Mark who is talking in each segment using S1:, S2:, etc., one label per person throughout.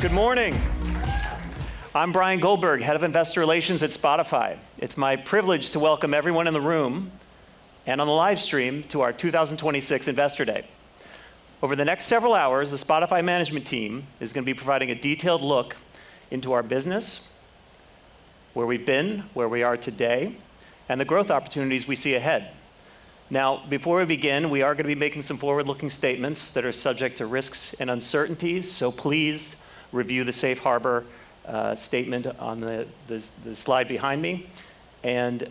S1: Good morning. I'm Brian Goldberg, Head of Investor Relations at Spotify. It's my privilege to welcome everyone in the room and on the live stream to our 2026 Investor Day. Over the next several hours, the Spotify management team is going to be providing a detailed look into our business, where we've been, where we are today, and the growth opportunities we see ahead. Now, before we begin, we are going to be making some forward-looking statements that are subject to risks and uncertainties, so please review the safe harbor statement on the slide behind me. And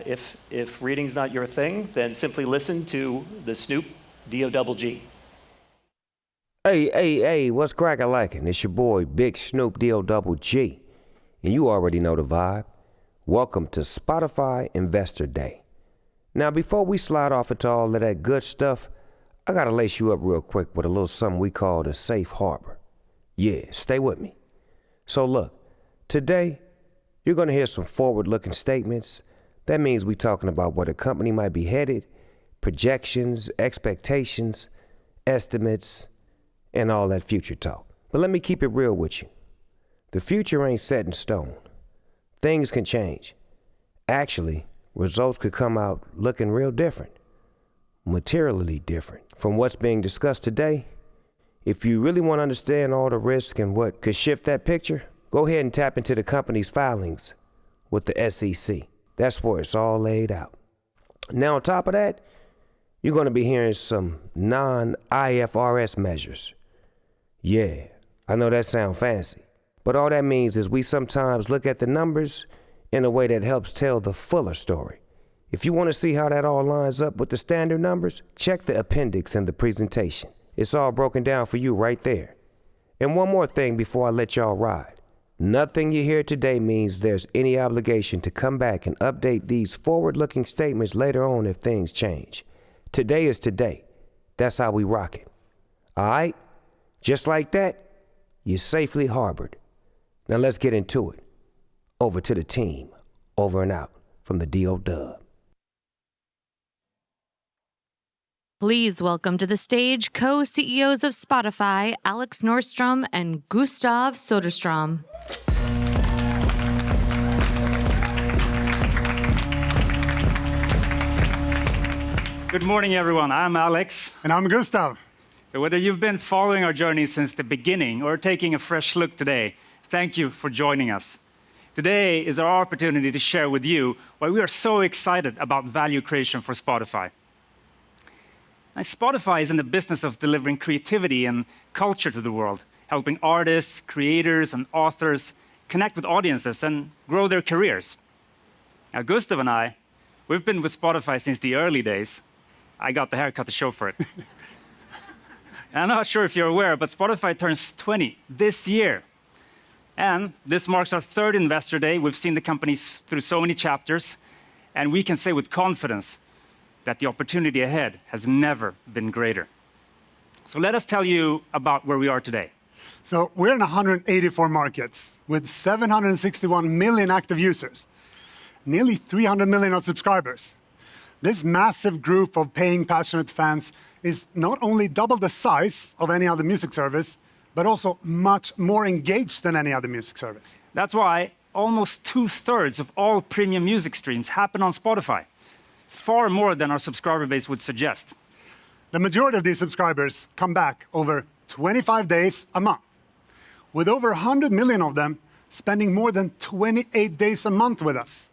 S1: if reading's not your thing, then simply listen to the Snoop D-O-double-G.
S2: Hey, what's crackin'? It's your boy, Big Snoop D-O-double-G. And you already know the vibe. Welcome to Spotify Investor Day. Now, before we slide off into all of that good stuff, I gotta lace you up real quick with a little something we call the safe harbor. Yeah, stay with me. So look, today, you're gonna hear some forward-looking statements. That means we talking about where the company might be headed, projections, expectations, estimates, and all that future talk. But let me keep it real with you. The future ain't set in stone. Things can change. Actually, results could come out looking real different, materially different from what's being discussed today. If you really want to understand all the risk and what could shift that picture, go ahead and tap into the company's filings with the SEC. That's where it's all laid out. Now, on top of that, you're going to be hearing some non-IFRS measures. Yeah, I know that sounds fancy, but all that means is we sometimes look at the numbers in a way that helps tell the fuller story. If you want to see how that all lines up with the standard numbers, check the appendix in the presentation. It's all broken down for you right there. And one more thing before I let y'all ride. Nothing you hear today means there's any obligation to come back and update these forward-looking statements later on if things change. Today is today. That's how we rock it. All right? Just like that, you're safely harbored. Now let's get into it. Over to the team. Over and out from the D.O.
S3: Please welcome to the stage co-CEOs of Spotify, Alex Norström and Gustav Söderström.
S4: Good morning, everyone. I'm Alex.
S5: And I'm Gustav.
S4: So whether you've been following our journey since the beginning or taking a fresh look today, thank you for joining us. Today is our opportunity to share with you why we are so excited about value creation for Spotify. Now, Spotify is in the business of delivering creativity and culture to the world, helping artists, creators, and authors connect with audiences and grow their careers. Now, Gustav and I, we've been with Spotify since the early days. I got the haircut to show for it. I'm not sure if you're aware, but Spotify turns 20 this year. And this marks our third Investor Day. We've seen the company through so many chapters, and we can say with confidence that the opportunity ahead has never been greater. So let us tell you about where we are today.
S5: So we're in 184 markets with 761 million active users, nearly 300 million of subscribers. This massive group of paying, passionate fans is not only double the size of any other music service, but also much more engaged than any other music service.
S4: That's why almost 2/3 of all premium music streams happen on Spotify, far more than our subscriber base would suggest.
S5: The majority of these subscribers come back over 25 days a month, with over 100 million of them spending more than 28 days a month with us.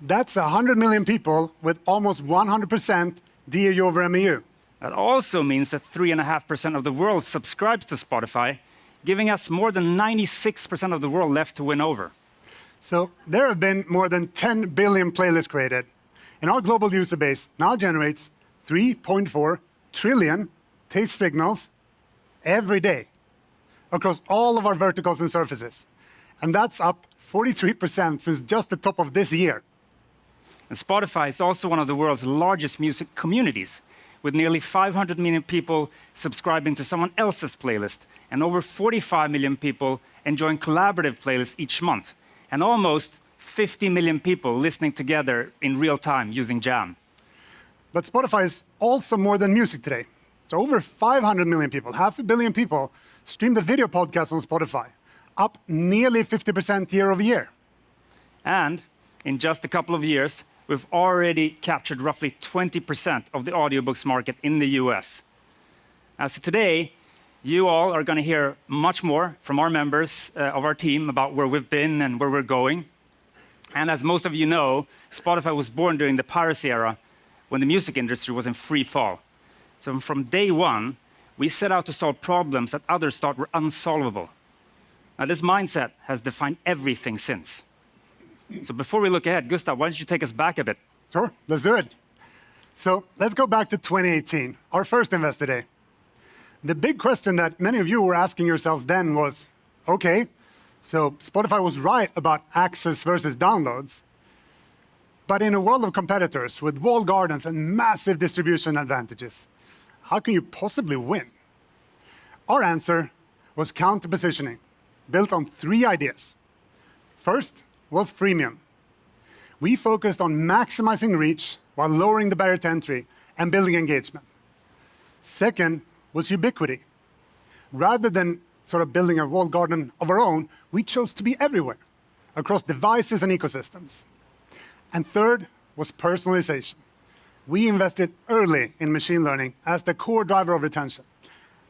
S5: That's 100 million people with almost 100% DAU over MAU.
S4: That also means that 3.5% of the world subscribes to Spotify, giving us more than 96% of the world left to win over.
S5: So there have been more than 10 billion playlists created, and our global user base now generates 3.4 trillion taste signals every day across all of our verticals and surfaces. And that's up 43% since just the top of this year.
S4: And Spotify is also one of the world's largest music communities, with nearly 500 million people subscribing to someone else's playlist, and over 45 million people enjoying collaborative playlists each month, and almost 50 million people listening together in real time using Jam.
S5: But Spotify is also more than music today. So over 500 million people, 500 million people, stream the video podcast on Spotify. up nearly 50% year over year.
S4: And in just a couple of years, we've already captured roughly 20% of the audiobooks market in the US. As of today, you all are going to hear much more from our members of our team about where we've been and where we're going. And as most of you know, Spotify was born during the piracy era when the music industry was in free fall. So from day one, we set out to solve problems that others thought were unsolvable. Now, this mindset has defined everything since. So before we look ahead, Gustav, why don't you take us back a bit?
S5: Sure, let's do it. So let's go back to 2018, our first Investor Day. The big question that many of you were asking yourselves then was, okay, so Spotify was right about access versus downloads, but in a world of competitors with walled gardens and massive distribution advantages, how can you possibly win? Our answer was counter-positioning, built on 3 ideas. First was freemium. We focused on maximizing reach while lowering the barrier to entry and building engagement. Second was ubiquity. Rather than sort of building a walled garden of our own, we chose to be everywhere, across devices and ecosystems. And third was personalization. We invested early in machine learning as the core driver of retention.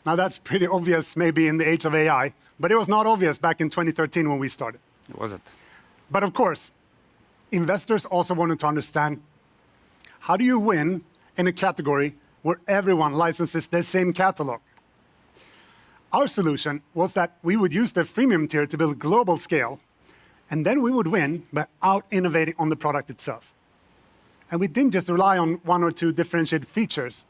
S5: Now that's pretty obvious maybe in the age of AI, but it was not obvious back in 2013 when we started.
S4: It wasn't.
S5: But of course, investors also wanted to understand, how do you win in a category where everyone licenses the same catalog? Our solution was that we would use the freemium tier to build global scale, and then we would win by out-innovating on the product itself. And we didn't just rely on 1 or 2 differentiated features.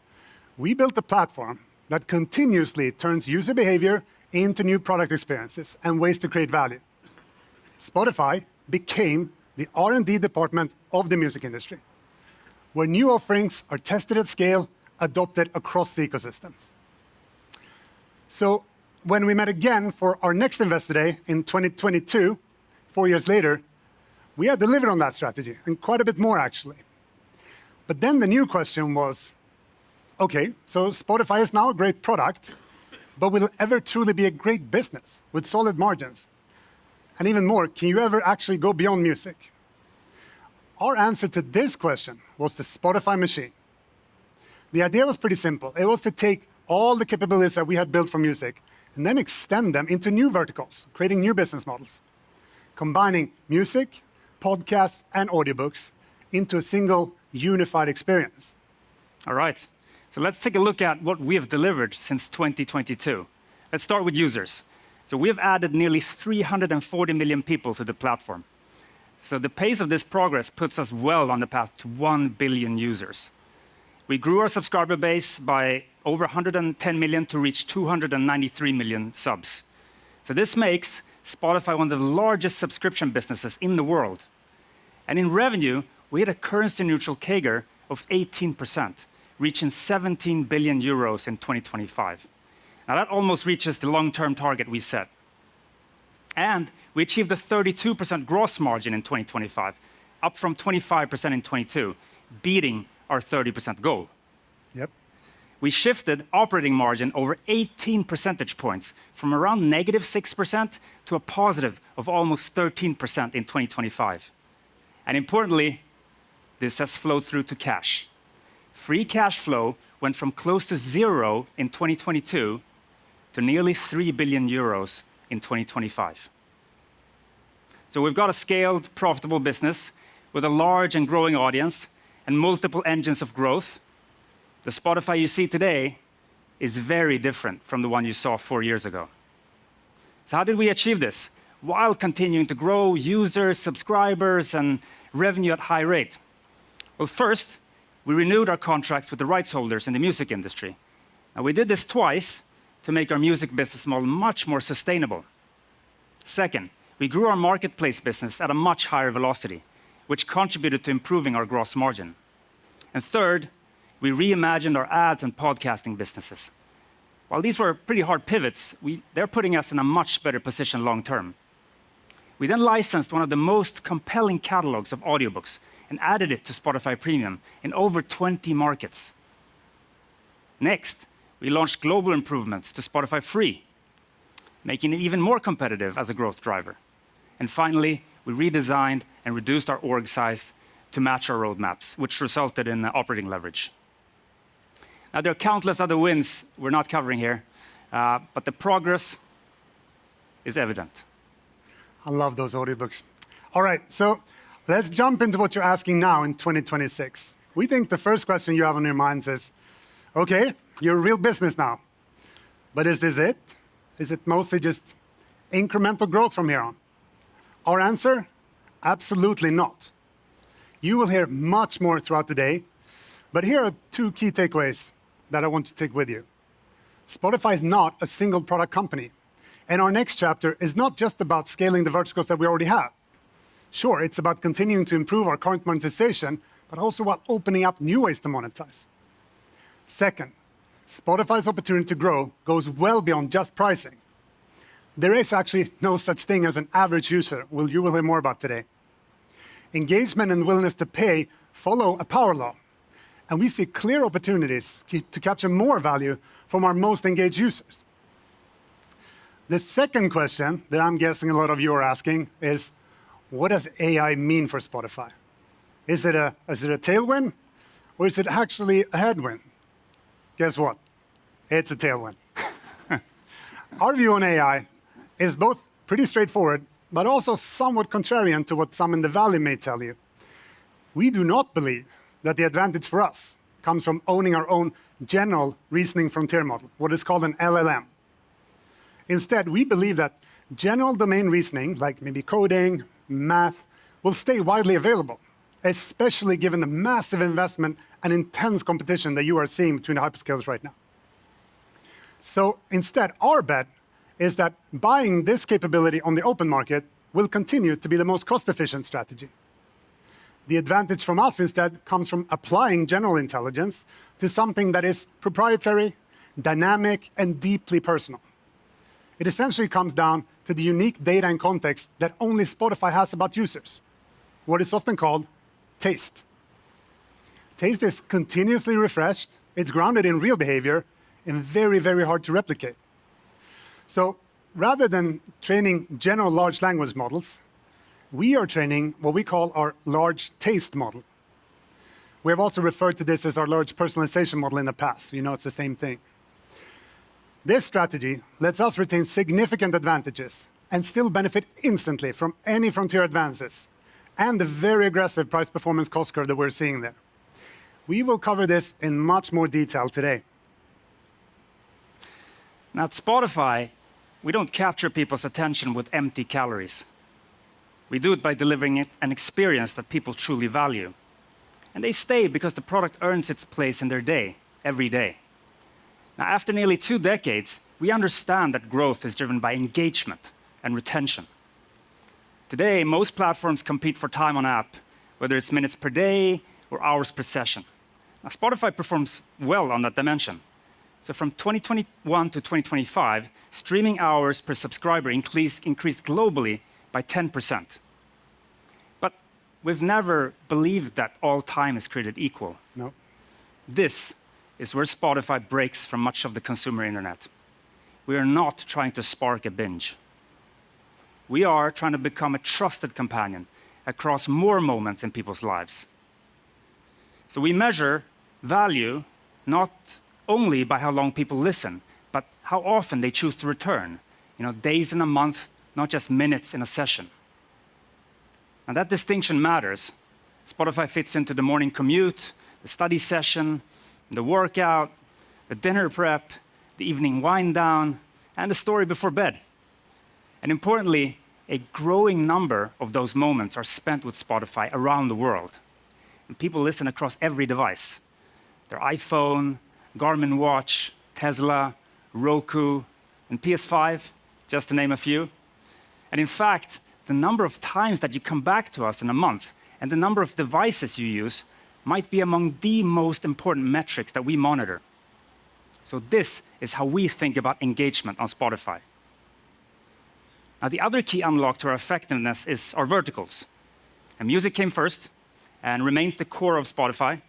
S5: We built a platform that continuously turns user behavior into new product experiences and ways to create value. Spotify became the R&D department of the music industry, where new offerings are tested at scale, adopted across the ecosystems. So when we met again for our next Investor Day in 2022, 4 years later, we had delivered on that strategy, and quite a bit more, actually. But then the new question was, okay, so Spotify is now a great product, but will it ever truly be a great business with solid margins? And even more, can you ever actually go beyond music? Our answer to this question was the Spotify machine. The idea was pretty simple. It was to take all the capabilities that we had built for music and then extend them into new verticals, creating new business models, combining music, podcasts, and audiobooks into a single unified experience.
S4: All right, so let's take a look at what we have delivered since 2022. Let's start with users. So we have added nearly 340 million people to the platform. So the pace of this progress puts us well on the path to 1 billion users. We grew our subscriber base by over 110 million to reach 293 million subs. So this makes Spotify one of the largest subscription businesses in the world. And in revenue, we had a currency-neutral CAGR of 18%, reaching 17 billion euros in 2025. Now that almost reaches the long-term target we set. And we achieved a 32% gross margin in 2025, up from 25% in 22, beating our 30% goal.
S5: Yep.
S4: We shifted operating margin over 18 percentage points from around -6% to a positive of almost 13% in 2025. And importantly, this has flowed through to cash. Free cash flow went from close to 0 in 2022 to nearly 3 billion euros in 2025. So we've got a scaled, profitable business with a large and growing audience and multiple engines of growth. The Spotify you see today is very different from the one you saw 4 years ago. So how did we achieve this while continuing to grow users, subscribers, and revenue at high rate? Well, first, we renewed our contracts with the rights holders in the music industry. And we did this twice to make our music business model much more sustainable. Second, we grew our marketplace business at a much higher velocity, which contributed to improving our gross margin. And third, we reimagined our ads and podcasting businesses. While these were pretty hard pivots, they're putting us in a much better position long term. We then licensed one of the most compelling catalogs of audiobooks and added it to Spotify Premium in over 20 markets. Next, we launched global improvements to Spotify Free. making it even more competitive as a growth driver. And finally, we redesigned and reduced our org size to match our roadmaps, which resulted in operating leverage. Now, there are countless other wins we're not covering here, but the progress is evident.
S5: I love those audiobooks. All right, so let's jump into what you're asking now in 2026. We think the first question you have on your minds is, okay, you're a real business now, but is this it? Is it mostly just incremental growth from here on? Our answer, absolutely not. You will hear much more throughout the day, but here are two key takeaways that I want to take with you. Spotify is not a single product company, and our next chapter is not just about scaling the verticals that we already have. Sure, it's about continuing to improve our current monetization, but also about opening up new ways to monetize. Second, Spotify's opportunity to grow goes well beyond just pricing. There is actually no such thing as an average user, you will hear more about today. Engagement and willingness to pay follow a power law, and we see clear opportunities to capture more value from our most engaged users. The second question that I'm guessing a lot of you are asking is, what does AI mean for Spotify? Is it a tailwind, or is it actually a headwind? Guess what? It's a tailwind. Our view on AI is both pretty straightforward, but also somewhat contrarian to what some in the Valley may tell you. We do not believe that the advantage for us comes from owning our own general reasoning frontier model, what is called an LLM. Instead, we believe that general domain reasoning, like maybe coding, math, will stay widely available, especially given the massive investment and intense competition that you are seeing between the hyperscalers right now. So instead, our bet is that buying this capability on the open market will continue to be the most cost-efficient strategy. The advantage from us instead comes from applying general intelligence to something that is proprietary, dynamic, and deeply personal. It essentially comes down to the unique data and context that only Spotify has about users, what is often called taste. Taste is continuously refreshed, it's grounded in real behavior, and very, very hard to replicate. So rather than training general large language models, we are training what we call our large taste model. We have also referred to this as our large personalization model in the past. You know it's the same thing. This strategy lets us retain significant advantages and still benefit instantly from any frontier advances and the very aggressive price-performance cost curve that we're seeing there. We will cover this in much more detail today.
S4: Now, at Spotify, we don't capture people's attention with empty calories. We do it by delivering an experience that people truly value. And they stay because the product earns its place in their day, every day. Now, after nearly 2 decades, we understand that growth is driven by engagement and retention. Today, most platforms compete for time on app, whether it's minutes per day or hours per session. Now, Spotify performs well on that dimension. So from 2021 to 2025, streaming hours per subscriber increased globally by 10%. But we've never believed that all time is created equal.
S5: No.
S4: This is where Spotify breaks from much of the consumer internet. We are not trying to spark a binge. We are trying to become a trusted companion across more moments in people's lives. So we measure value not only by how long people listen, but how often they choose to return. Days in a month, not just minutes in a session. And that distinction matters. Spotify fits into the morning commute, the study session, the workout, the dinner prep, the evening wind down, and the story before bed. And importantly, a growing number of those moments are spent with Spotify around the world. And people listen across every device. Their iPhone, Garmin watch, Tesla, Roku, and PS5, just to name a few. And in fact, the number of times that you come back to us in a month and the number of devices you use might be among the most important metrics that we monitor. So this is how we think about engagement on Spotify. Now, the other key unlock to our effectiveness is our verticals. And music came first and remains the core of Spotify.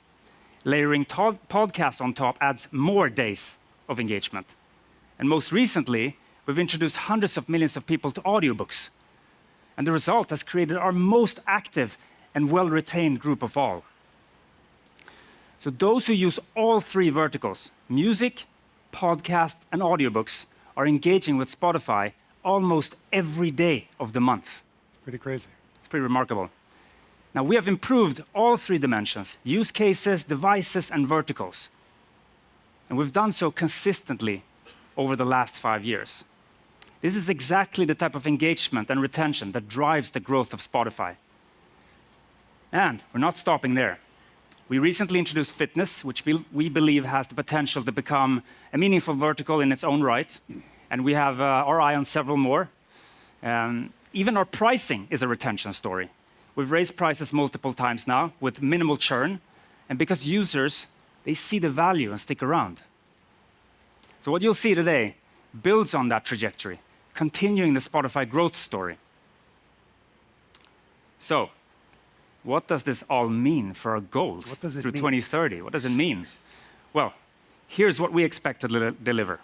S4: Layering podcasts on top adds more days of engagement. And most recently, we've introduced hundreds of millions of people to audiobooks. And the result has created our most active and well-retained group of all. So those who use all three verticals, music, podcast, and audiobooks, are engaging with Spotify almost every day of the month.
S5: It's pretty crazy.
S4: It's pretty remarkable. Now, we have improved all three dimensions, use cases, devices, and verticals. And we've done so consistently over the last 5 years. This is exactly the type of engagement and retention that drives the growth of Spotify. And we're not stopping there. We recently introduced fitness, which we believe has the potential to become a meaningful vertical in its own right. And we have our eye on several more. Even our pricing is a retention story. We've raised prices multiple times now with minimal churn, and because users, they see the value and stick around. So what you'll see today builds on that trajectory, continuing the Spotify growth story. So, what does this all mean for our goals
S5: What does it
S4: through
S5: mean?
S4: 2030? What does it mean? Well, here's what we expect to deliver.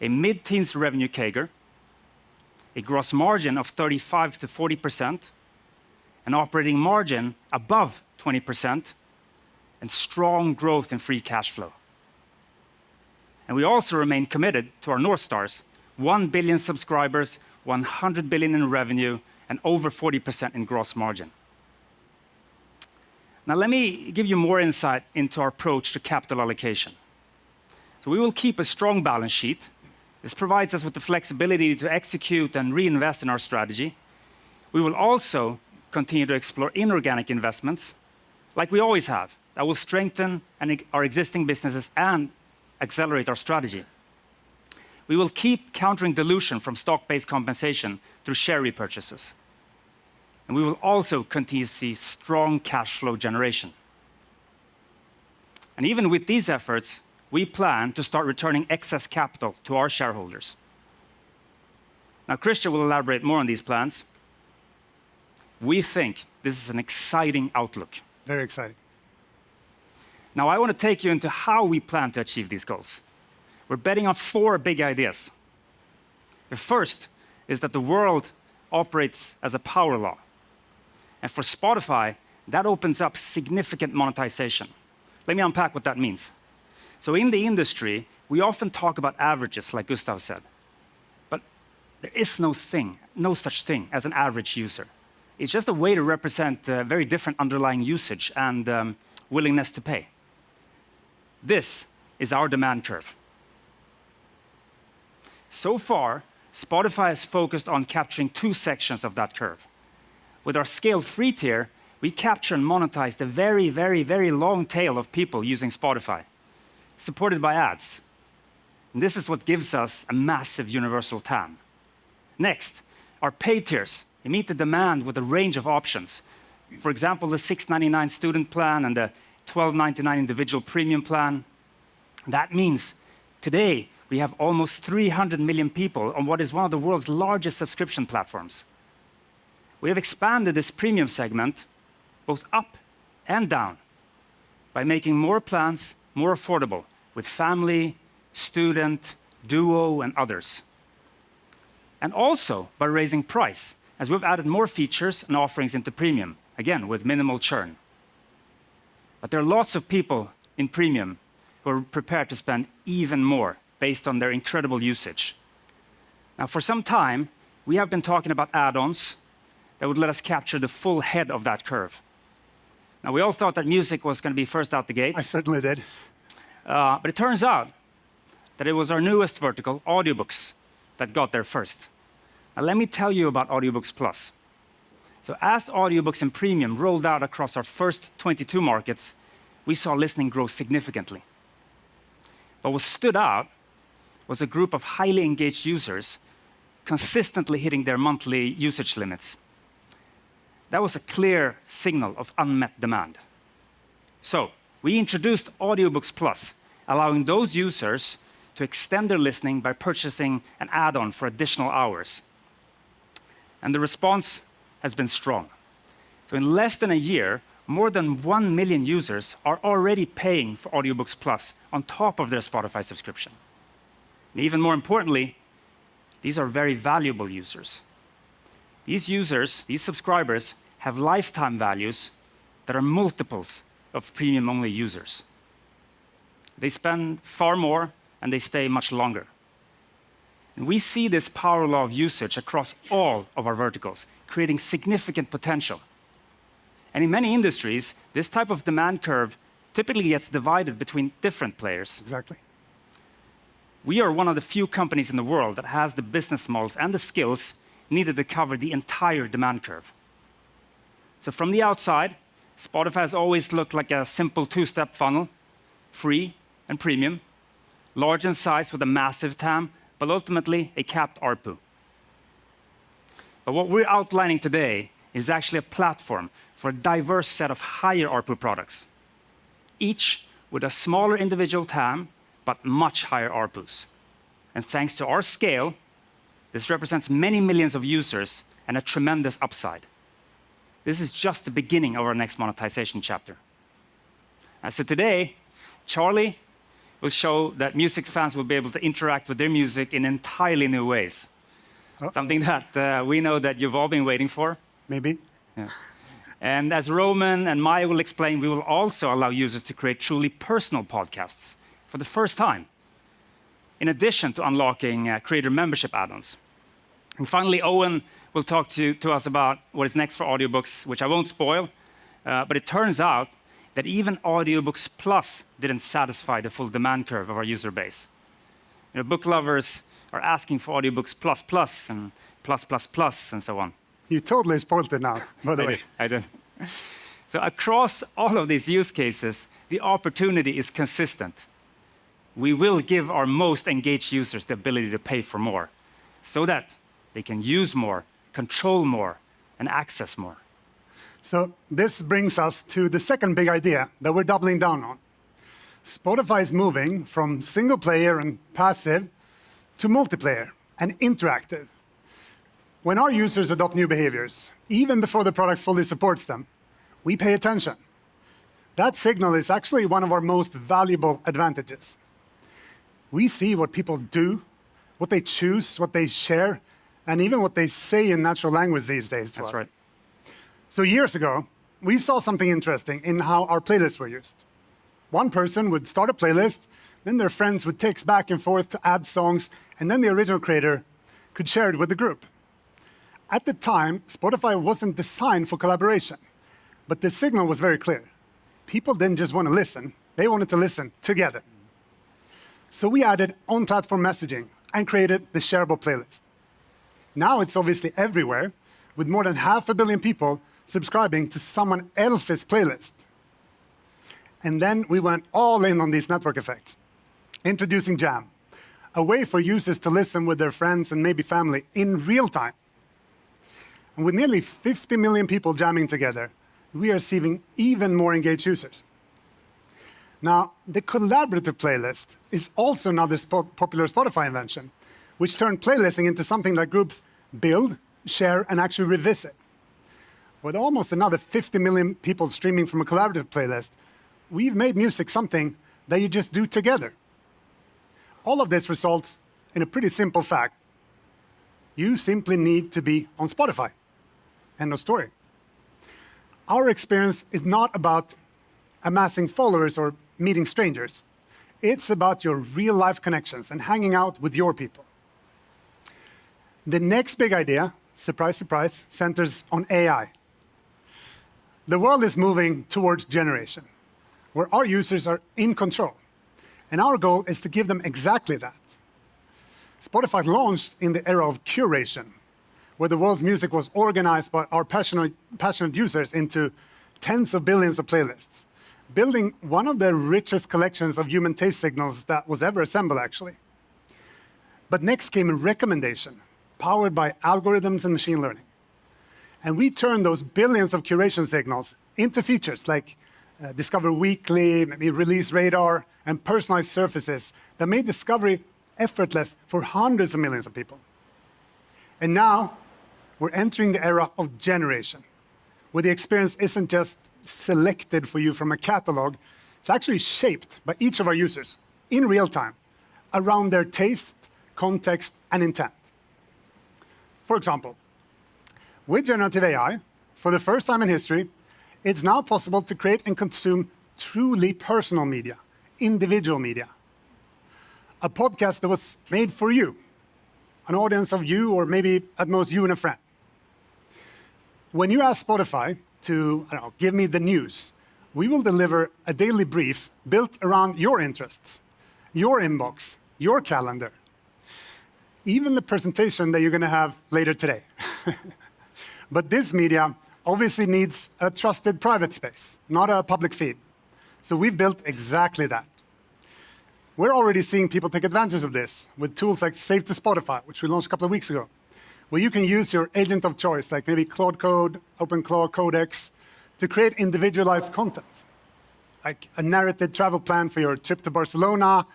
S4: A mid-teens revenue CAGR, a gross margin of 35 to 40%, an operating margin above 20%, and strong growth in free cash flow. And we also remain committed to our North Stars, 1 billion subscribers, 100 billion in revenue, and over 40% in gross margin. Now let me give you more insight into our approach to capital allocation. So we will keep a strong balance sheet. This provides us with the flexibility to execute and reinvest in our strategy. We will also continue to explore inorganic investments, like we always have, that will strengthen our existing businesses and accelerate our strategy. We will keep countering dilution from stock-based compensation through share repurchases. And we will also continue to see strong cash flow generation. And even with these efforts, we plan to start returning excess capital to our shareholders. Now, Christian will elaborate more on these plans. We think this is an exciting outlook.
S5: Very exciting.
S4: Now, I want to take you into how we plan to achieve these goals. We're betting on 4 big ideas. The first is that the world operates as a power law. And for Spotify, that opens up significant monetization. Let me unpack what that means. So in the industry, we often talk about averages, like Gustav said. But there is no such thing as an average user. It's just a way to represent very different underlying usage and willingness to pay. This is our demand curve. So far, Spotify has focused on capturing 2 sections of that curve. With our scaled free tier, we capture and monetize the very, very, very long tail of people using Spotify, supported by ads. And this is what gives us a massive universal TAM. Next, our paid tiers. They meet the demand with a range of options. For example, the $6.99 student plan and the $12.99 individual premium plan. That means today we have almost 300 million people on what is one of the world's largest subscription platforms. We have expanded this premium segment both up and down by making more plans more affordable with family, student, duo, and others. And also by raising price, as we've added more features and offerings into premium, again, with minimal churn. But there are lots of people in premium who are prepared to spend even more based on their incredible usage. Now, for some time, we have been talking about add-ons that would let us capture the full head of that curve. Now, we all thought that music was going to be first out the gate.
S5: I certainly did.
S4: But it turns out that it was our newest vertical, audiobooks, that got there first. Now, let me tell you about Audiobooks Plus. So as audiobooks and premium rolled out across our first 22 markets, we saw listening grow significantly. But what stood out was a group of highly engaged users consistently hitting their monthly usage limits. That was a clear signal of unmet demand. So we introduced Audiobooks Plus, allowing those users to extend their listening by purchasing an add-on for additional hours. And the response has been strong. So in less than a year, more than 1 million users are already paying for Audiobooks Plus on top of their Spotify subscription. And even more importantly, these are very valuable users. These users, these subscribers, have lifetime values that are multiples of premium-only users. They spend far more and they stay much longer. And we see this power law of usage across all of our verticals, creating significant potential. And in many industries, this type of demand curve typically gets divided between different players.
S5: Exactly.
S4: We are one of the few companies in the world that has the business models and the skills needed to cover the entire demand curve. So from the outside, Spotify has always looked like a simple two-step funnel, free and premium, large in size with a massive TAM, but ultimately a capped ARPU. But what we're outlining today is actually a platform for a diverse set of higher ARPU products, each with a smaller individual TAM, but much higher ARPUs. And thanks to our scale, this represents many millions of users and a tremendous upside. This is just the beginning of our next monetization chapter. And so today, Charlie will show that music fans will be able to interact with their music in entirely new ways. Something that we know that you've all been waiting for.
S5: Maybe.
S4: Yeah. And as Roman and Maya will explain, we will also allow users to create truly personal podcasts for the first time, in addition to unlocking creator membership add-ons. And finally, Owen will talk to us about what is next for audiobooks, which I won't spoil, but it turns out that even Audiobooks Plus didn't satisfy the full demand curve of our user base. You know, book lovers are asking for Audiobooks Plus Plus and Plus Plus Plus and so on.
S5: You totally spoiled it now, by the way.
S4: I did. So across all of these use cases, the opportunity is consistent. We will give our most engaged users the ability to pay for more, so that they can use more, control more, and access more.
S5: So this brings us to the second big idea that we're doubling down on. Spotify is moving from single player and passive to multiplayer and interactive. When our users adopt new behaviors, even before the product fully supports them, we pay attention. That signal is actually one of our most valuable advantages. We see what people do, what they choose, what they share, and even what they say in natural language these days to us.
S4: That's right.
S5: So years ago, we saw something interesting in how our playlists were used. One person would start a playlist, then their friends would text back and forth to add songs, and then the original creator could share it with the group. At the time, Spotify wasn't designed for collaboration, but the signal was very clear. People didn't just want to listen, they wanted to listen together. So we added on-platform messaging and created the shareable playlist. Now it's obviously everywhere, with more than 500 million people subscribing to someone else's playlist. And then we went all in on these network effects, introducing Jam, a way for users to listen with their friends and maybe family in real time. And with nearly 50 million people jamming together, we are seeing even more engaged users. Now, the collaborative playlist is also another popular Spotify invention, which turned playlisting into something that groups build, share, and actually revisit. With almost another 50 million people streaming from a collaborative playlist, we've made music something that you just do together. All of this results in a pretty simple fact. You simply need to be on Spotify. End of story. Our experience is not about amassing followers or meeting strangers. It's about your real-life connections and hanging out with your people. The next big idea, surprise, surprise, centers on AI. The world is moving towards generation, where our users are in control. And our goal is to give them exactly that. Spotify launched in the era of curation, where the world's music was organized by our passionate users into tens of billions of playlists, building one of the richest collections of human taste signals that was ever assembled, actually. But next came a recommendation, powered by algorithms and machine learning. And we turned those billions of curation signals into features like Discover Weekly, maybe Release Radar, and personalized surfaces that made discovery effortless for hundreds of millions of people. And now, we're entering the era of generation, where the experience isn't just selected for you from a catalog, it's actually shaped by each of our users in real time around their taste, context, and intent. For example, with generative AI, for the first time in history, it's now possible to create and consume truly personal media, individual media. A podcast that was made for you, an audience of you, or maybe at most you and a friend. When you ask Spotify to, I don't know, give me the news, we will deliver a daily brief built around your interests, your inbox, your calendar, even the presentation that you're going to have later today. But this media obviously needs a trusted private space, not a public feed. So we've built exactly that. We're already seeing people take advantage of this with tools like Save to Spotify, which we launched a couple of weeks ago, where you can use your agent of choice, like maybe Claude Code, OpenClaw, Codex, to create individualized content, like a narrated travel plan for your trip to Barcelona,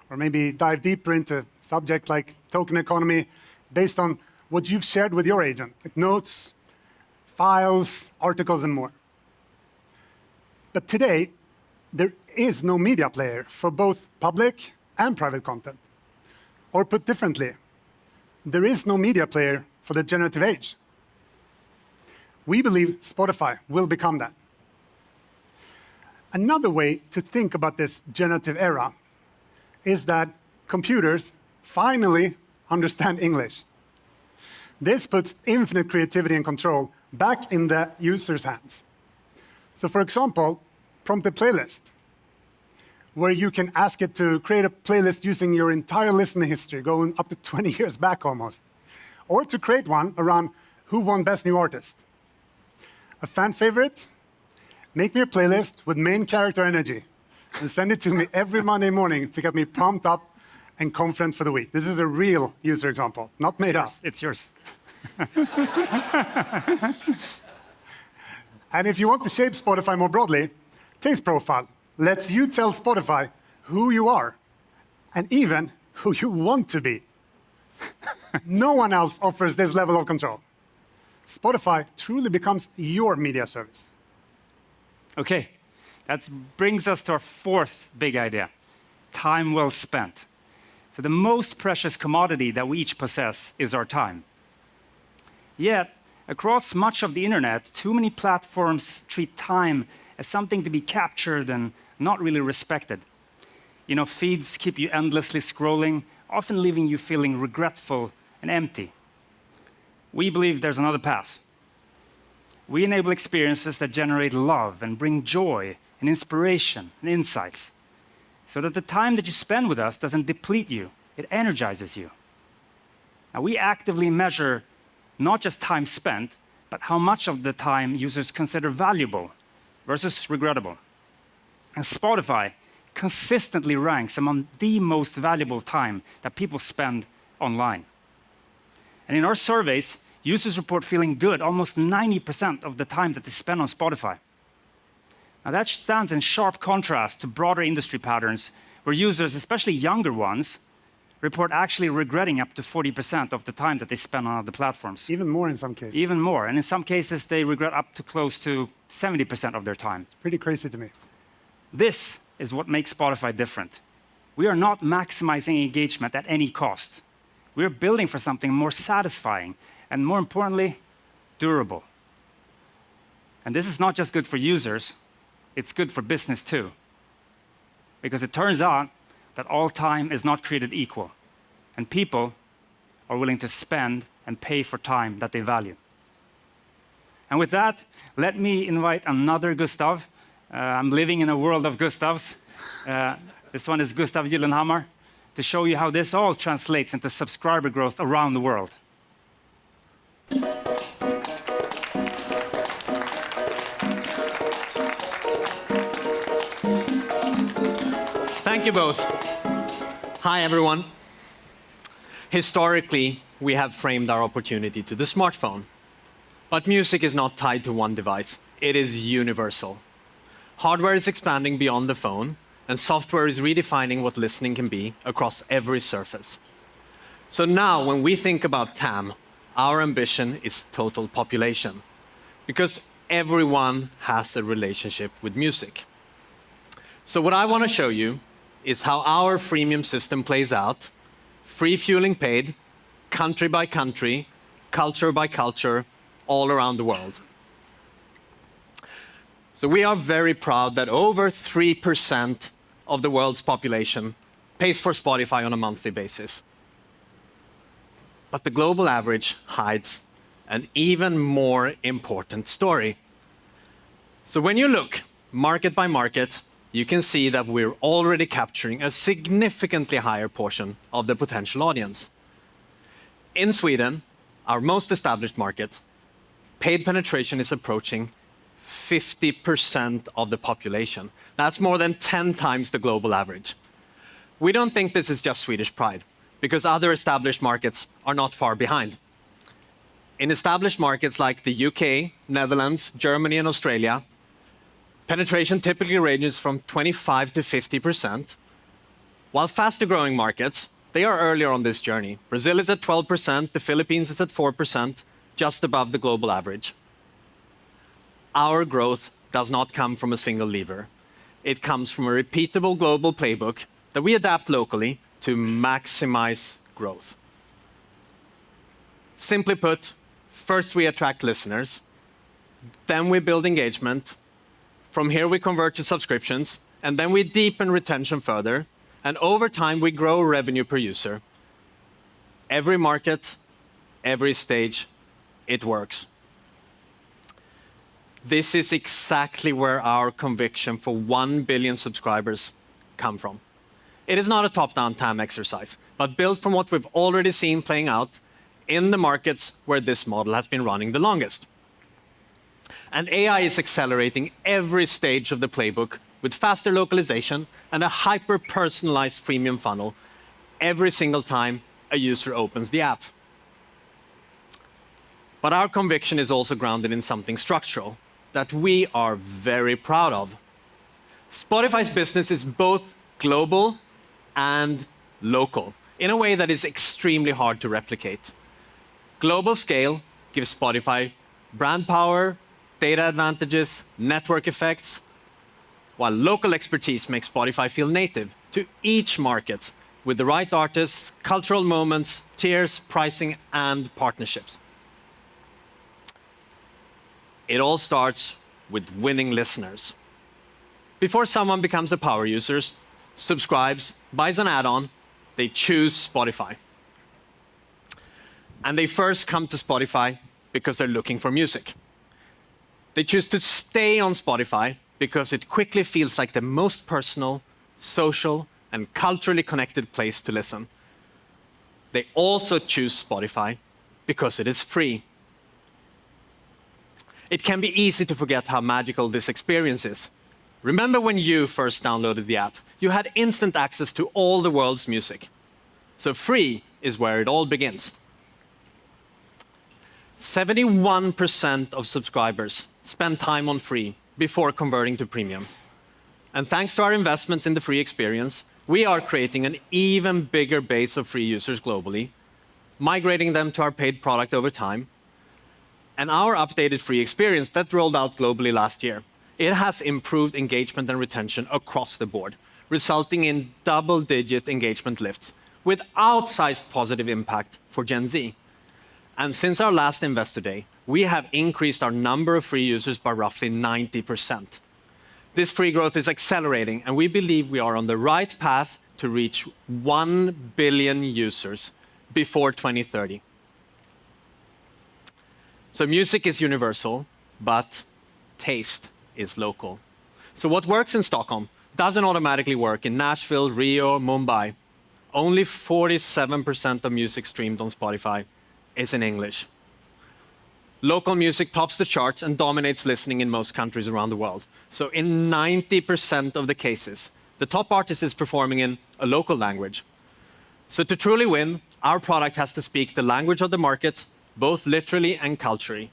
S5: or maybe dive deeper into a subject like token economy based on what you've shared with your agent, like notes, files, articles, and more. But today, there is no media player for both public and private content. Or put differently, there is no media player for the generative age. We believe Spotify will become that. Another way to think about this generative era is that computers finally understand English. This puts infinite creativity and control back in the user's hands. So for example, prompt a playlist, where you can ask it to create a playlist using your entire listening history, going up to 20 years back almost, or to create one around who won Best New Artist. A fan favorite? Make me a playlist with main character energy and send it to me every Monday morning to get me pumped up and confident for the week. This is a real user example, not made up.
S4: It's yours.
S5: And if you want to shape Spotify more broadly, Taste Profile lets you tell Spotify who you are and even who you want to be. No one else offers this level of control. Spotify truly becomes your media service.
S4: Okay, that brings us to our fourth big idea, time well spent. So the most precious commodity that we each possess is our time. Yet, across much of the internet, too many platforms treat time as something to be captured and not really respected. You know, feeds keep you endlessly scrolling, often leaving you feeling regretful and empty. We believe there's another path. We enable experiences that generate love and bring joy and inspiration and insights, so that the time that you spend with us doesn't deplete you, it energizes you. Now, we actively measure not just time spent, but how much of the time users consider valuable versus regrettable. And Spotify consistently ranks among the most valuable time that people spend online. And in our surveys, users report feeling good almost 90% of the time that they spend on Spotify. Now that stands in sharp contrast to broader industry patterns where users, especially younger ones, report actually regretting up to 40% of the time that they spend on other platforms.
S5: Even more in some cases.
S4: Even more. And in some cases, they regret up to close to 70% of their time.
S5: It's pretty crazy to me.
S4: This is what makes Spotify different. We are not maximizing engagement at any cost. We are building for something more satisfying and, more importantly, durable. And this is not just good for users, it's good for business too. Because it turns out that all time is not created equal, and people are willing to spend and pay for time that they value. And with that, let me invite another Gustav. I'm living in a world of Gustavs. This one is Gustav Gyllenhammar, to show you how this all translates into subscriber growth around the world.
S6: Thank you both. Hi, everyone. Historically, we have framed our opportunity to the smartphone. But music is not tied to one device. It is universal. Hardware is expanding beyond the phone, and software is redefining what listening can be across every surface. So now, when we think about TAM, our ambition is total population, because everyone has a relationship with music. So what I want to show you is how our freemium system plays out, free fueling paid, country by country, culture by culture, all around the world. So we are very proud that over 3% of the world's population pays for Spotify on a monthly basis. But the global average hides an even more important story. So when you look market by market, you can see that we're already capturing a significantly higher portion of the potential audience. In Sweden, our most established market, paid penetration is approaching 50% of the population. That's more than 10 times the global average. We don't think this is just Swedish pride, because other established markets are not far behind. In established markets like the UK, Netherlands, Germany, and Australia, penetration typically ranges from 25 to 50%, while faster-growing markets, they are earlier on this journey. Brazil is at 12%, the Philippines is at 4%, just above the global average. Our growth does not come from a single lever. It comes from a repeatable global playbook that we adapt locally to maximize growth. Simply put, first we attract listeners, then we build engagement. From here we convert to subscriptions, and then we deepen retention further, and over time we grow revenue per user. Every market, every stage, it works. This is exactly where our conviction for 1 billion subscribers come from. It is not a top-down TAM exercise, but built from what we've already seen playing out in the markets where this model has been running the longest. And AI is accelerating every stage of the playbook with faster localization and a hyper-personalized freemium funnel every single time a user opens the app. But our conviction is also grounded in something structural that we are very proud of. Spotify's business is both global and local in a way that is extremely hard to replicate. Global scale gives Spotify brand power, data advantages, network effects, while local expertise makes Spotify feel native to each market with the right artists, cultural moments, tiers, pricing, and partnerships. It all starts with winning listeners. Before someone becomes a power user, subscribes, buys an add-on, they choose Spotify. And they first come to Spotify because they're looking for music. They choose to stay on Spotify because it quickly feels like the most personal, social, and culturally connected place to listen. They also choose Spotify because it is free. It can be easy to forget how magical this experience is. Remember when you first downloaded the app? You had instant access to all the world's music. So free is where it all begins. 71% of subscribers spend time on free before converting to premium. And thanks to our investments in the free experience, we are creating an even bigger base of free users globally, migrating them to our paid product over time. And our updated free experience that rolled out globally last year, it has improved engagement and retention across the board, resulting in double-digit engagement lifts with outsized positive impact for Gen Z. And since our last Investor Day, we have increased our number of free users by roughly 90%. This free growth is accelerating, and we believe we are on the right path to reach 1 billion users before 2030. So music is universal, but taste is local. So what works in Stockholm doesn't automatically work in Nashville, Rio, Mumbai. Only 47% of music streamed on Spotify is in English. Local music tops the charts and dominates listening in most countries around the world. So in 90% of the cases, the top artist is performing in a local language. So to truly win, our product has to speak the language of the market, both literally and culturally.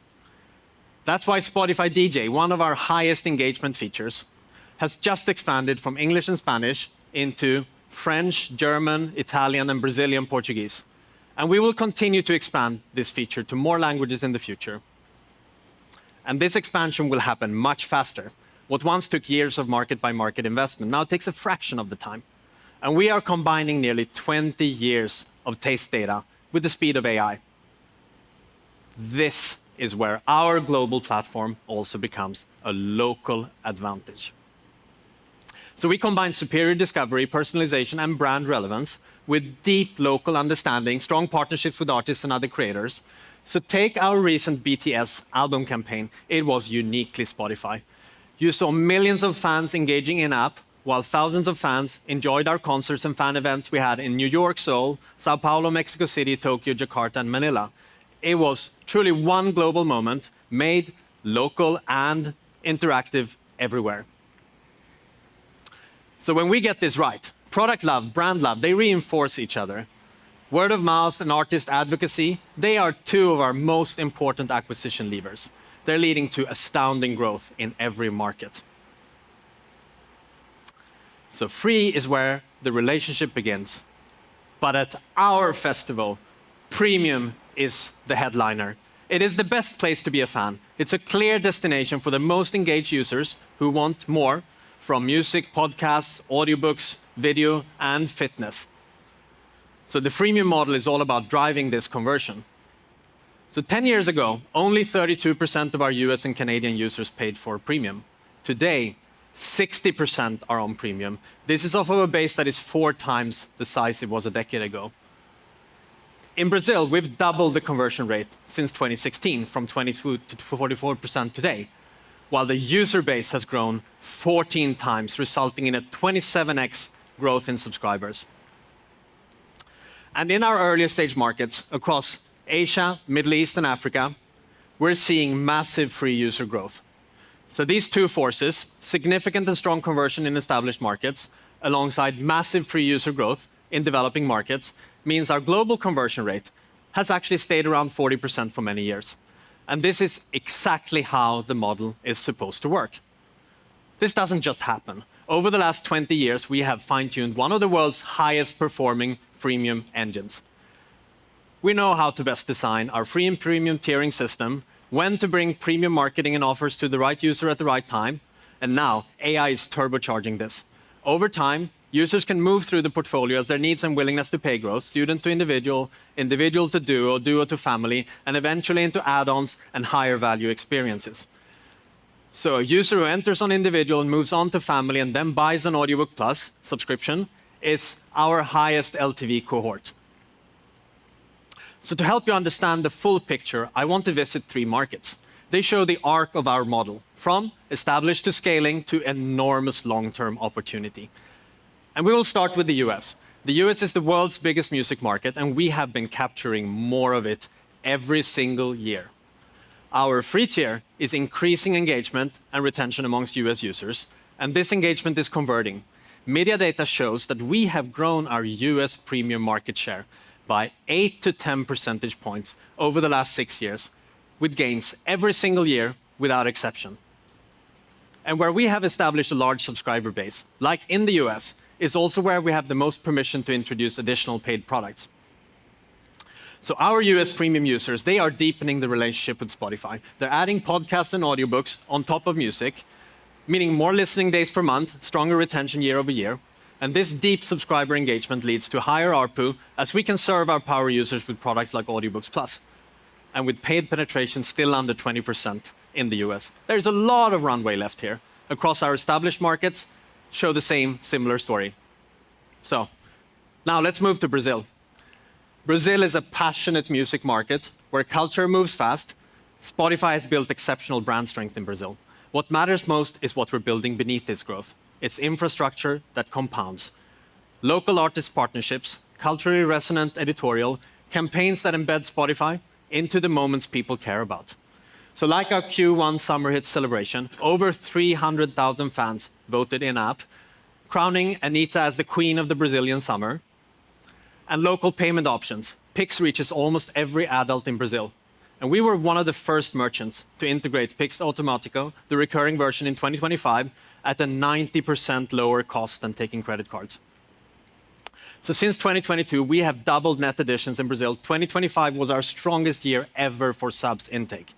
S6: That's why Spotify DJ, one of our highest engagement features, has just expanded from English and Spanish into French, German, Italian, and Brazilian Portuguese. And we will continue to expand this feature to more languages in the future. And this expansion will happen much faster. What once took years of market-by-market investment now takes a fraction of the time. And we are combining nearly 20 years of taste data with the speed of AI. This is where our global platform also becomes a local advantage. So we combine superior discovery, personalization, and brand relevance with deep local understanding, strong partnerships with artists and other creators. So take our recent BTS album campaign. It was uniquely Spotify. You saw millions of fans engaging in-app, while thousands of fans enjoyed our concerts and fan events we had in New York, Seoul, Sao Paulo, Mexico City, Tokyo, Jakarta, and Manila. It was truly one global moment, made local and interactive everywhere. So when we get this right, product love, brand love, they reinforce each other. Word of mouth and artist advocacy, they are two of our most important acquisition levers. They're leading to astounding growth in every market. So free is where the relationship begins. But at our festival, premium is the headliner. It is the best place to be a fan. It's a clear destination for the most engaged users who want more from music, podcasts, audiobooks, video, and fitness. So the freemium model is all about driving this conversion. So 10 years ago, only 32% of our US and Canadian users paid for premium. Today, 60% are on premium. This is off of a base that is 4 times the size it was a decade ago. In Brazil, we've doubled the conversion rate since 2016, from 22 to 44% today, while the user base has grown 14 times, resulting in a 27x growth in subscribers. And in our earlier stage markets across Asia, Middle East, and Africa, we're seeing massive free user growth. So these two forces, significant and strong conversion in established markets, alongside massive free user growth in developing markets, means our global conversion rate has actually stayed around 40% for many years. And this is exactly how the model is supposed to work. This doesn't just happen. Over the last 20 years, we have fine-tuned one of the world's highest performing freemium engines. We know how to best design our free and premium tiering system, when to bring premium marketing and offers to the right user at the right time, and now AI is turbocharging this. Over time, users can move through the portfolio as their needs and willingness to pay grows, student to individual, individual to duo, duo to family, and eventually into add-ons and higher value experiences. So a user who enters on individual and moves on to family and then buys an Audiobook Plus subscription is our highest LTV cohort. So to help you understand the full picture, I want to visit 3 markets. They show the arc of our model, from established to scaling to enormous long-term opportunity. And we will start with the US. The US is the world's biggest music market, and we have been capturing more of it every single year. Our free tier is increasing engagement and retention amongst US users, and this engagement is converting. Media data shows that we have grown our US premium market share by 8 to 10 percentage points over the last 6 years, with gains every single year without exception. And where we have established a large subscriber base, like in the US, is also where we have the most permission to introduce additional paid products. So our US premium users, they are deepening the relationship with Spotify. They're adding podcasts and audiobooks on top of music, meaning more listening days per month, stronger retention year over year. And this deep subscriber engagement leads to higher ARPU, as we can serve our power users with products like Audiobooks Plus. And with paid penetration still under 20% in the US. There's a lot of runway left here. Across our established markets, show the same similar story. So now let's move to Brazil. Brazil is a passionate music market where culture moves fast. Spotify has built exceptional brand strength in Brazil. What matters most is what we're building beneath this growth. It's infrastructure that compounds. Local artist partnerships, culturally resonant editorial, campaigns that embed Spotify into the moments people care about. So like our Q1 summer hit celebration, over 300,000 fans voted in-app, crowning Anitta as the queen of the Brazilian summer. And local payment options. Pix reaches almost every adult in Brazil. And we were one of the first merchants to integrate Pix Automático, the recurring version in 2025, at a 90% lower cost than taking credit cards. So since 2022, we have doubled net additions in Brazil. 2025 was our strongest year ever for subs intake.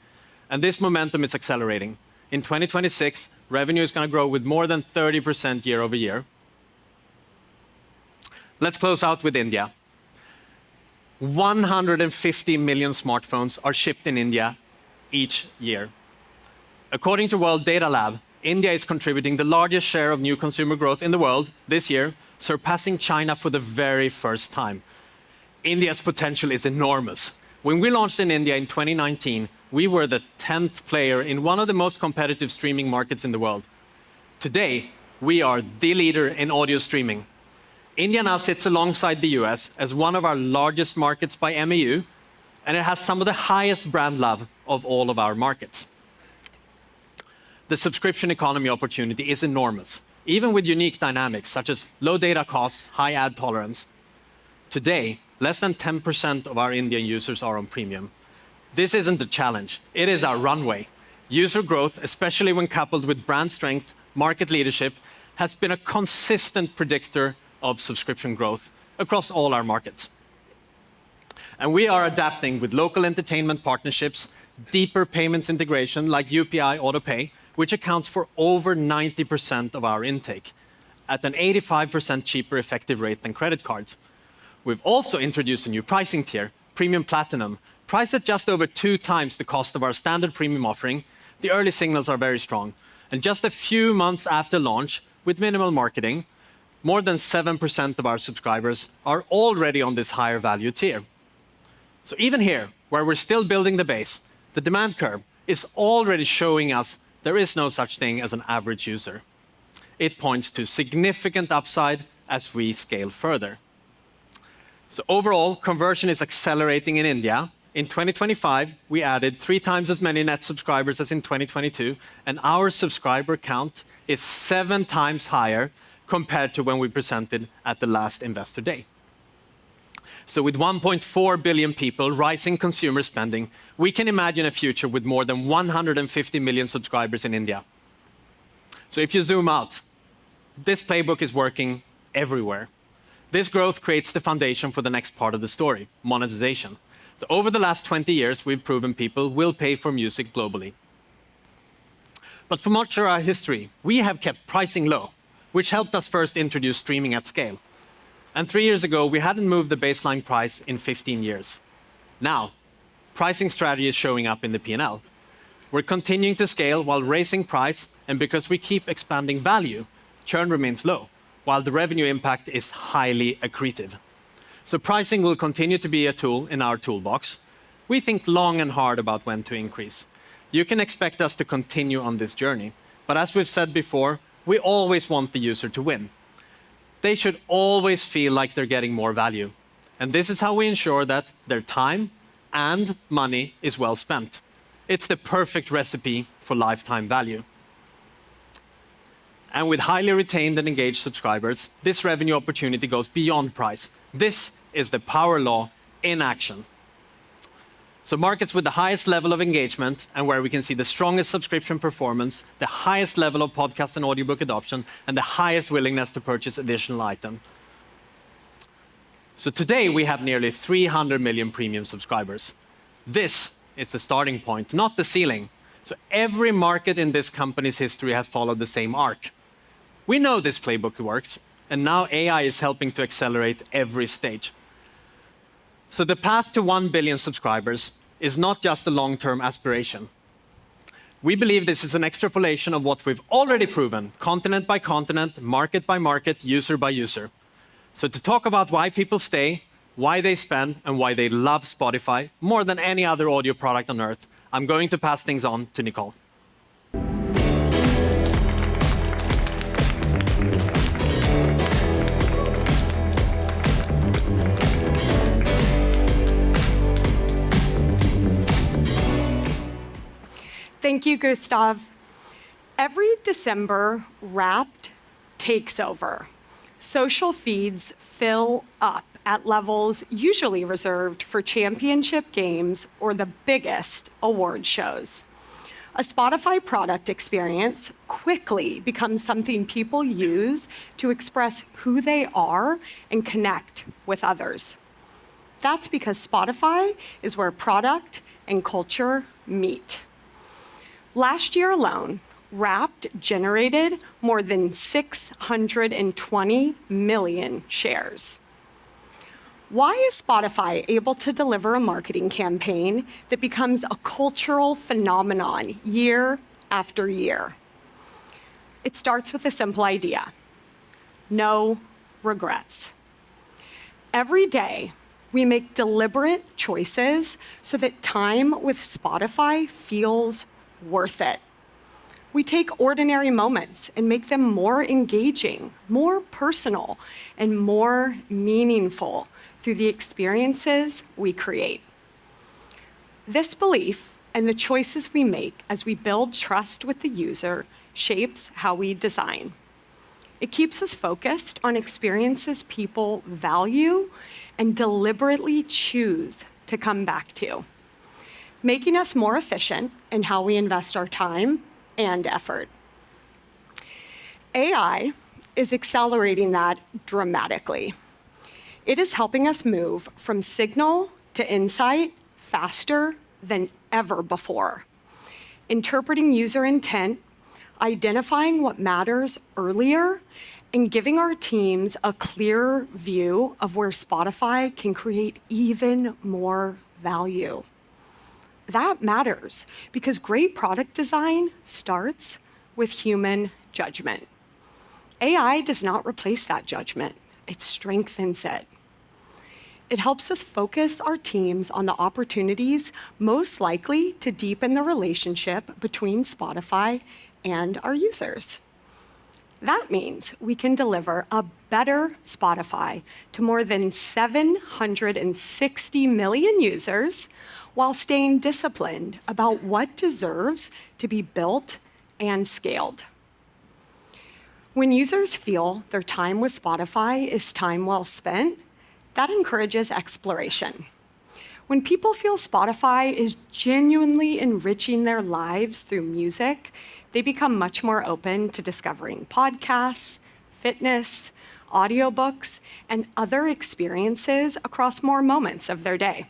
S6: And this momentum is accelerating. In 2026, revenue is going to grow with more than 30% year over year. Let's close out with India. 150 million smartphones are shipped in India each year. According to World Data Lab, India is contributing the largest share of new consumer growth in the world this year, surpassing China for the very first time. India's potential is enormous. When we launched in India in 2019, we were the 10th player in one of the most competitive streaming markets in the world. Today, we are the leader in audio streaming. India now sits alongside the US as one of our largest markets by MAU, and it has some of the highest brand love of all of our markets. The subscription economy opportunity is enormous, even with unique dynamics such as low data costs, high ad tolerance. Today, less than 10% of our Indian users are on premium. This isn't a challenge, it is our runway. User growth, especially when coupled with brand strength, market leadership, has been a consistent predictor of subscription growth across all our markets. And we are adapting with local entertainment partnerships, deeper payments integration like UPI AutoPay, which accounts for over 90% of our intake, at an 85% cheaper effective rate than credit cards. We've also introduced a new pricing tier, Premium Platinum, priced at just over 2 times the cost of our standard premium offering. The early signals are very strong. And just a few months after launch, with minimal marketing, more than 7% of our subscribers are already on this higher value tier. So even here, where we're still building the base, the demand curve is already showing us there is no such thing as an average user. It points to significant upside as we scale further. So overall, conversion is accelerating in India. In 2025, we added 3 times as many net subscribers as in 2022, and our subscriber count is 7 times higher compared to when we presented at the last Investor Day. So with 1.4 billion people, rising consumer spending, we can imagine a future with more than 150 million subscribers in India. So if you zoom out, this playbook is working everywhere. This growth creates the foundation for the next part of the story, monetization. So over the last 20 years, we've proven people will pay for music globally. But for much of our history, we have kept pricing low, which helped us first introduce streaming at scale. And 3 years ago, we hadn't moved the baseline price in 15 years. Now, pricing strategy is showing up in the P&L. We're continuing to scale while raising price, and because we keep expanding value, churn remains low, while the revenue impact is highly accretive. So pricing will continue to be a tool in our toolbox. We think long and hard about when to increase. You can expect us to continue on this journey, but as we've said before, we always want the user to win. They should always feel like they're getting more value. And this is how we ensure that their time and money is well spent. It's the perfect recipe for lifetime value. And with highly retained and engaged subscribers, this revenue opportunity goes beyond price. This is the power law in action. So markets with the highest level of engagement and where we can see the strongest subscription performance, the highest level of podcast and audiobook adoption, and the highest willingness to purchase additional items. So today we have nearly 300 million premium subscribers. This is the starting point, not the ceiling. So every market in this company's history has followed the same arc. We know this playbook works, and now AI is helping to accelerate every stage. So the path to 1 billion subscribers is not just a long-term aspiration. We believe this is an extrapolation of what we've already proven, continent by continent, market by market, user by user. So to talk about why people stay, why they spend, and why they love Spotify more than any other audio product on earth, I'm going to pass things on to Nicole.
S7: Thank you, Gustav. Every December, Wrapped takes over. Social feeds fill up at levels usually reserved for championship games or the biggest award shows. A Spotify product experience quickly becomes something people use to express who they are and connect with others. That's because Spotify is where product and culture meet. Last year alone, Wrapped generated more than 620 million shares. Why is Spotify able to deliver a marketing campaign that becomes a cultural phenomenon year after year? It starts with a simple idea: no regrets. Every day, we make deliberate choices so that time with Spotify feels worth it. We take ordinary moments and make them more engaging, more personal, and more meaningful through the experiences we create. This belief and the choices we make as we build trust with the user shapes how we design. It keeps us focused on experiences people value and deliberately choose to come back to, making us more efficient in how we invest our time and effort. AI is accelerating that dramatically. It is helping us move from signal to insight faster than ever before, interpreting user intent, identifying what matters earlier, and giving our teams a clearer view of where Spotify can create even more value. That matters because great product design starts with human judgment. AI does not replace that judgment, it strengthens it. It helps us focus our teams on the opportunities most likely to deepen the relationship between Spotify and our users. That means we can deliver a better Spotify to more than 760 million users while staying disciplined about what deserves to be built and scaled. When users feel their time with Spotify is time well spent, that encourages exploration. When people feel Spotify is genuinely enriching their lives through music, they become much more open to discovering podcasts, fitness, audiobooks, and other experiences across more moments of their day.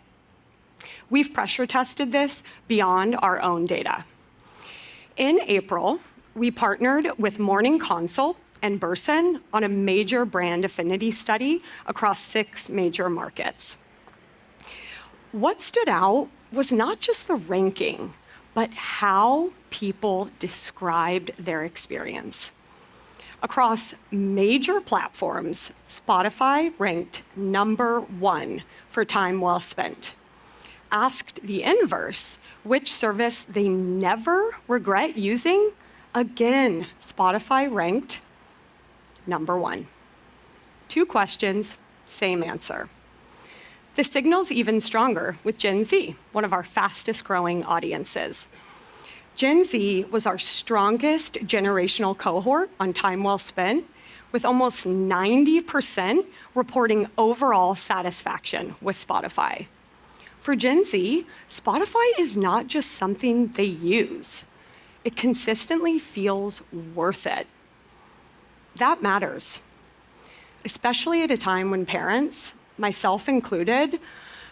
S7: We've pressure tested this beyond our own data. In April, we partnered with Morning Consult and Burson on a major brand affinity study across 6 major markets. What stood out was not just the ranking, but how people described their experience. Across major platforms, Spotify ranked #1 for time well spent. Asked the inverse, which service they never regret using, again, Spotify ranked #1. 2 questions, same answer. The signal's even stronger with Gen Z, one of our fastest growing audiences. Gen Z was our strongest generational cohort on time well spent, with almost 90% reporting overall satisfaction with Spotify. For Gen Z, Spotify is not just something they use. It consistently feels worth it. That matters, especially at a time when parents, myself included,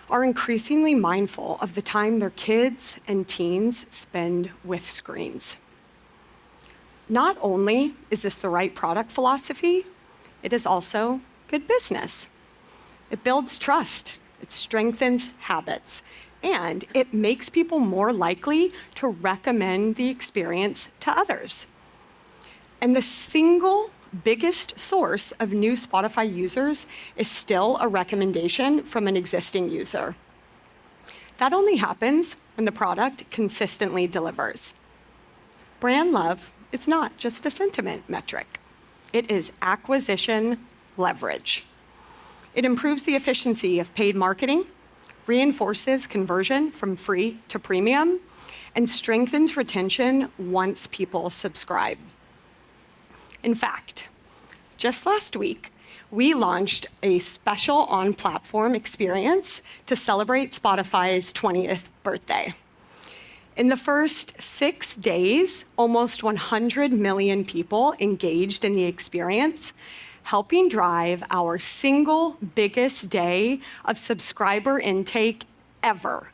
S7: are increasingly mindful of the time their kids and teens spend with screens. Not only is this the right product philosophy, it is also good business. It builds trust, it strengthens habits, and it makes people more likely to recommend the experience to others. And the single biggest source of new Spotify users is still a recommendation from an existing user. That only happens when the product consistently delivers. Brand love is not just a sentiment metric. It is acquisition leverage. It improves the efficiency of paid marketing, reinforces conversion from free to premium, and strengthens retention once people subscribe. In fact, just last week, we launched a special on-platform experience to celebrate Spotify's 20th birthday. In the first 6 days, almost 100 million people engaged in the experience, helping drive our single biggest day of subscriber intake ever.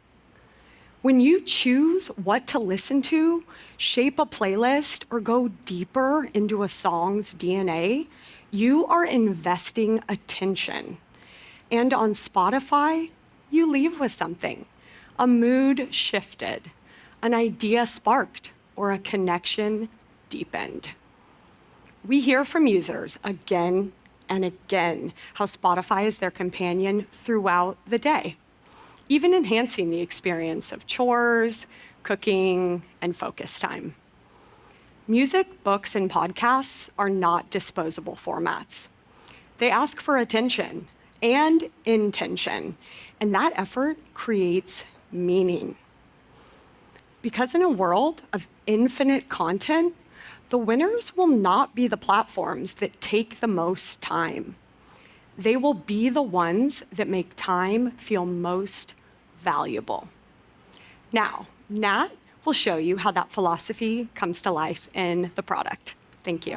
S7: When you choose what to listen to, shape a playlist, or go deeper into a song's DNA, you are investing attention. And on Spotify, you leave with something. A mood shifted, an idea sparked, or a connection deepened. We hear from users again and again how Spotify is their companion throughout the day, even enhancing the experience of chores, cooking, and focus time. Music, books, and podcasts are not disposable formats. They ask for attention and intention, and that effort creates meaning. Because in a world of infinite content, the winners will not be the platforms that take the most time. They will be the ones that make time feel most valuable. Now, Nat will show you how that philosophy comes to life in the product. Thank you.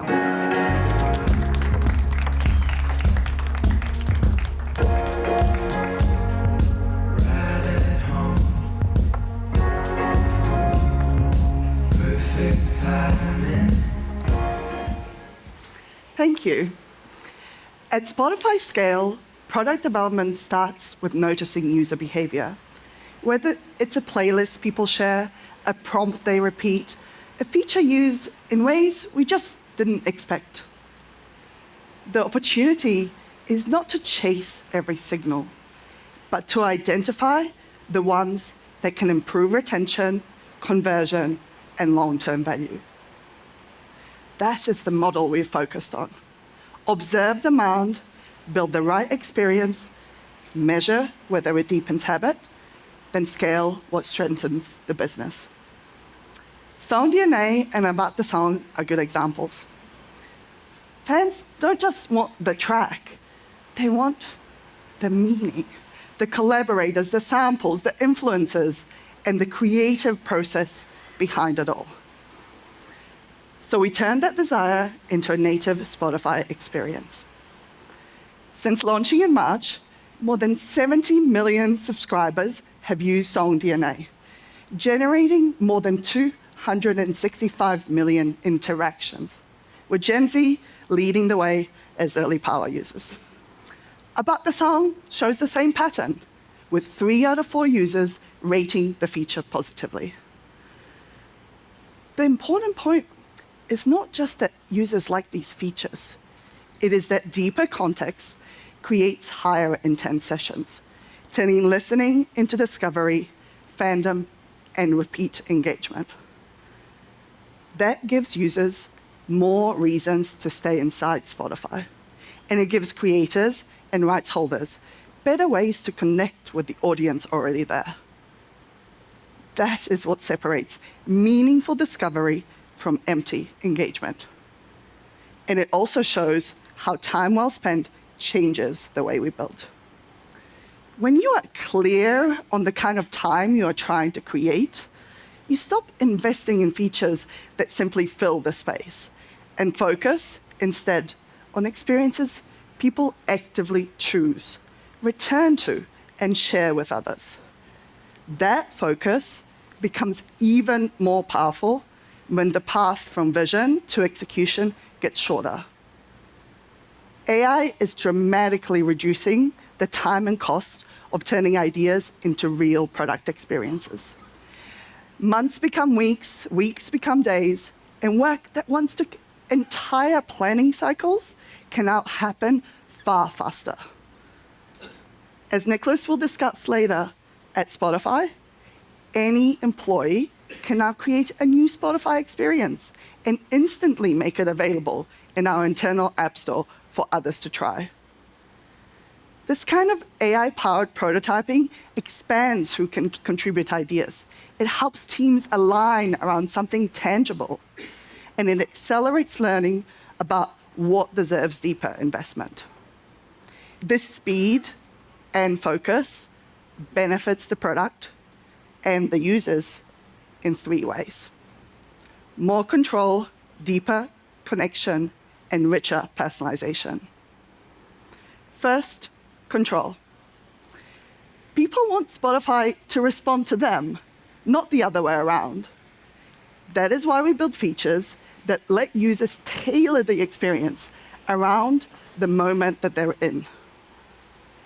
S8: Thank you. At Spotify scale, product development starts with noticing user behavior. Whether it's a playlist people share, a prompt they repeat, a feature used in ways we just didn't expect. The opportunity is not to chase every signal, but to identify the ones that can improve retention, conversion, and long-term value. That is the model we're focused on. Observe demand, build the right experience, measure whether it deepens habit, then scale what strengthens the business. Song DNA and About the Song are good examples. Fans don't just want the track, they want the meaning, the collaborators, the samples, the influencers, and the creative process behind it all. So we turned that desire into a native Spotify experience. Since launching in March, more than 70 million subscribers have used Song DNA, generating more than 265 million interactions, with Gen Z leading the way as early power users. About the Song shows the same pattern, with 3 out of 4 users rating the feature positively. The important point is not just that users like these features. It is that deeper context creates higher intent sessions, turning listening into discovery, fandom, and repeat engagement. That gives users more reasons to stay inside Spotify, and it gives creators and rights holders better ways to connect with the audience already there. That is what separates meaningful discovery from empty engagement. And it also shows how time well spent changes the way we build. When you are clear on the kind of time you are trying to create, you stop investing in features that simply fill the space and focus instead on experiences people actively choose, return to, and share with others. That focus becomes even more powerful when the path from vision to execution gets shorter. AI is dramatically reducing the time and cost of turning ideas into real product experiences. Months become weeks, weeks become days, and work that once took entire planning cycles can now happen far faster. As Nicholas will discuss later, at Spotify, any employee can now create a new Spotify experience and instantly make it available in our internal app store for others to try. This kind of AI-powered prototyping expands who can contribute ideas. It helps teams align around something tangible, and it accelerates learning about what deserves deeper investment. This speed and focus benefits the product and the users in 3 ways: more control, deeper connection, and richer personalization. First, control. People want Spotify to respond to them, not the other way around. That is why we build features that let users tailor the experience around the moment that they're in.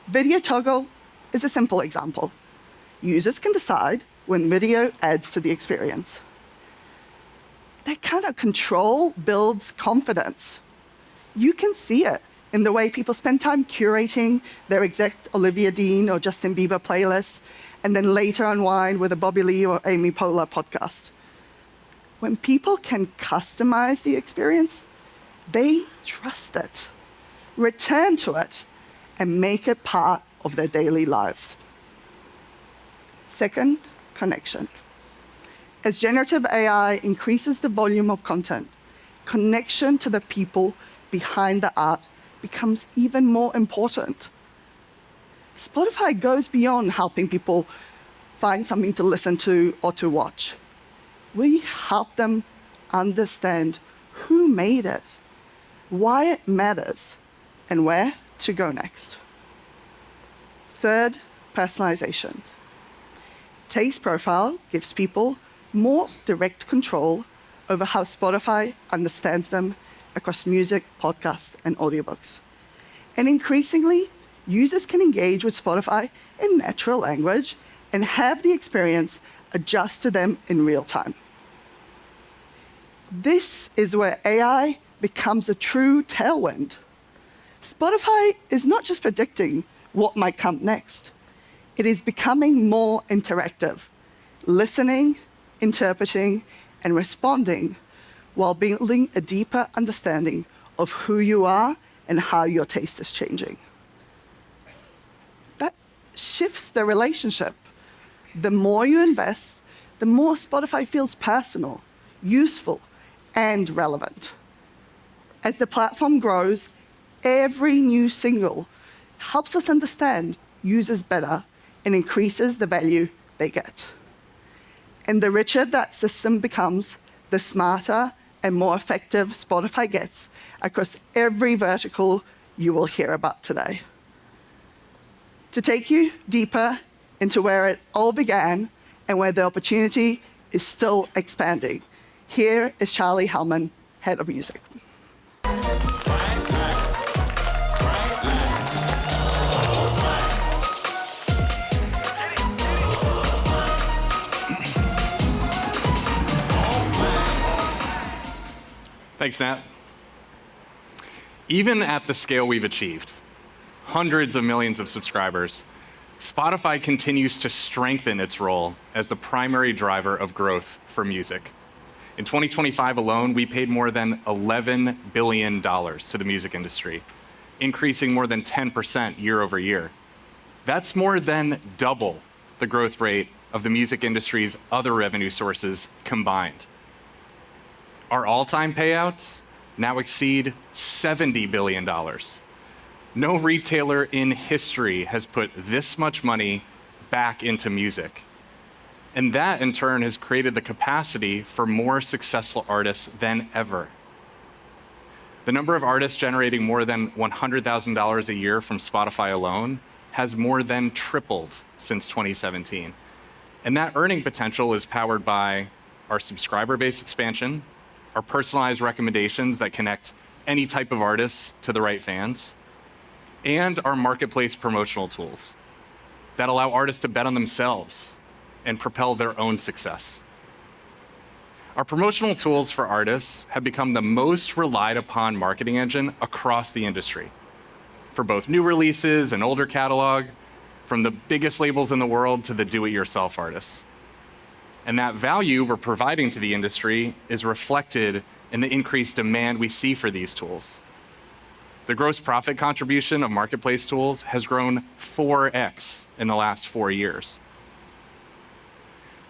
S8: Video toggle is a simple example. Users can decide when video adds to the experience. That kind of control builds confidence. You can see it in the way people spend time curating their exact Olivia Dean or Justin Bieber playlists, and then later unwind with a Bobby Lee or Amy Poehler podcast. When people can customize the experience, they trust it, return to it, and make it part of their daily lives. Second, connection. As generative AI increases the volume of content, connection to the people behind the art becomes even more important. Spotify goes beyond helping people find something to listen to or to watch. We help them understand who made it, why it matters, and where to go next. Third, personalization. Taste Profile gives people more direct control over how Spotify understands them across music, podcasts, and audiobooks. And increasingly, users can engage with Spotify in natural language and have the experience adjust to them in real time. This is where AI becomes a true tailwind. Spotify is not just predicting what might come next. It is becoming more interactive, listening, interpreting, and responding while building a deeper understanding of who you are and how your taste is changing. That shifts the relationship. The more you invest, the more Spotify feels personal, useful, and relevant. As the platform grows, every new single helps us understand users better and increases the value they get. And the richer that system becomes, the smarter and more effective Spotify gets across every vertical you will hear about today. To take you deeper into where it all began and where the opportunity is still expanding, here is Charlie Hellman, Head of Music.
S9: Thanks, Nat. Even at the scale we've achieved, hundreds of millions of subscribers, Spotify continues to strengthen its role as the primary driver of growth for music. In 2025 alone, we paid more than $11 billion to the music industry, increasing more than 10% year over year. That's more than double the growth rate of the music industry's other revenue sources combined. Our all-time payouts now exceed $70 billion. No retailer in history has put this much money back into music. And that, in turn, has created the capacity for more successful artists than ever. The number of artists generating more than $100,000 a year from Spotify alone has more than tripled since 2017. And that earning potential is powered by our subscriber base expansion, our personalized recommendations that connect any type of artists to the right fans, and our marketplace promotional tools that allow artists to bet on themselves and propel their own success. Our promotional tools for artists have become the most relied upon marketing engine across the industry, for both new releases and older catalog, from the biggest labels in the world to the do-it-yourself artists. And that value we're providing to the industry is reflected in the increased demand we see for these tools. The gross profit contribution of marketplace tools has grown 4x in the last 4 years.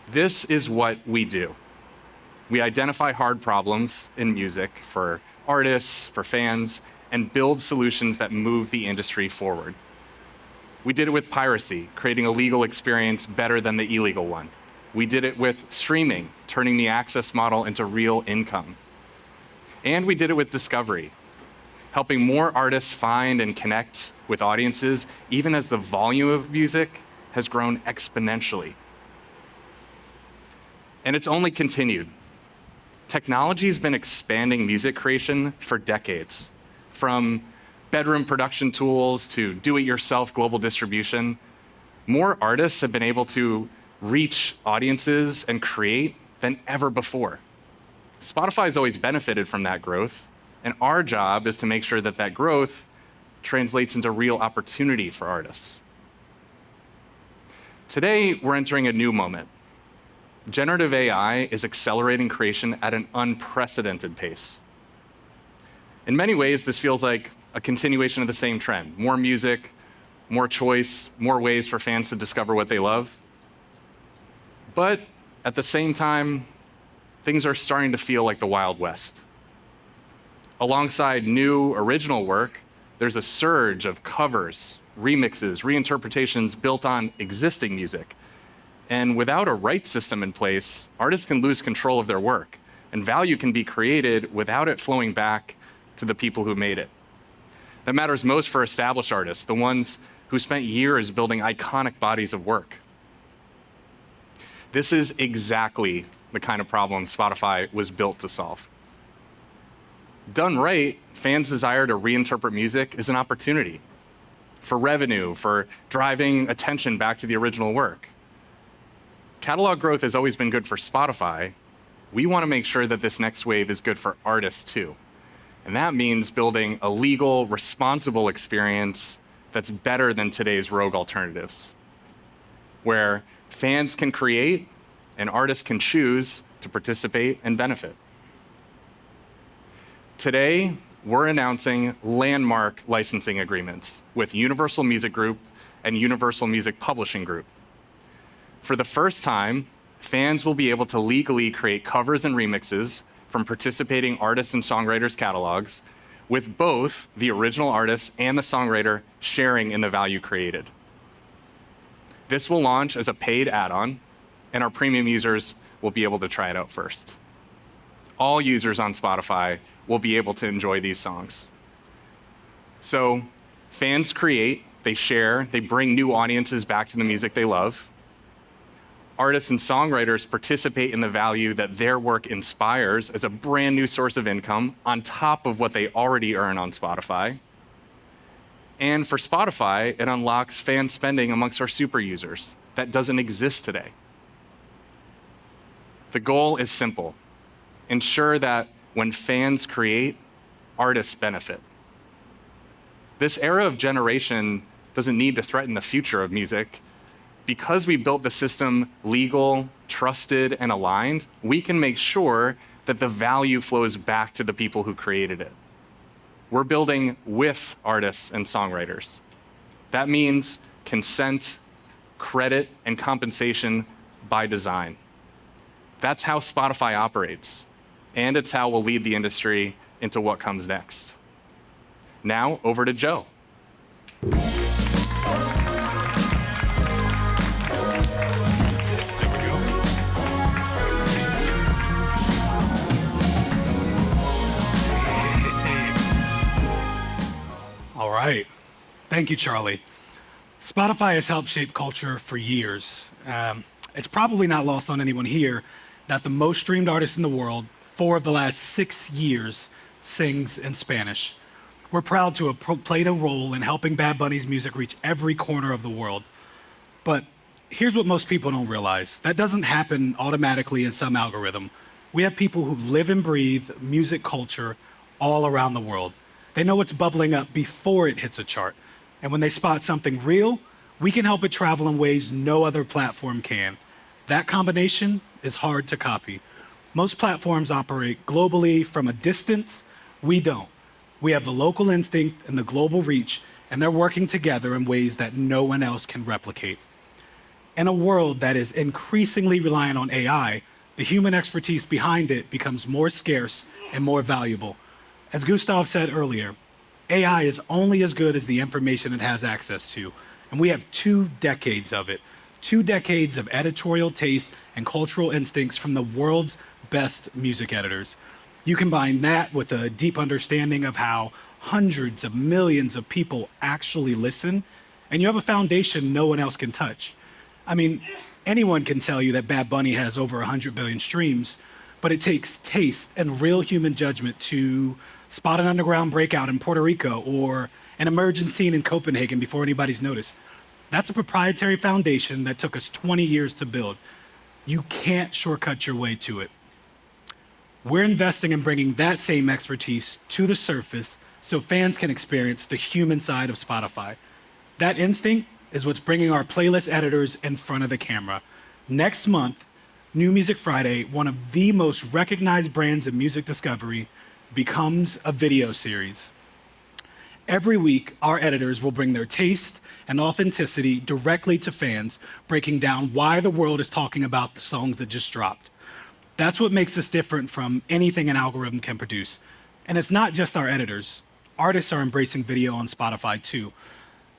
S9: This is what we do. We identify hard problems in music for artists, for fans, and build solutions that move the industry forward. We did it with piracy, creating a legal experience better than the illegal one. We did it with streaming, turning the access model into real income. And we did it with discovery, helping more artists find and connect with audiences, even as the volume of music has grown exponentially. And it's only continued. Technology has been expanding music creation for decades, from bedroom production tools to do-it-yourself global distribution, more artists have been able to reach audiences and create than ever before. Spotify has always benefited from that growth, and our job is to make sure that that growth translates into real opportunity for artists. Today, we're entering a new moment. Generative AI is accelerating creation at an unprecedented pace. In many ways, this feels like a continuation of the same trend. More music, more choice, more ways for fans to discover what they love. But at the same time, things are starting to feel like the Wild West. Alongside new original work, there's a surge of covers, remixes, reinterpretations built on existing music. And without a rights system in place, artists can lose control of their work, and value can be created without it flowing back to the people who made it. That matters most for established artists, the ones who spent years building iconic bodies of work. This is exactly the kind of problem Spotify was built to solve. Done right, fans' desire to reinterpret music is an opportunity for revenue, for driving attention back to the original work. Catalog growth has always been good for Spotify. We want to make sure that this next wave is good for artists too. And that means building a legal, responsible experience that's better than today's rogue alternatives, where fans can create and artists can choose to participate and benefit. Today, we're announcing landmark licensing agreements with Universal Music Group and Universal Music Publishing Group. For the first time, fans will be able to legally create covers and remixes from participating artists and songwriters' catalogs, with both the original artist and the songwriter sharing in the value created. This will launch as a paid add-on, and our premium users will be able to try it out first. All users on Spotify will be able to enjoy these songs. So fans create, they share, they bring new audiences back to the music they love. Artists and songwriters participate in the value that their work inspires as a brand new source of income on top of what they already earn on Spotify. And for Spotify, it unlocks fan spending amongst our super users that doesn't exist today. The goal is simple. Ensure that when fans create, artists benefit. This era of generation doesn't need to threaten the future of music. Because we built the system legal, trusted, and aligned, we can make sure that the value flows back to the people who created it. We're building with artists and songwriters. That means consent, credit, and compensation by design. That's how Spotify operates, and it's how we'll lead the industry into what comes next. Now, over to Joe.
S10: All right. Thank you, Charlie. Spotify has helped shape culture for years. It's probably not lost on anyone here that the most streamed artist in the world, 4 of the last 6 years, sings in Spanish. We're proud to have played a role in helping Bad Bunny's music reach every corner of the world. But here's what most people don't realize. That doesn't happen automatically in some algorithm. We have people who live and breathe music culture all around the world. They know what's bubbling up before it hits a chart. And when they spot something real, we can help it travel in ways no other platform can. That combination is hard to copy. Most platforms operate globally from a distance. We don't. We have the local instinct and the global reach, and they're working together in ways that no one else can replicate. In a world that is increasingly reliant on AI, the human expertise behind it becomes more scarce and more valuable. As Gustav said earlier, AI is only as good as the information it has access to, and we have 2 decades of it. 2 decades of editorial taste and cultural instincts from the world's best music editors. You combine that with a deep understanding of how hundreds of millions of people actually listen, and you have a foundation no one else can touch. I mean, anyone can tell you that Bad Bunny has over 100 billion streams, but it takes taste and real human judgment to spot an underground breakout in Puerto Rico or an emergent scene in Copenhagen before anybody's noticed. That's a proprietary foundation that took us 20 years to build. You can't shortcut your way to it. We're investing in bringing that same expertise to the surface so fans can experience the human side of Spotify. That instinct is what's bringing our playlist editors in front of the camera. Next month, New Music Friday, one of the most recognized brands in music discovery, becomes a video series. Every week, our editors will bring their taste and authenticity directly to fans, breaking down why the world is talking about the songs that just dropped. That's what makes us different from anything an algorithm can produce. And it's not just our editors. Artists are embracing video on Spotify too.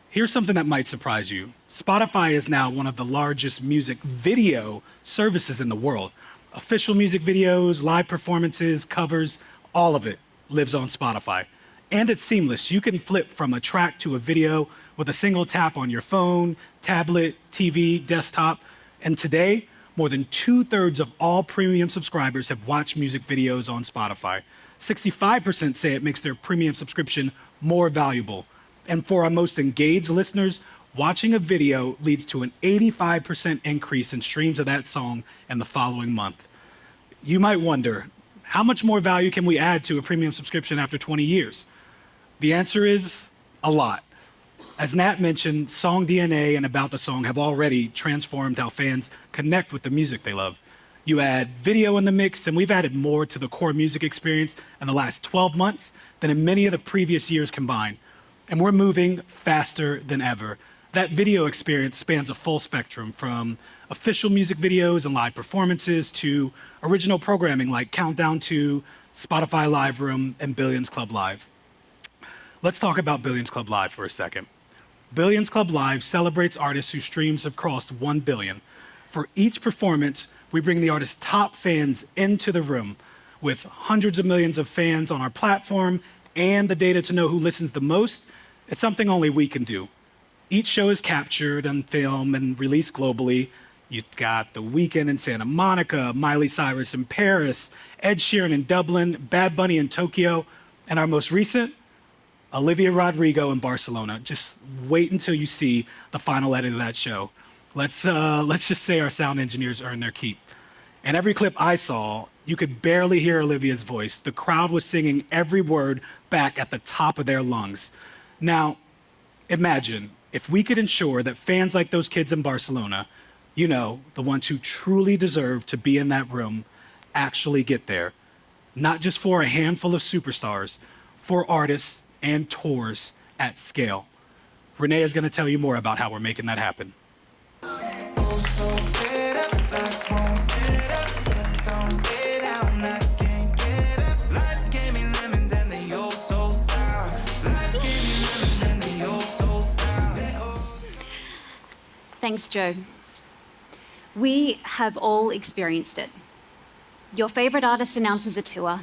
S10: Here's something that might surprise you. Spotify is now one of the largest music video services in the world. Official music videos, live performances, covers, all of it lives on Spotify. And it's seamless. You can flip from a track to a video with a single tap on your phone, tablet, TV, desktop. And today, more than 2/3 of all premium subscribers have watched music videos on Spotify. 65% say it makes their premium subscription more valuable. And for our most engaged listeners, watching a video leads to an 85% increase in streams of that song in the following month. You might wonder, how much more value can we add to a premium subscription after 20 years? The answer is a lot. As Nat mentioned, Song DNA and About the Song have already transformed how fans connect with the music they love. You add video in the mix, and we've added more to the core music experience in the last 12 months than in many of the previous years combined. And we're moving faster than ever. That video experience spans a full spectrum, from official music videos and live performances to original programming like Countdown to, Spotify Live Room, and Billions Club Live. Let's talk about Billions Club Live for a second. Billions Club Live celebrates artists whose streams have crossed 1 billion. For each performance, we bring the artist's top fans into the room with hundreds of millions of fans on our platform and the data to know who listens the most. It's something only we can do. Each show is captured on film and released globally. You've got The Weeknd in Santa Monica, Miley Cyrus in Paris, Ed Sheeran in Dublin, Bad Bunny in Tokyo, and our most recent, Olivia Rodrigo in Barcelona. Just wait until you see the final edit of that show. Let's just say our sound engineers earned their keep. And every clip I saw, you could barely hear Olivia's voice. The crowd was singing every word back at the top of their lungs. Now, imagine if we could ensure that fans like those kids in Barcelona, you know, the ones who truly deserve to be in that room, actually get there. Not just for a handful of superstars, for artists and tours at scale. Renee is going to tell you more about how we're making that happen.
S11: Thanks, Joe. We have all experienced it. Your favorite artist announces a tour.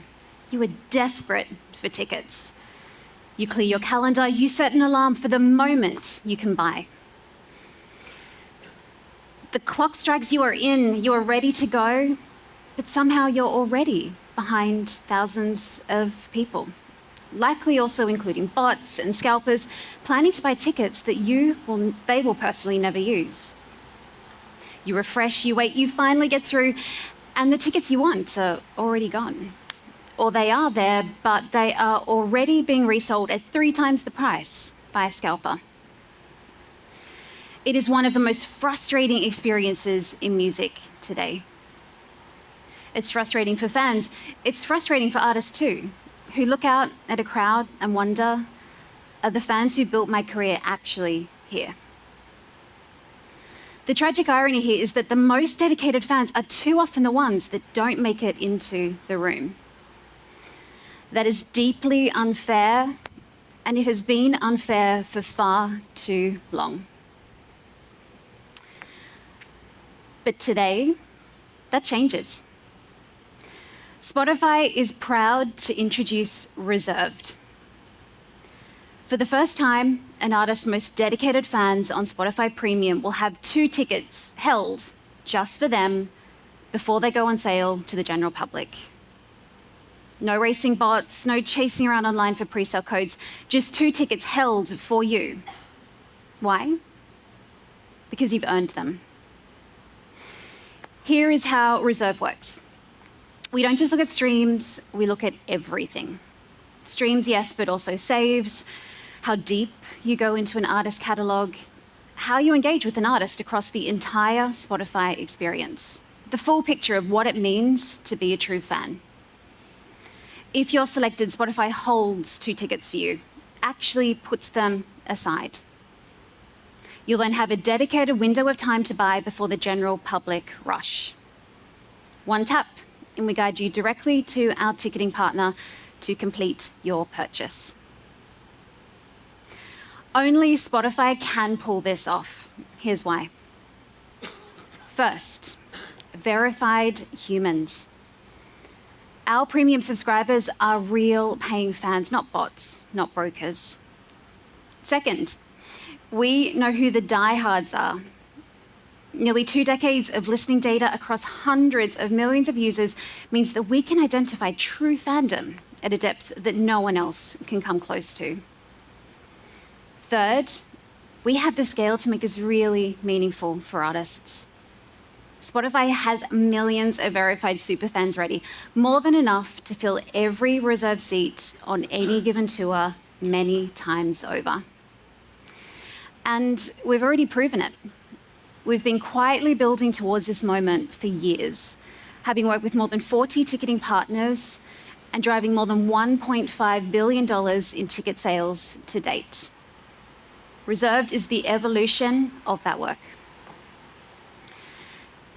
S11: You are desperate for tickets. You clear your calendar, you set an alarm for the moment you can buy. The clock strikes, you are in, you are ready to go, but somehow you're already behind thousands of people, likely also including bots and scalpers, planning to buy tickets that they will personally never use. You refresh, you wait, you finally get through, and the tickets you want are already gone. Or they are there, but they are already being resold at 3 times the price by a scalper. It is one of the most frustrating experiences in music today. It's frustrating for fans. It's frustrating for artists too, who look out at a crowd and wonder, are the fans who built my career actually here? The tragic irony here is that the most dedicated fans are too often the ones that don't make it into the room. That is deeply unfair, and it has been unfair for far too long. But today, that changes. Spotify is proud to introduce Reserved. For the first time, an artist's most dedicated fans on Spotify Premium will have 2 tickets held just for them before they go on sale to the general public. No racing bots, no chasing around online for pre-sale codes, just 2 tickets held for you. Why? Because you've earned them. Here is how Reserve works. We don't just look at streams, we look at everything. Streams, yes, but also saves, how deep you go into an artist catalog, how you engage with an artist across the entire Spotify experience. The full picture of what it means to be a true fan. If you're selected, Spotify holds 2 tickets for you, actually puts them aside. You'll then have a dedicated window of time to buy before the general public rush. 1 tap, and we guide you directly to our ticketing partner to complete your purchase. Only Spotify can pull this off. Here's why. First, verified humans. Our premium subscribers are real paying fans, not bots, not brokers. Second, we know who the diehards are. Nearly 2 decades of listening data across hundreds of millions of users means that we can identify true fandom at a depth that no one else can come close to. Third, we have the scale to make this really meaningful for artists. Spotify has millions of verified superfans ready, more than enough to fill every reserved seat on any given tour many times over. And we've already proven it. We've been quietly building towards this moment for years, having worked with more than 40 ticketing partners and driving more than $1.5 billion in ticket sales to date. Reserved is the evolution of that work.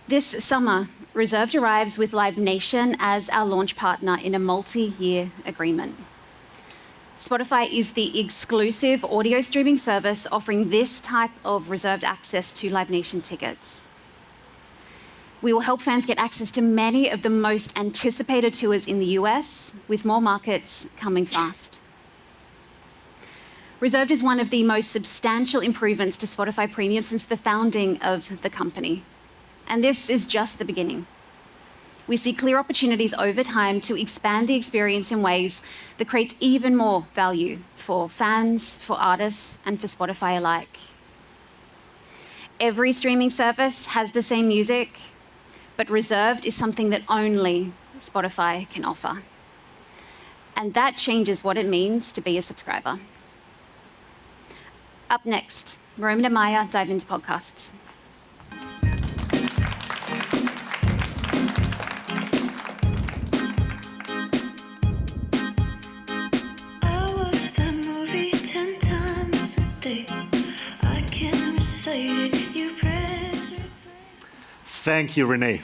S11: This summer, Reserved arrives with Live Nation as our launch partner in a multi-year agreement. Spotify is the exclusive audio streaming service offering this type of reserved access to Live Nation tickets. We will help fans get access to many of the most anticipated tours in the US, with more markets coming fast. Reserved is one of the most substantial improvements to Spotify Premium since the founding of the company. And this is just the beginning. We see clear opportunities over time to expand the experience in ways that create even more value for fans, for artists, and for Spotify alike. Every streaming service has the same music, but Reserved is something that only Spotify can offer. And that changes what it means to be a subscriber. Up next, Roman and Maya dive into podcasts.
S1: Thank you, Renee.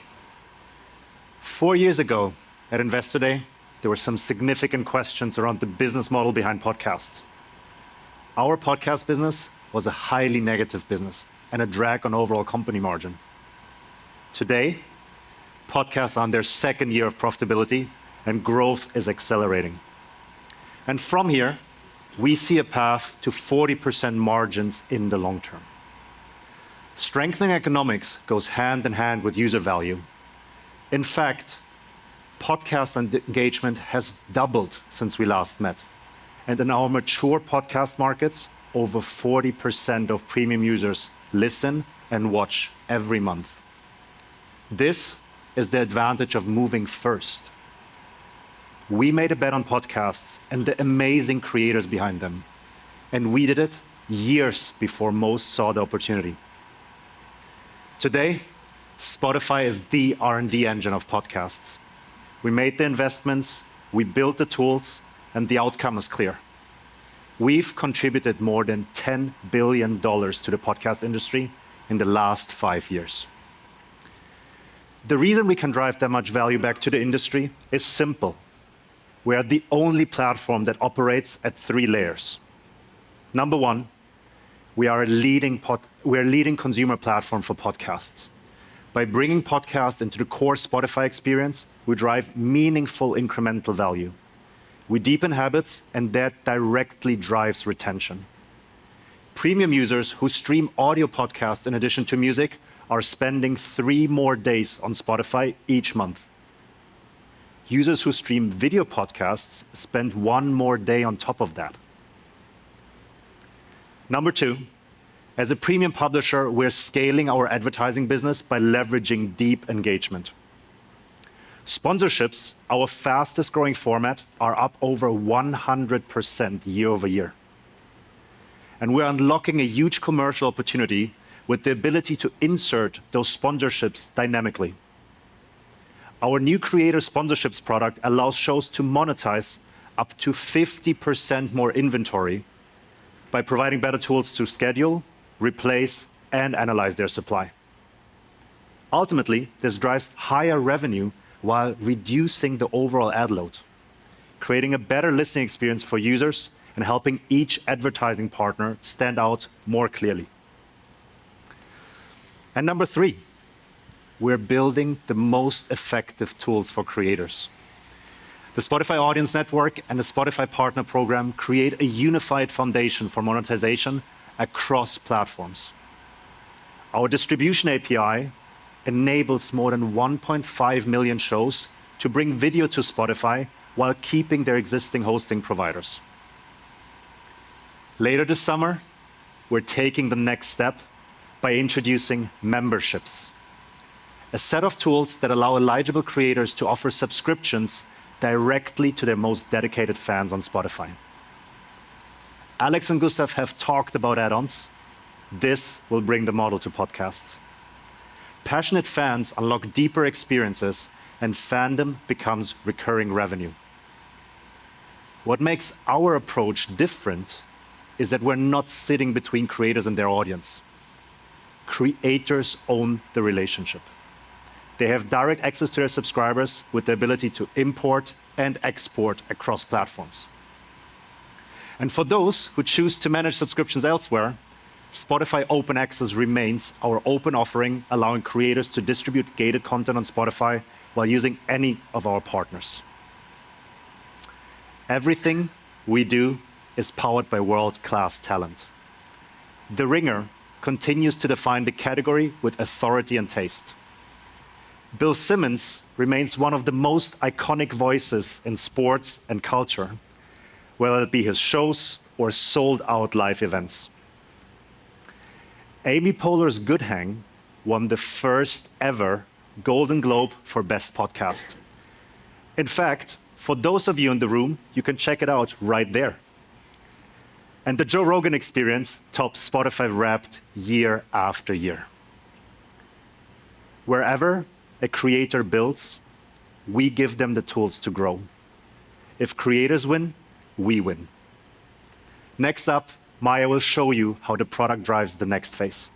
S1: 4 years ago at Investor Day, there were some significant questions around the business model behind podcasts. Our podcast business was a highly negative business and a drag on overall company margin. Today, podcasts are on their 2nd year of profitability and growth is accelerating. And from here, we see a path to 40% margins in the long term. Strengthening economics goes hand in hand with user value. In fact, podcast engagement has doubled since we last met. And in our mature podcast markets, over 40% of premium users listen and watch every month. This is the advantage of moving first. We made a bet on podcasts and the amazing creators behind them. And we did it years before most saw the opportunity. Today, Spotify is the R&D engine of podcasts. We made the investments, we built the tools, and the outcome is clear. We've contributed more than $10 billion to the podcast industry in the last 5 years. The reason we can drive that much value back to the industry is simple. We are the only platform that operates at 3 layers. Number 1, we are a leading consumer platform for podcasts. By bringing podcasts into the core Spotify experience, we drive meaningful incremental value. We deepen habits, and that directly drives retention. Premium users who stream audio podcasts in addition to music are spending 3 more days on Spotify each month.
S12: users who stream video podcasts spend one more day on top of that. Number two, as a premium publisher, we're scaling our advertising business by leveraging deep engagement. Sponsorships, our fastest growing format, are up over 100% year over year. And we're unlocking a huge commercial opportunity with the ability to insert those sponsorships dynamically. Our new creator sponsorships product allows shows to monetize up to 50% more inventory by providing better tools to schedule, replace, and analyze their supply. Ultimately, this drives higher revenue while reducing the overall ad load, creating a better listening experience for users and helping each advertising partner stand out more clearly. And number three, we're building the most effective tools for creators. The Spotify Audience Network and the Spotify Partner Program create a unified foundation for monetization across platforms. Our distribution API enables more than 1.5 million shows to bring video to Spotify while keeping their existing hosting providers. Later this summer, we're taking the next step by introducing memberships, a set of tools that allow eligible creators to offer subscriptions directly to their most dedicated fans on Spotify. Alex and Gustav have talked about add-ons. This will bring the model to podcasts. Passionate fans unlock deeper experiences, and fandom becomes recurring revenue. What makes our approach different is that we're not sitting between creators and their audience. Creators own the relationship. They have direct access to their subscribers with the ability to import and export across platforms. And for those who choose to manage subscriptions elsewhere, Spotify Open Access remains our open offering, allowing creators to distribute gated content on Spotify while using any of our partners. Everything we do is powered by world-class talent. The Ringer continues to define the category with authority and taste. Bill Simmons remains one of the most iconic voices in sports and culture, whether it be his shows or sold-out live events. Amy Poehler's Good Hang won the first ever Golden Globe for Best Podcast. In fact, for those of you in the room, you can check it out right there. And the Joe Rogan Experience tops Spotify Wrapped year after year. Wherever a creator builds, we give them the tools to grow. If creators win, we win. Next up, Maya will show you how the product drives the next phase.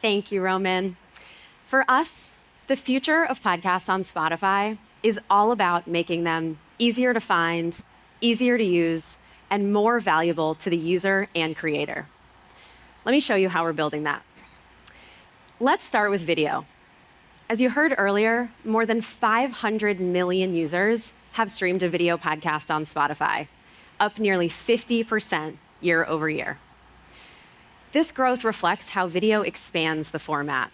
S3: Thank you, Roman. For us, the future of podcasts on Spotify is all about making them easier to find, easier to use, and more valuable to the user and creator. Let me show you how we're building that. Let's start with video. As you heard earlier, more than 500 million users have streamed a video podcast on Spotify, up nearly 50% year over year. This growth reflects how video expands the format.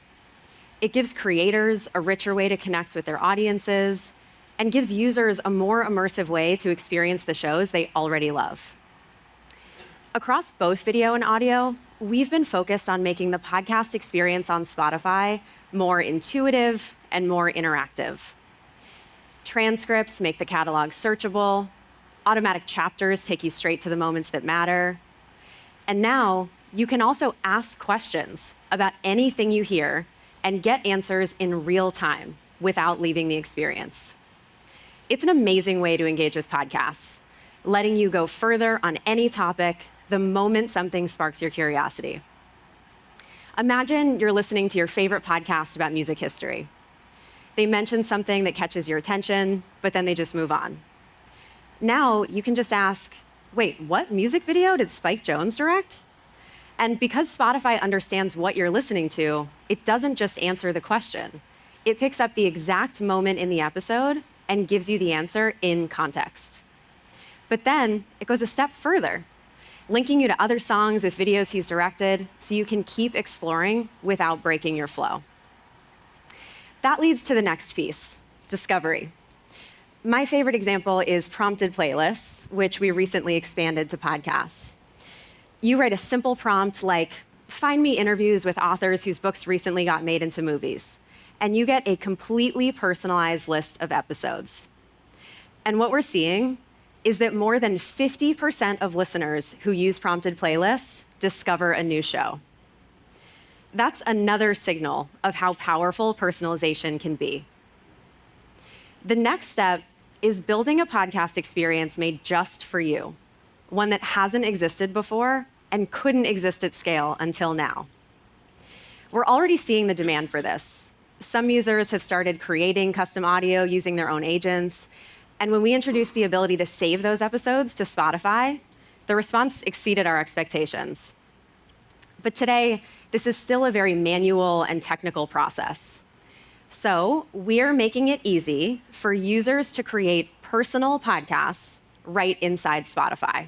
S3: It gives creators a richer way to connect with their audiences and gives users a more immersive way to experience the shows they already love. Across both video and audio, we've been focused on making the podcast experience on Spotify more intuitive and more interactive. Transcripts make the catalog searchable. Automatic chapters take you straight to the moments that matter. And now you can also ask questions about anything you hear and get answers in real time without leaving the experience. It's an amazing way to engage with podcasts, letting you go further on any topic the moment something sparks your curiosity. Imagine you're listening to your favorite podcast about music history. They mention something that catches your attention, but then they just move on. Now you can just ask, wait, what music video did Spike Jonze direct? And because Spotify understands what you're listening to, it doesn't just answer the question. It picks up the exact moment in the episode and gives you the answer in context. But then it goes a step further, linking you to other songs with videos he's directed so you can keep exploring without breaking your flow. That leads to the next piece, discovery. My favorite example is prompted playlists, which we recently expanded to podcasts. You write a simple prompt like, find me interviews with authors whose books recently got made into movies, and you get a completely personalized list of episodes. And what we're seeing is that more than 50% of listeners who use prompted playlists discover a new show. That's another signal of how powerful personalization can be. The next step is building a podcast experience made just for you, one that hasn't existed before and couldn't exist at scale until now. We're already seeing the demand for this. Some users have started creating custom audio using their own agents, and when we introduced the ability to save those episodes to Spotify, the response exceeded our expectations. But today, this is still a very manual and technical process. So we're making it easy for users to create personal podcasts right inside Spotify.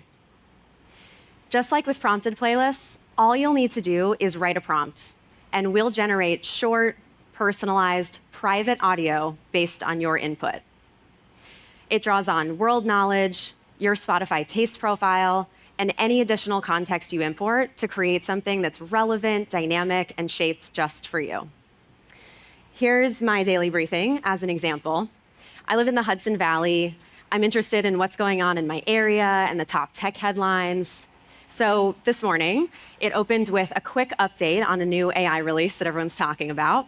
S3: Just like with prompted playlists, all you'll need to do is write a prompt, and we'll generate short, personalized, private audio based on your input. It draws on world knowledge, your Spotify taste profile, and any additional context you import to create something that's relevant, dynamic, and shaped just for you. Here's my daily briefing as an example. I live in the Hudson Valley. I'm interested in what's going on in my area and the top tech headlines. So this morning, it opened with a quick update on a new AI release that everyone's talking about.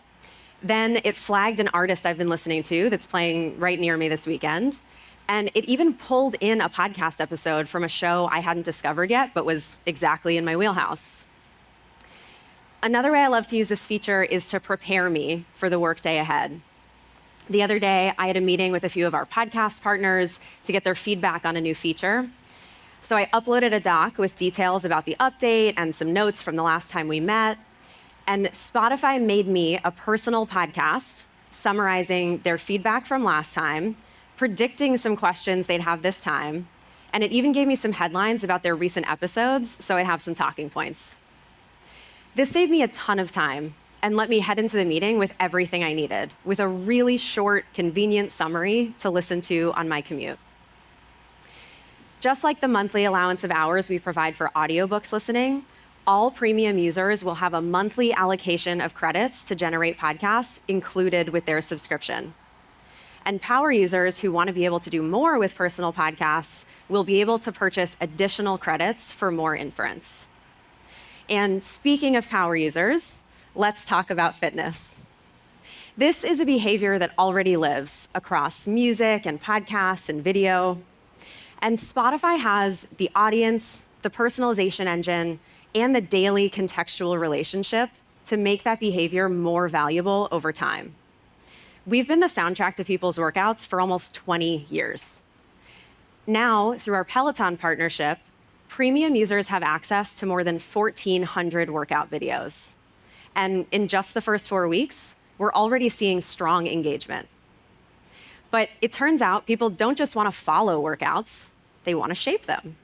S3: Then it flagged an artist I've been listening to that's playing right near me this weekend. And it even pulled in a podcast episode from a show I hadn't discovered yet, but was exactly in my wheelhouse. Another way I love to use this feature is to prepare me for the workday ahead. The other day, I had a meeting with a few of our podcast partners to get their feedback on a new feature. So I uploaded a doc with details about the update and some notes from the last time we met. And Spotify made me a personal podcast summarizing their feedback from last time, predicting some questions they'd have this time, and it even gave me some headlines about their recent episodes, so I'd have some talking points. This saved me a ton of time and let me head into the meeting with everything I needed, with a really short, convenient summary to listen to on my commute. Just like the monthly allowance of hours we provide for audiobooks listening, all premium users will have a monthly allocation of credits to generate podcasts included with their subscription. And power users who want to be able to do more with personal podcasts will be able to purchase additional credits for more inference. And speaking of power users, let's talk about fitness. This is a behavior that already lives across music and podcasts and video. And Spotify has the audience, the personalization engine, and the daily contextual relationship to make that behavior more valuable over time. We've been the soundtrack to people's workouts for almost 20 years. Now, through our Peloton partnership, premium users have access to more than 1,400 workout videos. And in just the first 4 weeks, we're already seeing strong engagement. But it turns out people don't just want to follow workouts, they want to shape them.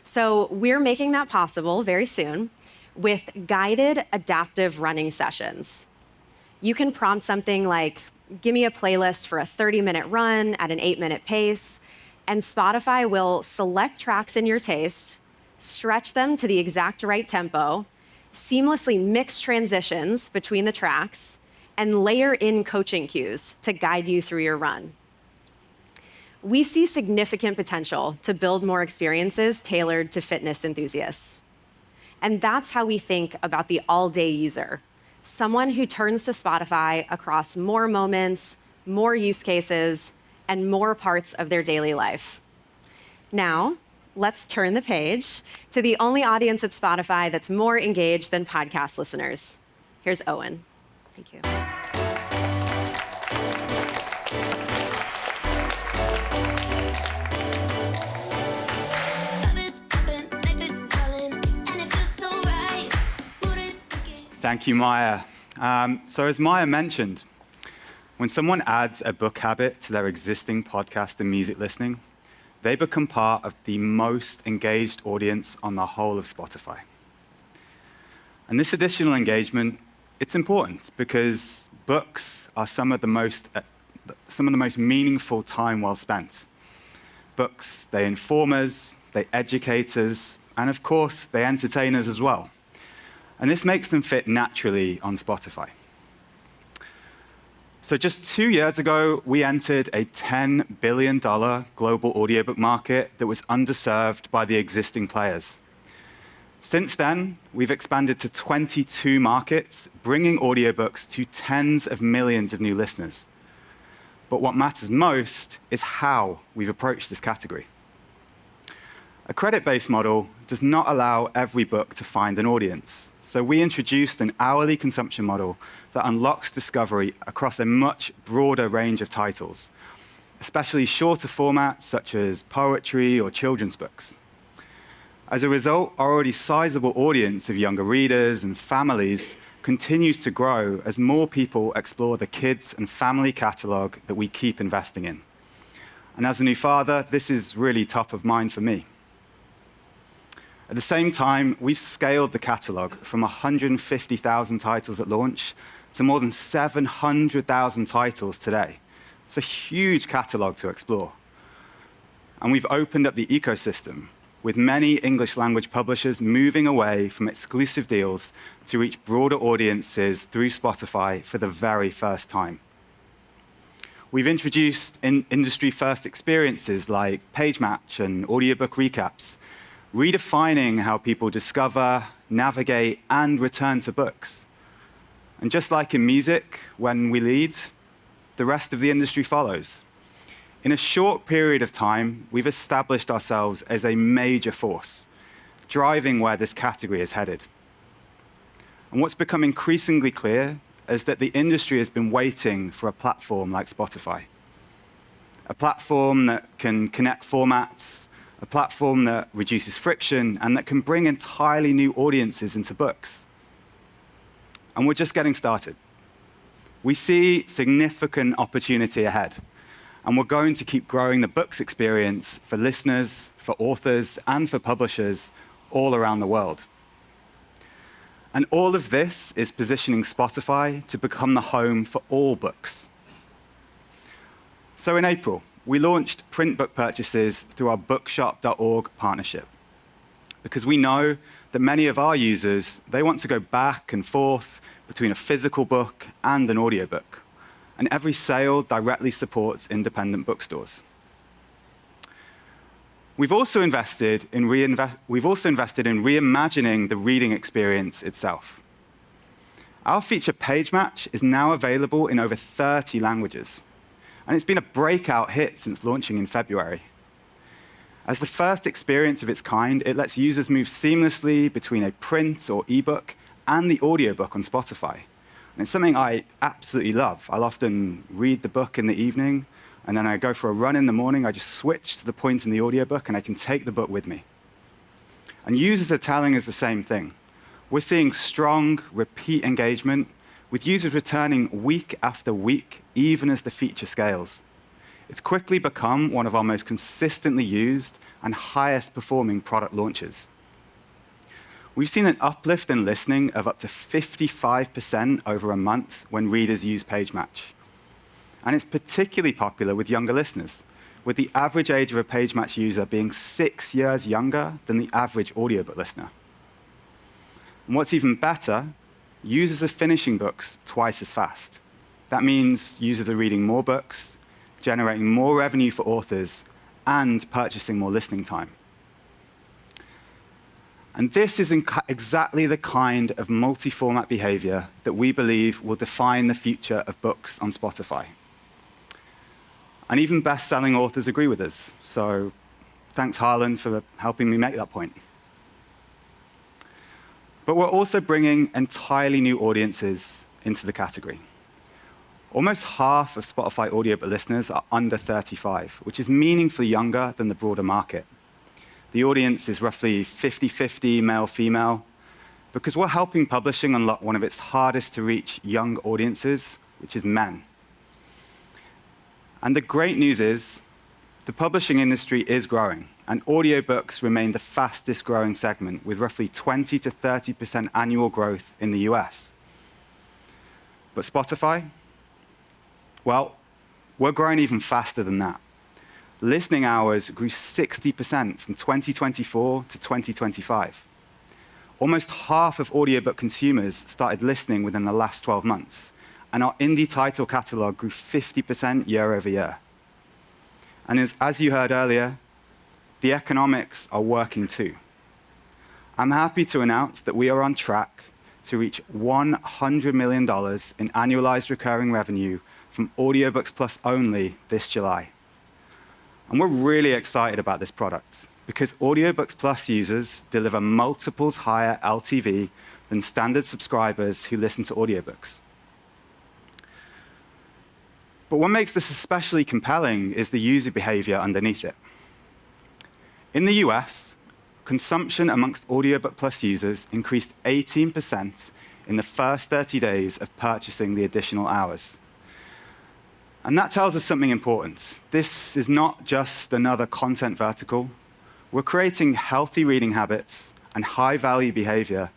S3: So we're making that possible very soon with guided adaptive running sessions. You can prompt something like, give me a playlist for a 30-minute run at an 8-minute pace, and Spotify will select tracks in your taste, stretch them to the exact right tempo, seamlessly mix transitions between the tracks, and layer in coaching cues to guide you through your run. We see significant potential to build more experiences tailored to fitness enthusiasts. And that's how we think about the all-day user, someone who turns to Spotify across more moments, more use cases, and more parts of their daily life. Now, let's turn the page to the only audience at Spotify that's more engaged than podcast listeners. Here's Owen. Thank you.
S13: Thank you, Maya. So as Maya mentioned, When someone adds a book habit to their existing podcast and music listening, they become part of the most engaged audience on the whole of Spotify. And this additional engagement, it's important because books are some of the most meaningful time well spent. Books, they inform us, they educate us, and of course, they entertain us as well. And this makes them fit naturally on Spotify. So just 2 years ago, we entered a $10 billion global audiobook market that was underserved by the existing players. Since then, we've expanded to 22 markets, bringing audiobooks to tens of millions of new listeners. But what matters most is how we've approached this category. A credit-based model does not allow every book to find an audience. So we introduced an hourly consumption model that unlocks discovery across a much broader range of titles, especially shorter formats such as poetry or children's books. As a result, our already sizable audience of younger readers and families continues to grow as more people explore the kids and family catalogue that we keep investing in. And as a new father, this is really top of mind for me. At the same time, we've scaled the catalogue from 150,000 titles at launch to more than 700,000 titles today. It's a huge catalogue to explore. And we've opened up the ecosystem, with many English language publishers moving away from exclusive deals to reach broader audiences through Spotify for the very first time. We've introduced industry-first experiences like Page Match and audiobook recaps, redefining how people discover, navigate, and return to books. And just like in music, when we lead, the rest of the industry follows. In a short period of time, we've established ourselves as a major force, driving where this category is headed. And what's become increasingly clear is that the industry has been waiting for a platform like Spotify. A platform that can connect formats, a platform that reduces friction, and that can bring entirely new audiences into books. And we're just getting started. We see significant opportunity ahead, and we're going to keep growing the books experience for listeners, for authors, and for publishers all around the world. And all of this is positioning Spotify to become the home for all books. So in April, we launched print book purchases through our bookshop.org partnership, because we know that many of our users, they want to go back and forth between a physical book and an audiobook. And every sale directly supports independent bookstores. We've also invested in reimagining the reading experience itself. Our feature Page Match is now available in over 30 languages, and it's been a breakout hit since launching in February. As the first experience of its kind, it lets users move seamlessly between a print or ebook and the audiobook on Spotify. And it's something I absolutely love. I'll often read the book in the evening, and then I go for a run in the morning. I just switch to the point in the audiobook, and I can take the book with me. And users are telling us the same thing. We're seeing strong, repeat engagement, with users returning week after week, even as the feature scales. It's quickly become one of our most consistently used and highest performing product launches. We've seen an uplift in listening of up to 55% over a month when readers use Page Match. And it's particularly popular with younger listeners, with the average age of a Page Match user being 6 years younger than the average audiobook listener. And what's even better, users are finishing books twice as fast. That means users are reading more books, generating more revenue for authors, and purchasing more listening time. And this is exactly the kind of multi-format behavior that we believe will define the future of books on Spotify. And even best-selling authors agree with us. So thanks, Harlan, for helping me make that point. But we're also bringing entirely new audiences into the category. Almost half of Spotify audiobook listeners are under 35, which is meaningfully younger than the broader market. The audience is roughly 50-50 male-female, because we're helping publishing unlock one of its hardest to reach young audiences, which is men. And the great news is the publishing industry is growing, and audiobooks remain the fastest growing segment, with roughly 20 to 30% annual growth in the US. But Spotify? Well, we're growing even faster than that. Listening hours grew 60% from 2024 to 2025. Almost half of audiobook consumers started listening within the last 12 months, and our indie title catalog grew 50% year over year. And as you heard earlier, the economics are working too. I'm happy to announce that we are on track to reach $100 million in annualized recurring revenue from Audiobooks Plus only this July. And we're really excited about this product because Audiobooks Plus users deliver multiples higher LTV than standard subscribers who listen to audiobooks. But what makes this especially compelling is the user behavior underneath it. In the US, consumption amongst Audiobook Plus users increased 18% in the first 30 days of purchasing the additional hours. And that tells us something important. This is not just another content vertical. We're creating healthy reading habits and high-value behavior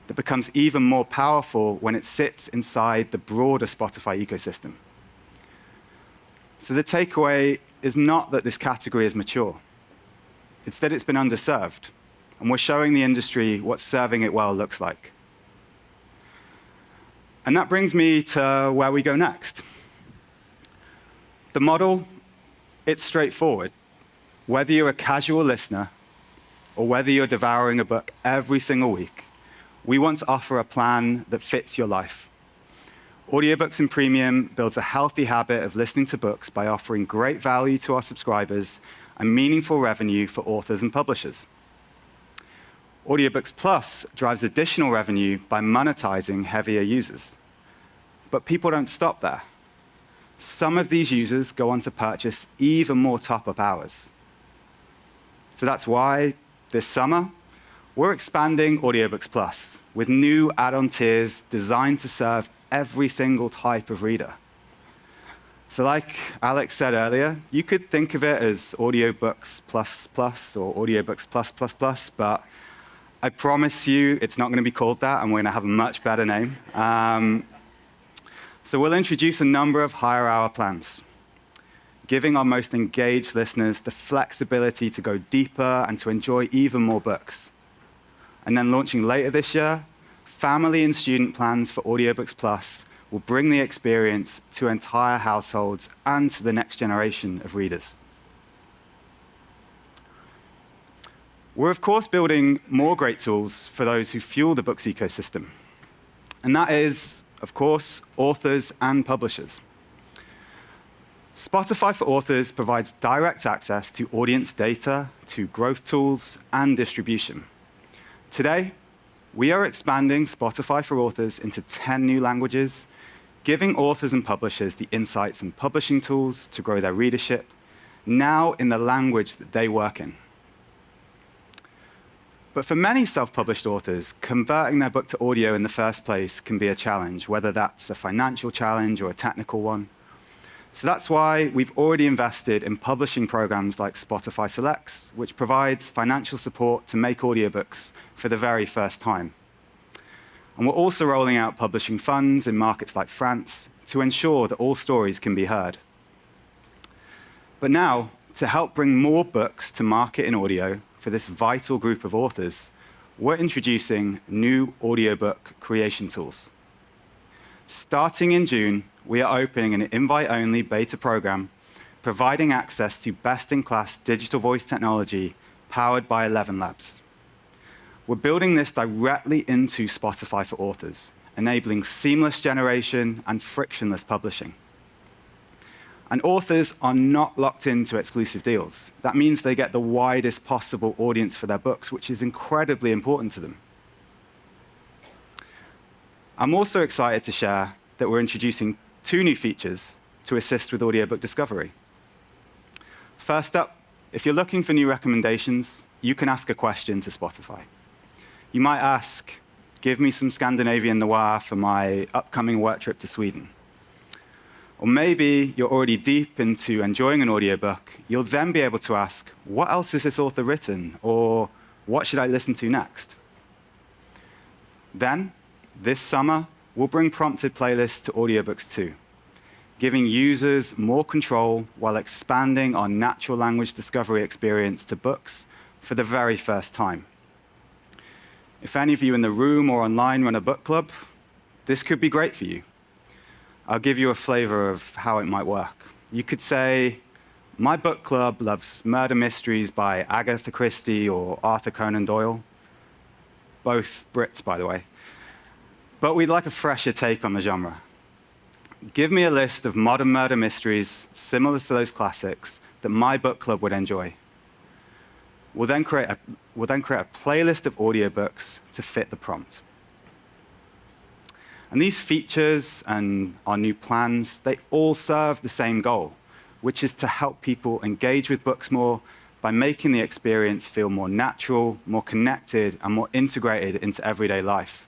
S13: that becomes even more powerful when it sits inside the broader Spotify ecosystem. So the takeaway is not that this category is mature. It's that it's been underserved, and we're showing the industry what serving it well looks like. And that brings me to where we go next. The model, it's straightforward. Whether you're a casual listener or whether you're devouring a book every single week, we want to offer a plan that fits your life. Audiobooks in Premium builds a healthy habit of listening to books by offering great value to our subscribers and meaningful revenue for authors and publishers. Audiobooks Plus drives additional revenue by monetizing heavier users. But people don't stop there. Some of these users go on to purchase even more top-up hours. So that's why this summer, we're expanding Audiobooks Plus with new add-on tiers designed to serve every single type of reader. So like Alex said earlier, you could think of it as Audiobooks Plus Plus or Audiobooks Plus Plus Plus, but I promise you it's not going to be called that, and we're going to have a much better name. So we'll introduce a number of higher hour plans, giving our most engaged listeners the flexibility to go deeper and to enjoy even more books. And then launching later this year, family and student plans for Audiobooks Plus will bring the experience to entire households and to the next generation of readers. We're, of course, building more great tools for those who fuel the books ecosystem. And that is, of course, authors and publishers. Spotify for Authors provides direct access to audience data, to growth tools, and distribution. Today, we are expanding Spotify for Authors into 10 new languages, giving authors and publishers the insights and publishing tools to grow their readership, now in the language that they work in. But for many self-published authors, converting their book to audio in the first place can be a challenge, whether that's a financial challenge or a technical one. So that's why we've already invested in publishing programs like Spotify Selects, which provides financial support to make audiobooks for the very first time. And we're also rolling out publishing funds in markets like France to ensure that all stories can be heard. But now, to help bring more books to market in audio for this vital group of authors, we're introducing new audiobook creation tools. Starting in June, we are opening an invite-only beta program, providing access to best-in-class digital voice technology powered by 11 Labs. We're building this directly into Spotify for Authors, enabling seamless generation and frictionless publishing. And authors are not locked into exclusive deals. That means they get the widest possible audience for their books, which is incredibly important to them. I'm also excited to share that we're introducing 2 new features to assist with audiobook discovery. First up, if you're looking for new recommendations, you can ask a question to Spotify. You might ask, give me some Scandinavian noir for my upcoming work trip to Sweden. Or maybe you're already deep into enjoying an audiobook. You'll then be able to ask, what else has this author written? Or what should I listen to next? Then, this summer, we'll bring prompted playlists to audiobooks too, giving users more control while expanding our natural language discovery experience to books for the very first time. If any of you in the room or online run a book club, this could be great for you. I'll give you a flavor of how it might work. You could say, my book club loves murder mysteries by Agatha Christie or Arthur Conan Doyle. Both Brits, by the way. But we'd like a fresher take on the genre. Give me a list of modern murder mysteries similar to those classics that my book club would enjoy. We'll then create a playlist of audiobooks to fit the prompt. And these features and our new plans, they all serve the same goal, which is to help people engage with books more by making the experience feel more natural, more connected, and more integrated into everyday life.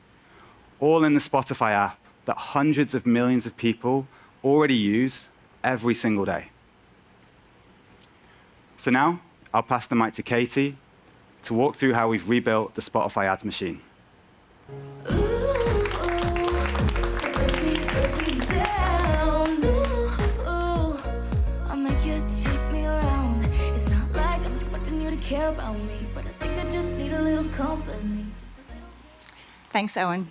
S13: All in the Spotify app that hundreds of millions of people already use every single day. So now, I'll pass the mic to Katie to walk through how we've rebuilt the Spotify ads machine.
S14: Care about me, but I think I just need a little company.
S15: Thanks, Owen.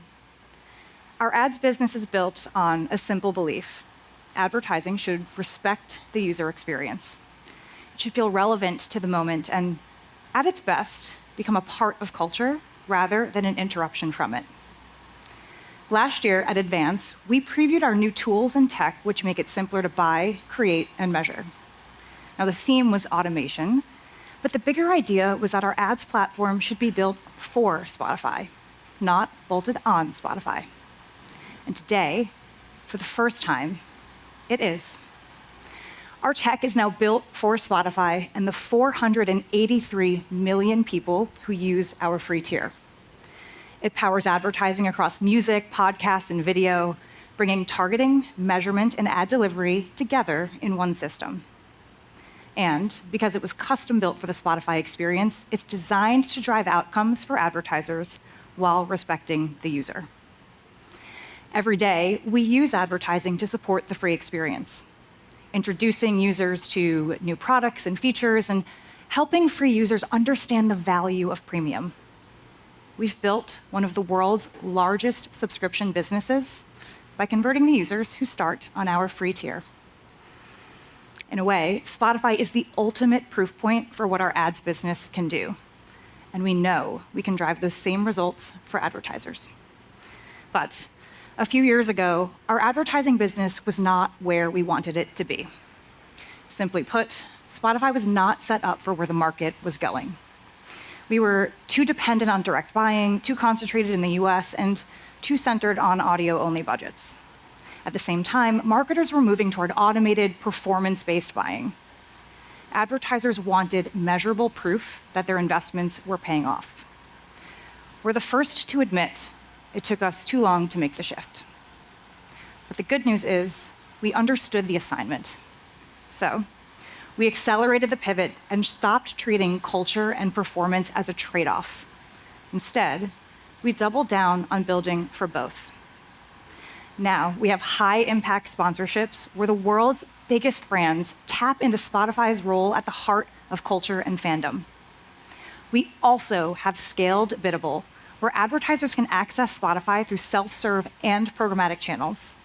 S15: Our ads business is built on a simple belief. Advertising should respect the user experience. It should feel relevant to the moment and, at its best, become a part of culture rather than an interruption from it. Last year at Advance, we previewed our new tools and tech which make it simpler to buy, create, and measure. Now, the theme was automation, but the bigger idea was that our ads platform should be built for Spotify, not bolted on Spotify. And today, for the first time, it is. Our tech is now built for Spotify and the 483 million people who use our free tier. It powers advertising across music, podcasts, and video, bringing targeting, measurement, and ad delivery together in one system. And because it was custom built for the Spotify experience, it's designed to drive outcomes for advertisers while respecting the user. Every day, we use advertising to support the free experience, introducing users to new products and features and helping free users understand the value of premium. We've built one of the world's largest subscription businesses by converting the users who start on our free tier. In a way, Spotify is the ultimate proof point for what our ads business can do. And we know we can drive those same results for advertisers. But a few years ago, our advertising business was not where we wanted it to be. Simply put, Spotify was not set up for where the market was going. We were too dependent on direct buying, too concentrated in the US, and too centered on audio-only budgets. At the same time, marketers were moving toward automated, performance-based buying. Advertisers wanted measurable proof that their investments were paying off. We're the first to admit it took us too long to make the shift. But the good news is we understood the assignment. So we accelerated the pivot and stopped treating culture and performance as a trade-off. Instead, we doubled down on building for both. Now, we have high-impact sponsorships where the world's biggest brands tap into Spotify's role at the heart of culture and fandom. We also have scaled biddable, where advertisers can access Spotify through self-serve and programmatic channels,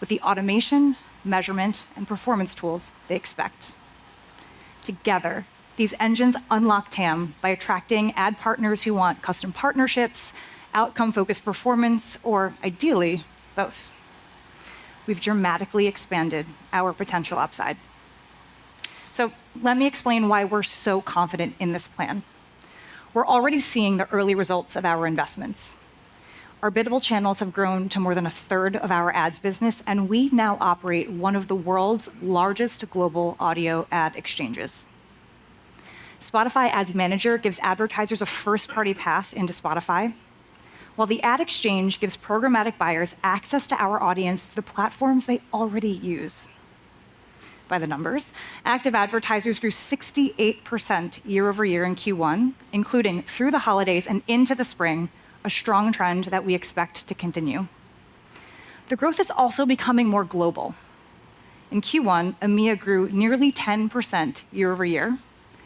S15: with the automation, measurement, and performance tools they expect. Together, these engines unlock TAM by attracting ad partners who want custom partnerships, outcome-focused performance, or ideally, both. We've dramatically expanded our potential upside. So let me explain why we're so confident in this plan. We're already seeing the early results of our investments. Our biddable channels have grown to more than a third of our ads business, and we now operate one of the world's largest global audio ad exchanges. Spotify Ads Manager gives advertisers a first-party path into Spotify, while the ad exchange gives programmatic buyers access to our audience through the platforms they already use. by the numbers. Active advertisers grew 68% year over year in Q1, including through the holidays and into the spring, a strong trend that we expect to continue. The growth is also becoming more global. In Q1, EMEA grew nearly 10% year over year,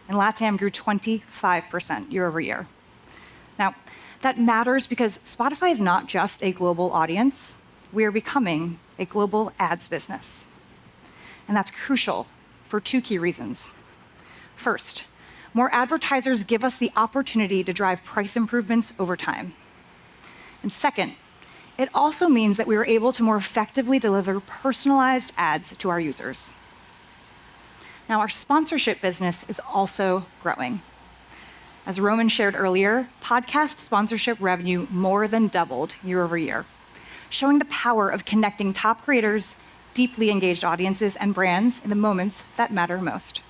S15: and LATAM grew 25% year over year. Now, that matters because Spotify is not just a global audience. We are becoming a global ads business. And that's crucial for two key reasons. First, more advertisers give us the opportunity to drive price improvements over time. And second, it also means that we are able to more effectively deliver personalized ads to our users. Now, our sponsorship business is also growing. As Roman shared earlier, podcast sponsorship revenue more than doubled year over year, showing the power of connecting top creators, deeply engaged audiences, and brands in the moments that matter most.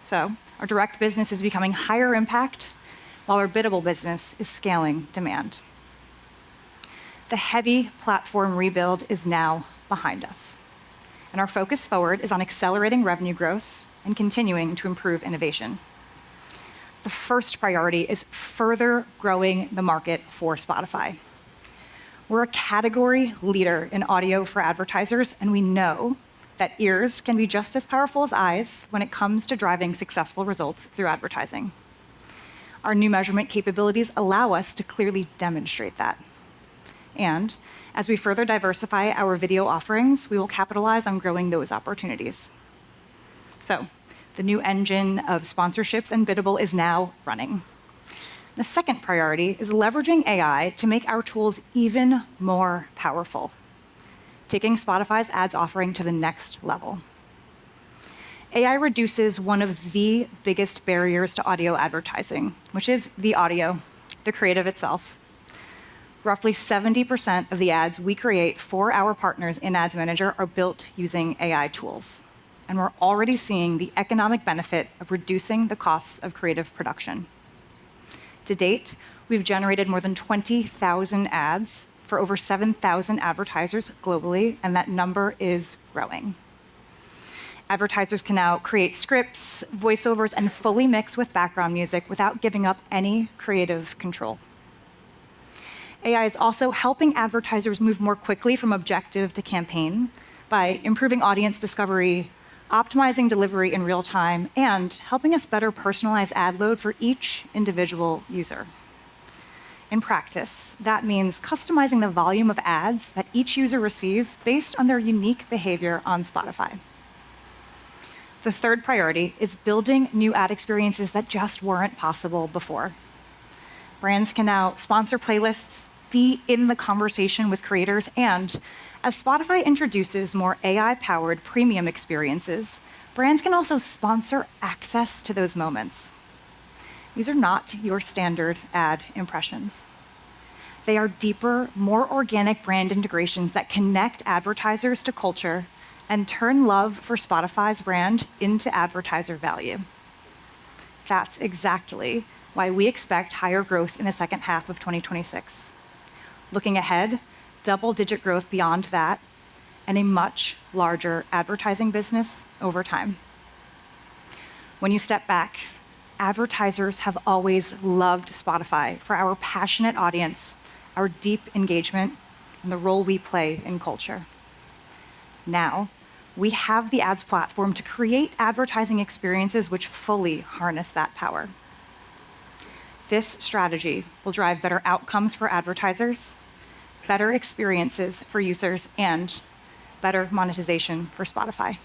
S15: So, our direct business is becoming higher impact, while our biddable business is scaling demand. The heavy platform rebuild is now behind us, and our focus forward is on accelerating revenue growth and continuing to improve innovation. The first priority is further growing the market for Spotify. We're a category leader in audio for advertisers, and we know that ears can be just as powerful as eyes when it comes to driving successful results through advertising. Our new measurement capabilities allow us to clearly demonstrate that. And as we further diversify our video offerings, we will capitalize on growing those opportunities. So, the new engine of sponsorships and biddable is now running. The second priority is leveraging AI to make our tools even more powerful, taking Spotify's ads offering to the next level. AI reduces one of the biggest barriers to audio advertising, which is the audio, the creative itself. Roughly 70% of the ads we create for our partners in Ads Manager are built using AI tools. And we're already seeing the economic benefit of reducing the costs of creative production. To date, we've generated more than 20,000 ads for over 7,000 advertisers globally, and that number is growing. Advertisers can now create scripts, voiceovers, and fully mix with background music without giving up any creative control. AI is also helping advertisers move more quickly from objective to campaign by improving audience discovery, optimizing delivery in real time, and helping us better personalize ad load for each individual user. In practice, that means customizing the volume of ads that each user receives based on their unique behavior on Spotify. The third priority is building new ad experiences that just weren't possible before. Brands can now sponsor playlists, be in the conversation with creators, and as Spotify introduces more AI-powered premium experiences, brands can also sponsor access to those moments. These are not your standard ad impressions. They are deeper, more organic brand integrations that connect advertisers to culture and turn love for Spotify's brand into advertiser value. That's exactly why we expect higher growth in the second half of 2026. Looking ahead, double-digit growth beyond that, and a much larger advertising business over time. When you step back, advertisers have always loved Spotify for our passionate audience, our deep engagement, and the role we play in culture. Now, we have the ads platform to create advertising experiences which fully harness that power. This strategy will drive better outcomes for advertisers, better experiences for users, and better monetization for Spotify.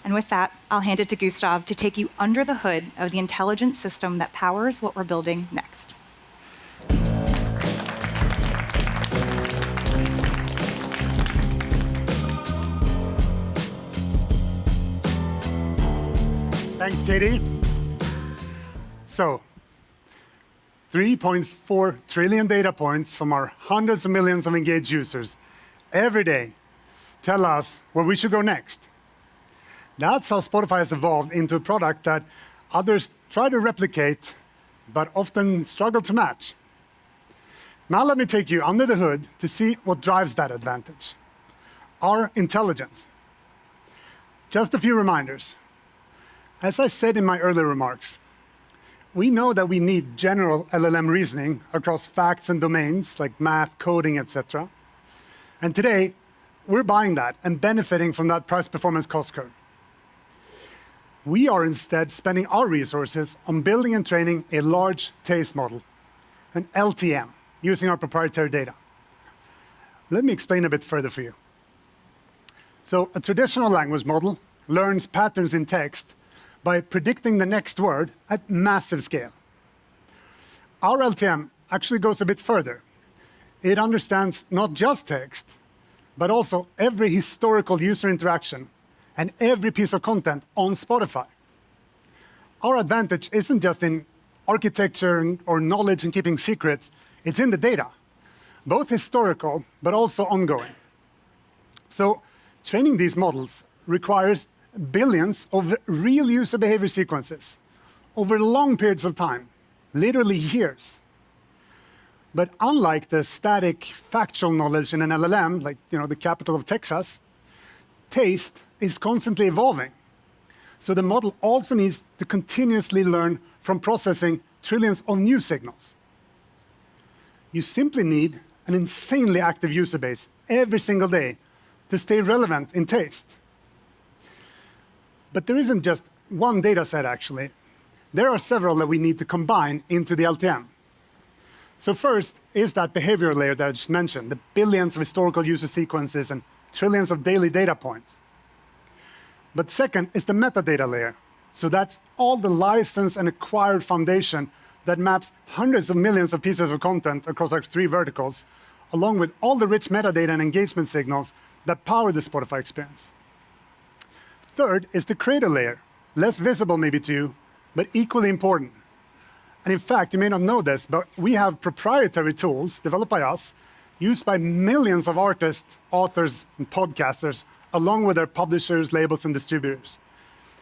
S15: And with that, I'll hand it to Gustav to take you under the hood of the intelligent system that powers what we're building next.
S5: Thanks, Katie. So, 3.4 trillion data points from our hundreds of millions of engaged users every day tell us where we should go next. That's how Spotify has evolved into a product that others try to replicate, but often struggle to match. Now let me take you under the hood to see what drives that advantage. Our intelligence. Just a few reminders. As I said in my earlier remarks, we know that we need general LLM reasoning across facts and domains like math, coding, etc. And today, we're buying that and benefiting from that price-performance cost curve. We are instead spending our resources on building and training a large taste model, an LTM, using our proprietary data. Let me explain a bit further for you. So a traditional language model learns patterns in text by predicting the next word at massive scale. Our LTM actually goes a bit further. It understands not just text, but also every historical user interaction and every piece of content on Spotify. Our advantage isn't just in architecture or knowledge and keeping secrets, it's in the data, both historical but also ongoing. So training these models requires billions of real user behavior sequences over long periods of time, literally years. But unlike the static factual knowledge in an LLM, like the capital of Texas, taste is constantly evolving. So the model also needs to continuously learn from processing trillions of new signals. You simply need an insanely active user base every single day to stay relevant in taste. But there isn't just one data set, actually. There are several that we need to combine into the LTM. So first is that behavior layer that I just mentioned, the billions of historical user sequences and trillions of daily data points. But second is the metadata layer. So that's all the licensed and acquired foundation that maps hundreds of millions of pieces of content across our 3 verticals, along with all the rich metadata and engagement signals that power the Spotify experience. Third is the creator layer, less visible maybe to you, but equally important. And in fact, you may not know this, but we have proprietary tools developed by us, used by millions of artists, authors, and podcasters, along with their publishers, labels, and distributors.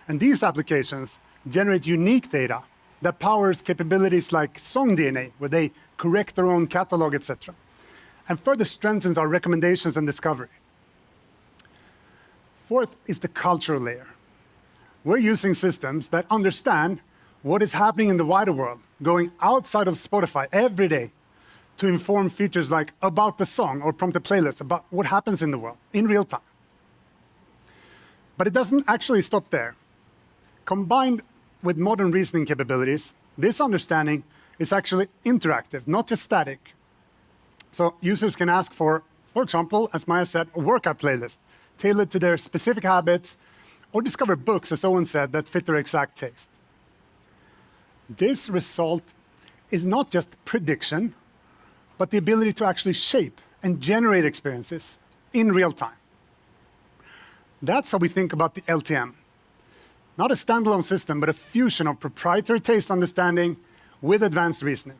S5: And these applications generate unique data that powers capabilities like Song DNA, where they correct their own catalog, etc., and further strengthens our recommendations and discovery. Fourth is the cultural layer. We're using systems that understand what is happening in the wider world, going outside of Spotify every day to inform features like about the song or prompt a playlist about what happens in the world in real time. But it doesn't actually stop there. Combined with modern reasoning capabilities, this understanding is actually interactive, not just static. So users can ask for example, as Maya said, a workout playlist tailored to their specific habits, or discover books, as Owen said, that fit their exact taste. This result is not just prediction, but the ability to actually shape and generate experiences in real time. That's how we think about the LTM. Not a standalone system, but a fusion of proprietary taste understanding with advanced reasoning.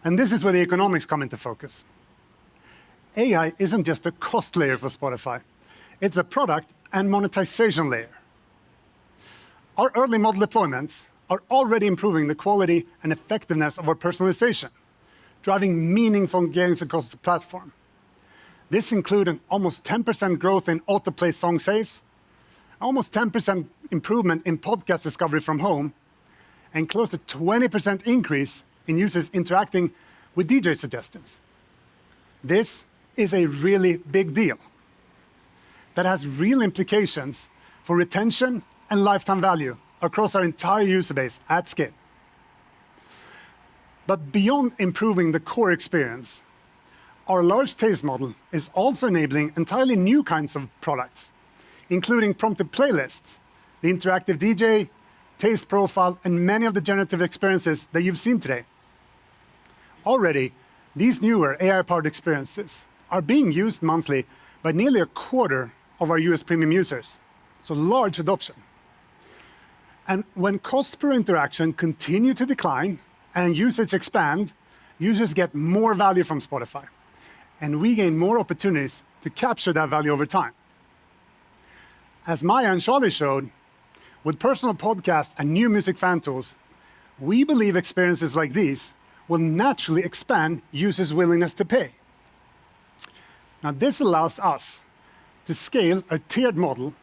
S5: And this is where the economics come into focus. AI isn't just a cost layer for Spotify. It's a product and monetization layer. Our early model deployments are already improving the quality and effectiveness of our personalization, driving meaningful gains across the platform. This includes an almost 10% growth in autoplay song saves, almost 10% improvement in podcast discovery from home, and close to 20% increase in users interacting with DJ suggestions. This is a really big deal that has real implications for retention and lifetime value across our entire user base at scale. But beyond improving the core experience, our large taste model is also enabling entirely new kinds of products, including prompted playlists, the interactive DJ, taste profile, and many of the generative experiences that you've seen today. Already, these newer AI-powered experiences are being used monthly by nearly a quarter of our US premium users, so large adoption. And when cost per interaction continue to decline and usage expand, users get more value from Spotify, and we gain more opportunities to capture that value over time. As Maya and Charlie showed, with personal podcasts and new music fan tools, we believe experiences like these will naturally expand users' willingness to pay. Now, this allows us to scale our tiered model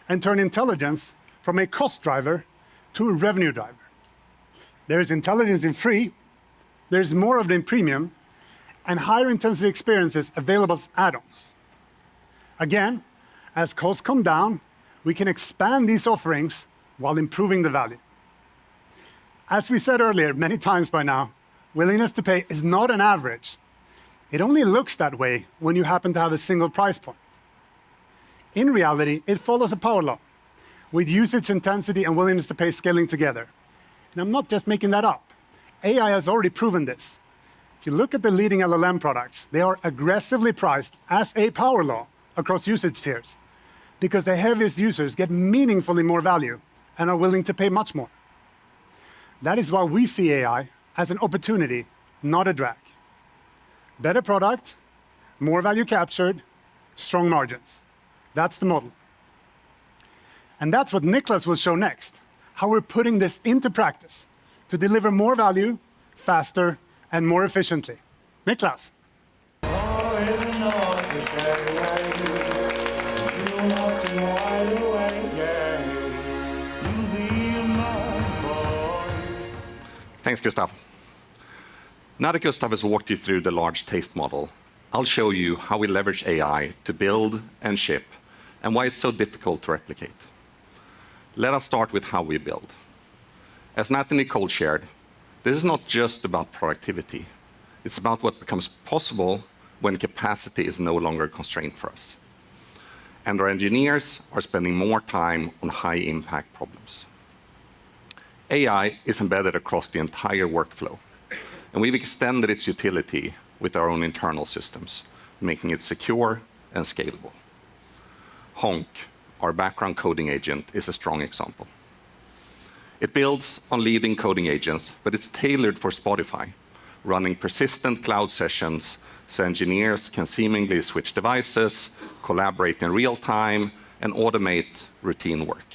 S5: and turn intelligence from a cost driver to a revenue driver. There is intelligence in free, there's more of it in premium, and higher intensity experiences available as add-ons. Again, as costs come down, we can expand these offerings while improving the value. As we said earlier, many times by now, willingness to pay is not an average. It only looks that way when you happen to have a single price point. In reality, it follows a power law, with usage intensity and willingness to pay scaling together. And I'm not just making that up. AI has already proven this. If you look at the leading LLM products, they are aggressively priced as a power law across usage tiers, because the heaviest users get meaningfully more value and are willing to pay much more. That is why we see AI as an opportunity, not a drag. Better product, more value captured, strong margins. That's the model. And that's what Niklas will show next, how we're putting this into practice to deliver more value, faster, and more efficiently. Niklas.
S16: Thanks, Gustav. Now that Gustav has walked you through the large taste model, I'll show you how we leverage AI to build and ship, and why it's so difficult to replicate. Let us start with how we build. As Nat and Nicole shared, this is not just about productivity. It's about what becomes possible when capacity is no longer a constraint for us. And our engineers are spending more time on high-impact problems. AI is embedded across the entire workflow, and we've extended its utility with our own internal systems, making it secure and scalable. Honk, our background coding agent, is a strong example. It builds on leading coding agents, but it's tailored for Spotify, running persistent cloud sessions so engineers can seamlessly switch devices, collaborate in real time, and automate routine work.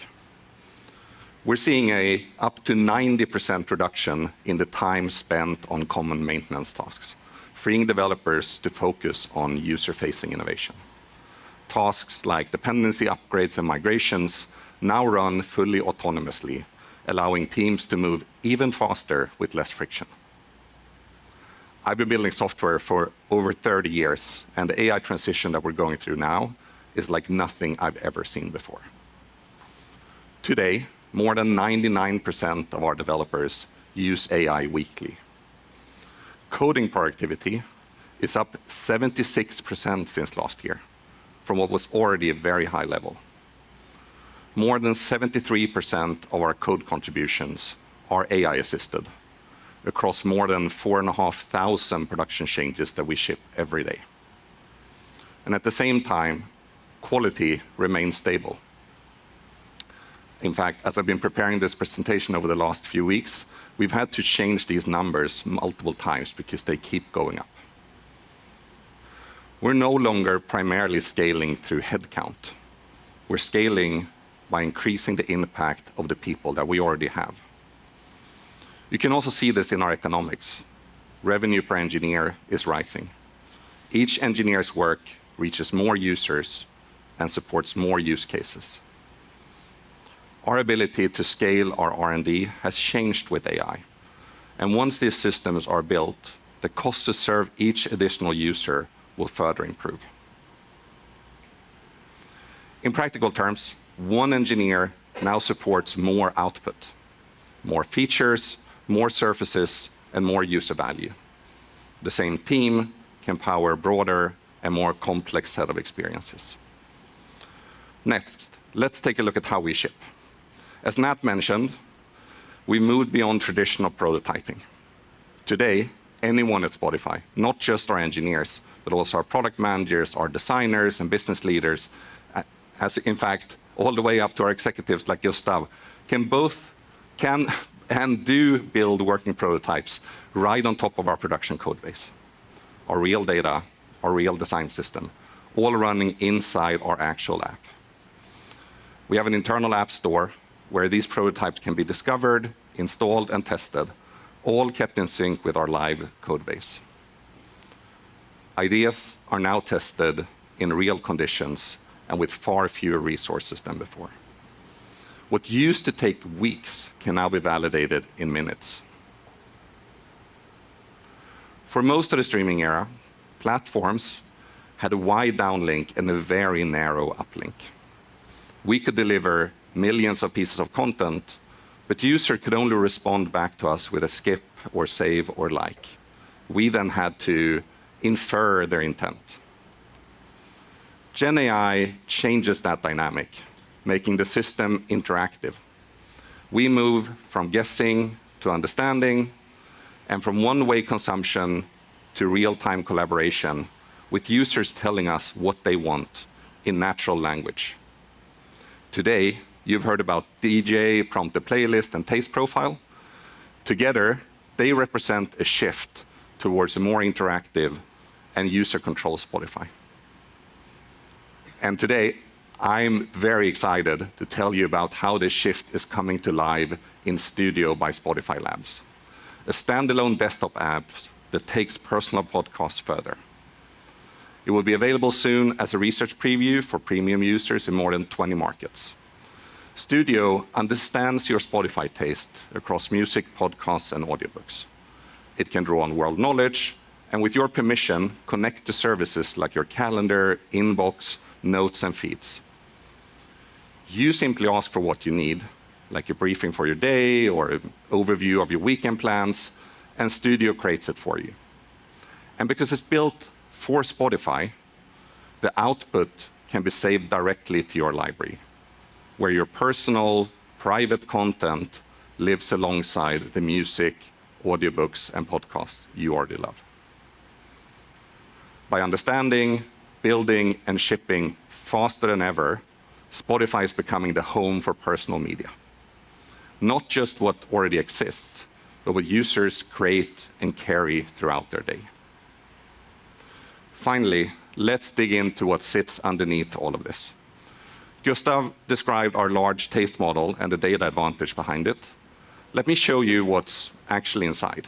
S16: We're seeing up to 90% reduction in the time spent on common maintenance tasks, freeing developers to focus on user-facing innovation. Tasks like dependency upgrades and migrations now run fully autonomously, allowing teams to move even faster with less friction. I've been building software for over 30 years, and the AI transition that we're going through now is like nothing I've ever seen before. Today, more than 99% of our developers use AI weekly. Coding productivity is up 76% since last year, from what was already a very high level. More than 73% of our code contributions are AI-assisted across more than 4,500 production changes that we ship every day. And at the same time, quality remains stable. In fact, as I've been preparing this presentation over the last few weeks, we've had to change these numbers multiple times because they keep going up. We're no longer primarily scaling through headcount. We're scaling by increasing the impact of the people that we already have. You can also see this in our economics. Revenue per engineer is rising. Each engineer's work reaches more users and supports more use cases. Our ability to scale our R&D has changed with AI. And once these systems are built, the cost to serve each additional user will further improve. In practical terms, one engineer now supports more output, more features, more surfaces, and more user value. The same team can power a broader and more complex set of experiences. Next, let's take a look at how we ship. As Nat mentioned, we moved beyond traditional prototyping. Today, anyone at Spotify, not just our engineers, but also our product managers, our designers, and business leaders, as in fact, all the way up to our executives like Gustav, can and do build working prototypes right on top of our production code base. Our real data, our real design system, all running inside our actual app. We have an internal app store where these prototypes can be discovered, installed, and tested, all kept in sync with our live code base. Ideas are now tested in real conditions and with far fewer resources than before. What used to take weeks can now be validated in minutes. For most of the streaming era, platforms had a wide downlink and a very narrow uplink. We could deliver millions of pieces of content, but user could only respond back to us with a skip or save or like. We then had to infer their intent. Gen AI changes that dynamic, making the system interactive. We move from guessing to understanding, and from one-way consumption to real-time collaboration, with users telling us what they want in natural language. Today, you've heard about DJ, prompt a playlist, and taste profile. Together, they represent a shift towards a more interactive and user-controlled Spotify. And today, I'm very excited to tell you about how this shift is coming to life in Studio by Spotify Labs, a standalone desktop app that takes personal podcasts further. It will be available soon as a research preview for premium users in more than 20 markets. Studio understands your Spotify taste across music, podcasts, and audiobooks. It can draw on world knowledge, and with your permission, connect to services like your calendar, inbox, notes, and feeds. You simply ask for what you need, like a briefing for your day or an overview of your weekend plans, and Studio creates it for you. And because it's built for Spotify, the output can be saved directly to your library, where your personal, private content lives alongside the music, audiobooks, and podcasts you already love. By understanding, building, and shipping faster than ever, Spotify is becoming the home for personal media. Not just what already exists, but what users create and carry throughout their day. Finally, let's dig into what sits underneath all of this. Gustav described our large taste model and the data advantage behind it. Let me show you what's actually inside.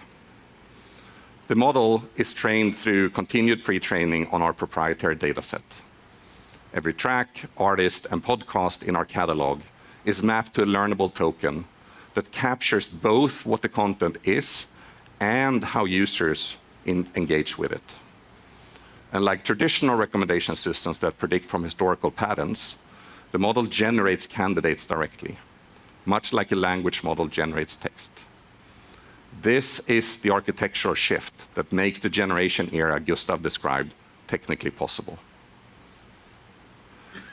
S16: The model is trained through continued pre-training on our proprietary dataset. Every track, artist, and podcast in our catalog is mapped to a learnable token that captures both what the content is and how users engage with it. And like traditional recommendation systems that predict from historical patterns, the model generates candidates directly, much like a language model generates text. This is the architectural shift that makes the generation era Gustav described technically possible.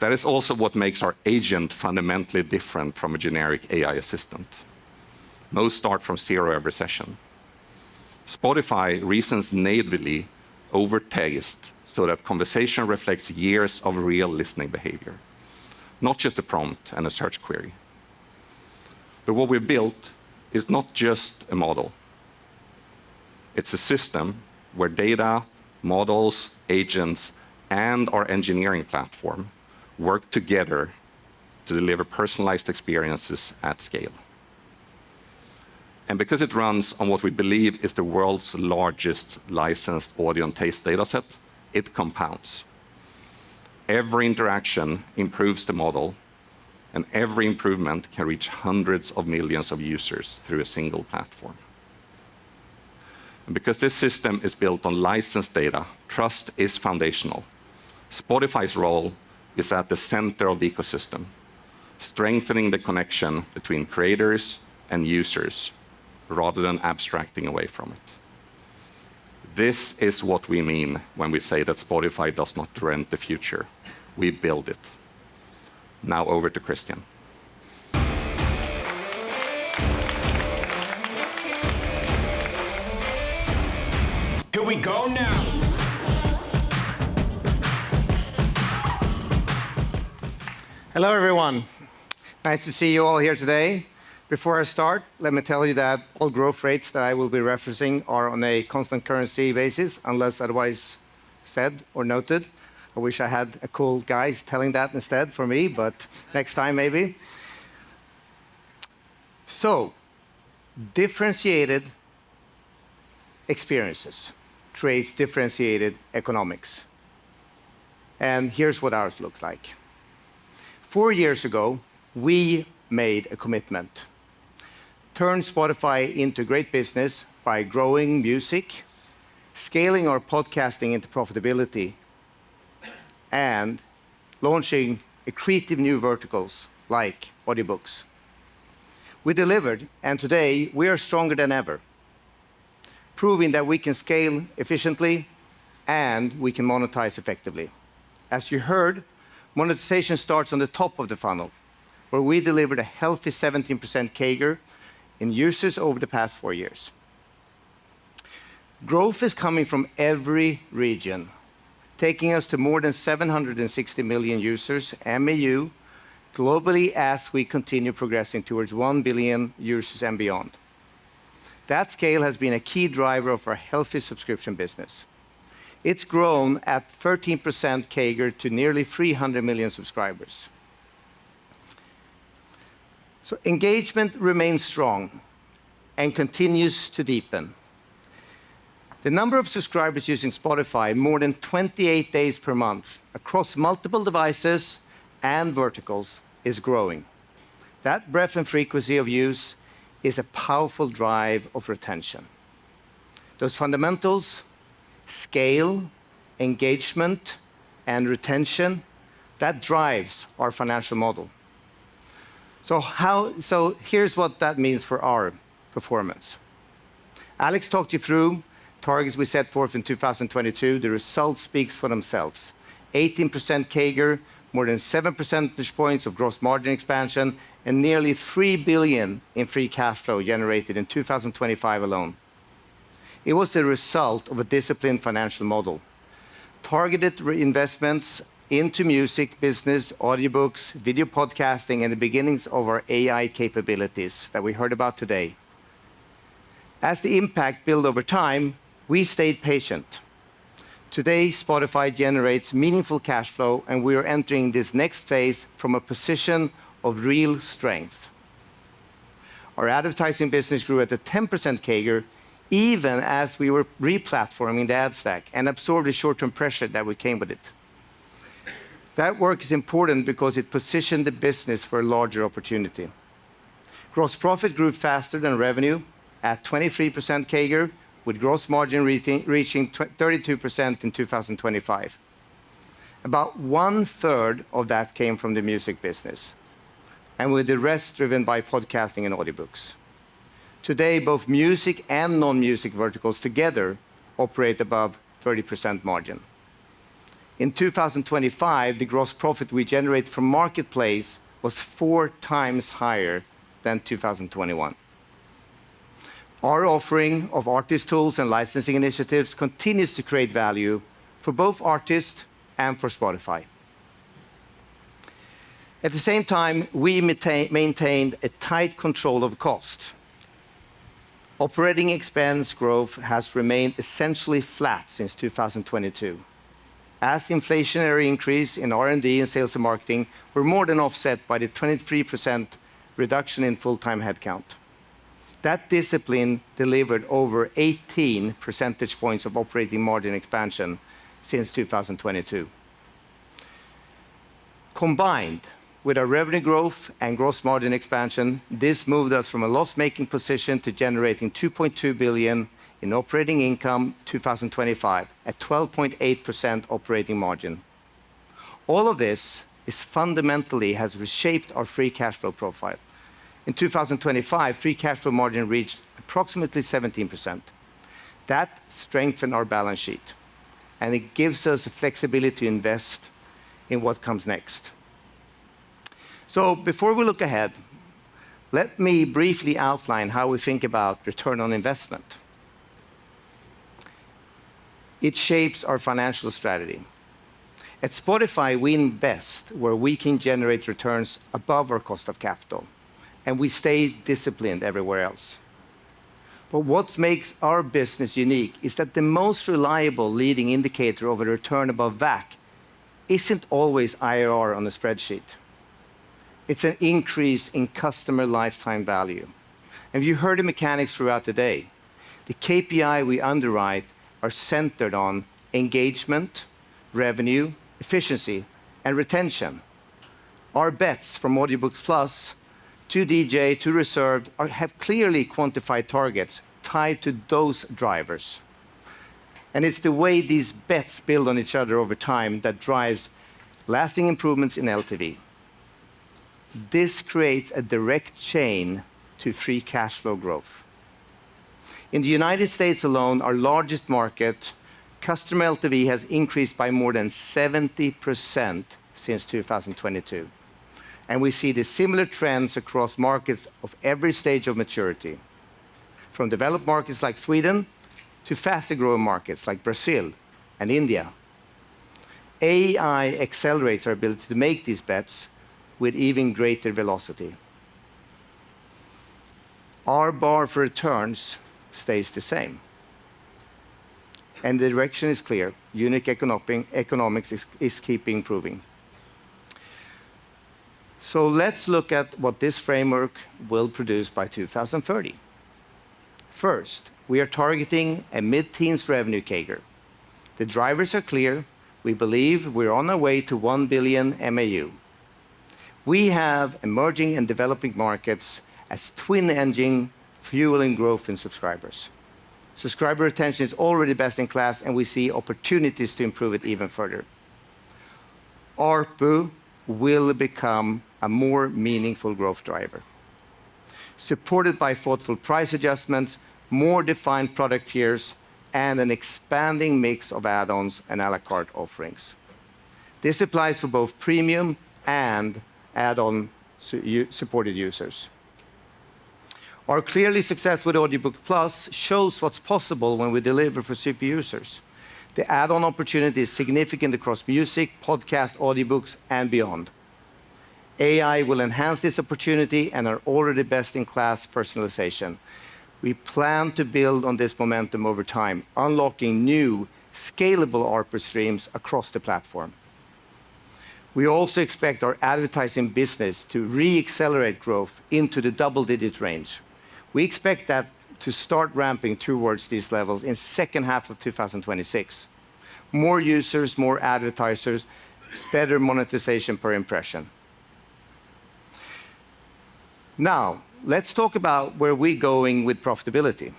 S16: That is also what makes our agent fundamentally different from a generic AI assistant. Most start from zero every session. Spotify reasons natively over taste so that conversation reflects years of real listening behavior, not just a prompt and a search query. But what we've built is not just a model. It's a system where data, models, agents, and our engineering platform work together to deliver personalized experiences at scale. And because it runs on what we believe is the world's largest licensed audio and taste dataset, it compounds. Every interaction improves the model, and every improvement can reach hundreds of millions of users through a single platform. And because this system is built on licensed data, trust is foundational. Spotify's role is at the center of the ecosystem, strengthening the connection between creators and users rather than abstracting away from it. This is what we mean when we say that Spotify does not rent the future. We build it. Now over to Christian.
S17: Here we go now.
S18: Hello, everyone. Nice to see you all here today. Before I start, let me tell you that all growth rates that I will be referencing are on a constant currency basis, unless otherwise said or noted. I wish I had a cool guy telling that instead for me, but next time maybe. So, differentiated experiences creates differentiated economics. And here's what ours looks like. 4 years ago, we made a commitment. Turn Spotify into great business by growing music, scaling our podcasting into profitability, and launching accretive new verticals like audiobooks. We delivered, and today we are stronger than ever, proving that we can scale efficiently and we can monetize effectively. As you heard, monetization starts on the top of the funnel, where we delivered a healthy 17% CAGR in users over the past 4 years. Growth is coming from every region, taking us to more than 760 million users, MAU, globally as we continue progressing towards 1 billion users and beyond. That scale has been a key driver of our healthy subscription business. It's grown at 13% CAGR to nearly 300 million subscribers. So engagement remains strong and continues to deepen. The number of subscribers using Spotify more than 28 days per month across multiple devices and verticals is growing. That breadth and frequency of use is a powerful drive of retention. Those fundamentals, scale, engagement, and retention, that drives our financial model. So here's what that means for our performance. Alex talked you through targets we set forth in 2022. The result speaks for themselves. 18% CAGR, more than 7 percentage points of gross margin expansion, and nearly 3 billion in free cash flow generated in 2025 alone. It was the result of a disciplined financial model. Targeted reinvestments into music, business, audiobooks, video podcasting, and the beginnings of our AI capabilities that we heard about today. As the impact built over time, we stayed patient. Today, Spotify generates meaningful cash flow, and we are entering this next phase from a position of real strength. Our advertising business grew at a 10% CAGR, even as we were re-platforming the ad stack and absorbed the short-term pressure that came with it. That work is important because it positioned the business for a larger opportunity. Gross profit grew faster than revenue at 23% CAGR, with gross margin reaching 32% in 2025. About 1/3 of that came from the music business, and with the rest driven by podcasting and audiobooks. Today, both music and non-music verticals together operate above 30% margin. In 2025, the gross profit we generate from Marketplace was 4 times higher than 2021. Our offering of artist tools and licensing initiatives continues to create value for both artists and for Spotify. At the same time, we maintained a tight control of cost. Operating expense growth has remained essentially flat since 2022, as the inflationary increase in R&D and sales and marketing were more than offset by the 23% reduction in full-time headcount. That discipline delivered over 18 percentage points of operating margin expansion since 2022. Combined with our revenue growth and gross margin expansion, this moved us from a loss-making position to generating 2.2 billion in operating income 2025 at 12.8% operating margin. All of this fundamentally has reshaped our free cash flow profile. In 2025, free cash flow margin reached approximately 17%. That strengthened our balance sheet, and it gives us the flexibility to invest in what comes next. So before we look ahead, let me briefly outline how we think about return on investment. It shapes our financial strategy. At Spotify, we invest where we can generate returns above our cost of capital, and we stay disciplined everywhere else. But what makes our business unique is that the most reliable leading indicator of a return above WACC isn't always IRR on a spreadsheet. It's an increase in customer lifetime value. And you heard the mechanics throughout the day. The KPI we underwrite are centered on engagement, revenue, efficiency, and retention. Our bets from Audiobooks Plus to DJ, to reserved, have clearly quantified targets tied to those drivers. And it's the way these bets build on each other over time that drives lasting improvements in LTV. This creates a direct chain to free cash flow growth. In the United States alone, our largest market, customer LTV has increased by more than 70% since 2022. And we see the similar trends across markets of every stage of maturity, from developed markets like Sweden to faster growing markets like Brazil and India. AI accelerates our ability to make these bets with even greater velocity. Our bar for returns stays the same. And the direction is clear. Unit economics is keeping improving. So let's look at what this framework will produce by 2030. First, we are targeting a mid-teens revenue CAGR. The drivers are clear. We believe we're on our way to 1 billion MAU. We have emerging and developing markets as twin engine fueling growth in subscribers. Subscriber retention is already best in class, and we see opportunities to improve it even further. ARPU will become a more meaningful growth driver, supported by thoughtful price adjustments, more defined product tiers, and an expanding mix of add-ons and a la carte offerings. This applies for both premium and add-on supported users. Our clearly success with Audiobook Plus shows what's possible when we deliver for super users. The add-on opportunity is significant across music, podcast, audiobooks, and beyond. AI will enhance this opportunity and our already best-in-class personalization. We plan to build on this momentum over time, unlocking new, scalable ARPU streams across the platform. We also expect our advertising business to re-accelerate growth into the double-digit range. We expect that to start ramping towards these levels in second half of 2026. More users, more advertisers, better monetization per impression. Now, let's talk about where we're going with profitability.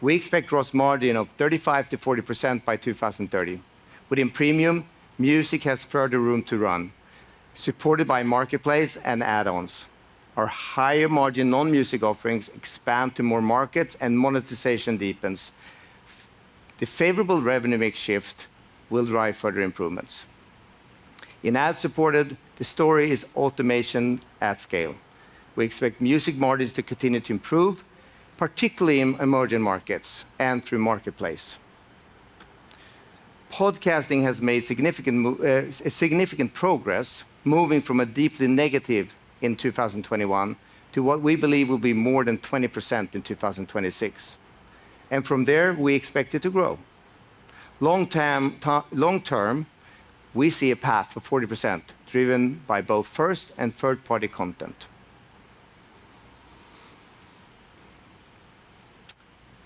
S18: We expect gross margin of 35 to 40% by 2030. Within premium, music has further room to run, supported by marketplace and add-ons. Our higher margin non-music offerings expand to more markets and monetization deepens. The favorable revenue mix shift will drive further improvements. In ad-supported, the story is automation at scale. We expect music margins to continue to improve, particularly in emerging markets and through marketplace. Podcasting has made significant progress, moving from a deeply negative in 2021 to what we believe will be more than 20% in 2026. And from there, we expect it to grow. Long term, we see a path for 40%, driven by both first and third-party content.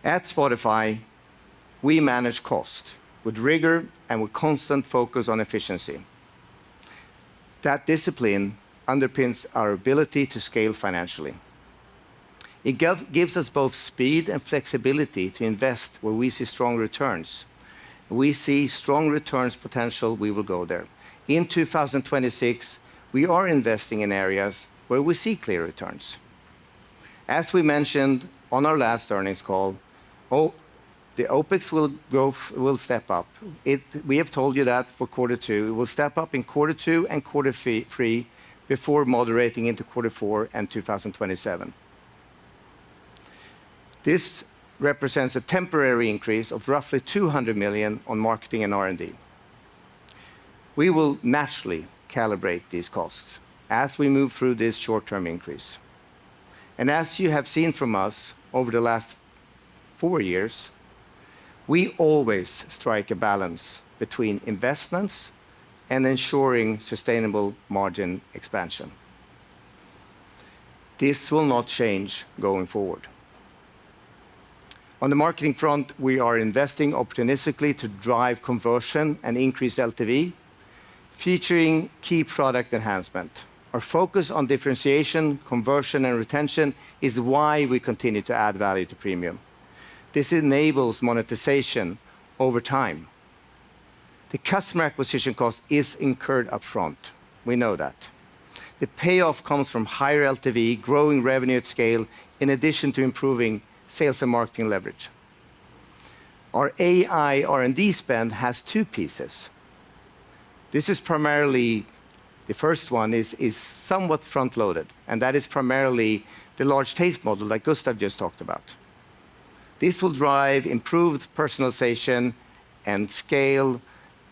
S18: At Spotify, we manage cost with rigor and with constant focus on efficiency. That discipline underpins our ability to scale financially. It gives us both speed and flexibility to invest where we see strong returns. We see strong returns potential, we will go there. In 2026, we are investing in areas where we see clear returns. As we mentioned on our last earnings call, the OpEx will step up. We have told you that for quarter two. It will step up in quarter two and quarter three before moderating into quarter four and 2027. This represents a temporary increase of roughly 200 million on marketing and R&D. We will naturally calibrate these costs as we move through this short-term increase. And as you have seen from us over the last 4 years, we always strike a balance between investments and ensuring sustainable margin expansion. This will not change going forward. On the marketing front, we are investing opportunistically to drive conversion and increase LTV, featuring key product enhancement. Our focus on differentiation, conversion, and retention is why we continue to add value to premium. This enables monetization over time. The customer acquisition cost is incurred upfront. We know that. The payoff comes from higher LTV, growing revenue at scale, in addition to improving sales and marketing leverage. Our AI R&D spend has two pieces. This is primarily, the first one is somewhat front-loaded, and that is primarily the large taste model that Gustav just talked about. This will drive improved personalization and scale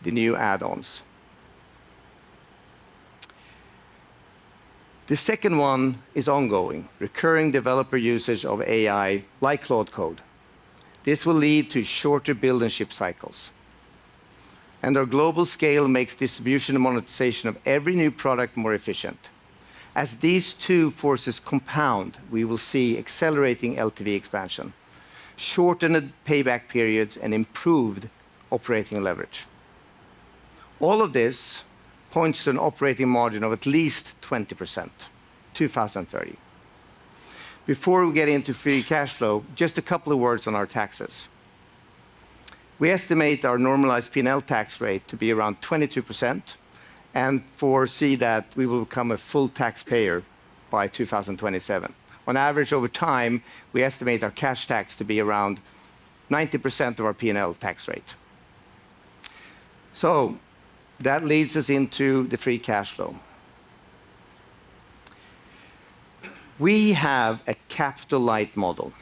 S18: the new add-ons. The second one is ongoing, recurring developer usage of AI like Claude Code. This will lead to shorter build and ship cycles. And our global scale makes distribution and monetization of every new product more efficient. As these two forces compound, we will see accelerating LTV expansion, shortened payback periods, and improved operating leverage. All of this points to an operating margin of at least 20%, 2030. Before we get into free cash flow, just a couple of words on our taxes. We estimate our normalized P&L tax rate to be around 22% and foresee that we will become a full taxpayer by 2027. On average, over time, we estimate our cash tax to be around 90% of our P&L tax rate. So that leads us into the free cash flow. We have a capital-light model,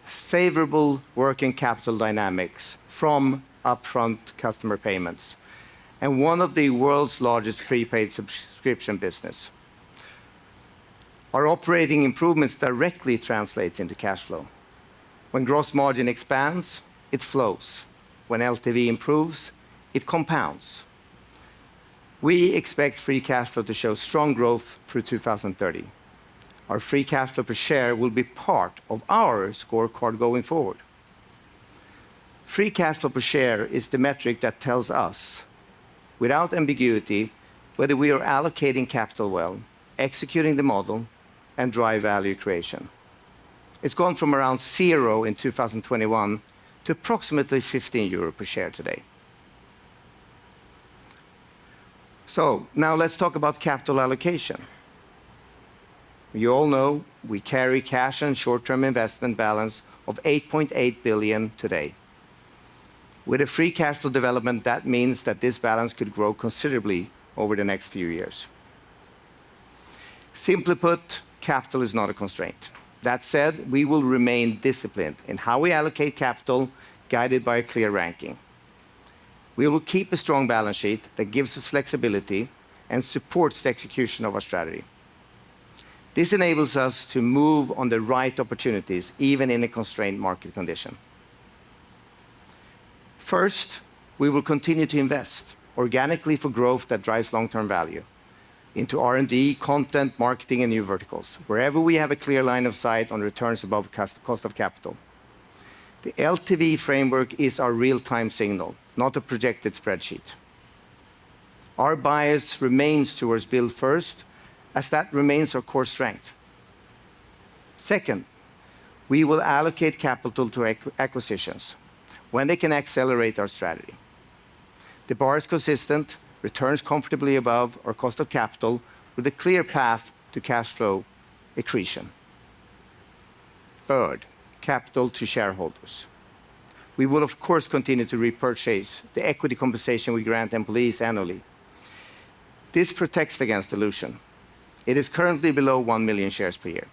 S18: favorable working capital dynamics from upfront customer payments, and one of the world's largest prepaid subscription business. Our operating improvements directly translates into cash flow. When gross margin expands, it flows. When LTV improves, it compounds. We expect free cash flow to show strong growth through 2030. Our free cash flow per share will be part of our scorecard going forward. Free cash flow per share is the metric that tells us, without ambiguity, whether we are allocating capital well, executing the model, and drive value creation. It's gone from around 0 in 2021 to approximately 15 euro per share today. So now let's talk about capital allocation. You all know we carry cash and short-term investment balance of 8.8 billion today. With a free cash flow development, that means that this balance could grow considerably over the next few years. Simply put, capital is not a constraint. That said, we will remain disciplined in how we allocate capital, guided by a clear ranking. We will keep a strong balance sheet that gives us flexibility and supports the execution of our strategy. This enables us to move on the right opportunities, even in a constrained market condition. First, we will continue to invest organically for growth that drives long-term value into R&D, content, marketing, and new verticals, wherever we have a clear line of sight on returns above cost of capital. The LTV framework is our real-time signal, not a projected spreadsheet. Our bias remains towards build first, as that remains our core strength. Second, we will allocate capital to acquisitions when they can accelerate our strategy. The bar is consistent, returns comfortably above our cost of capital, with a clear path to cash flow accretion. Third, capital to shareholders. We will, of course, continue to repurchase the equity compensation we grant employees annually. This protects against dilution. It is currently below 1 million shares per year.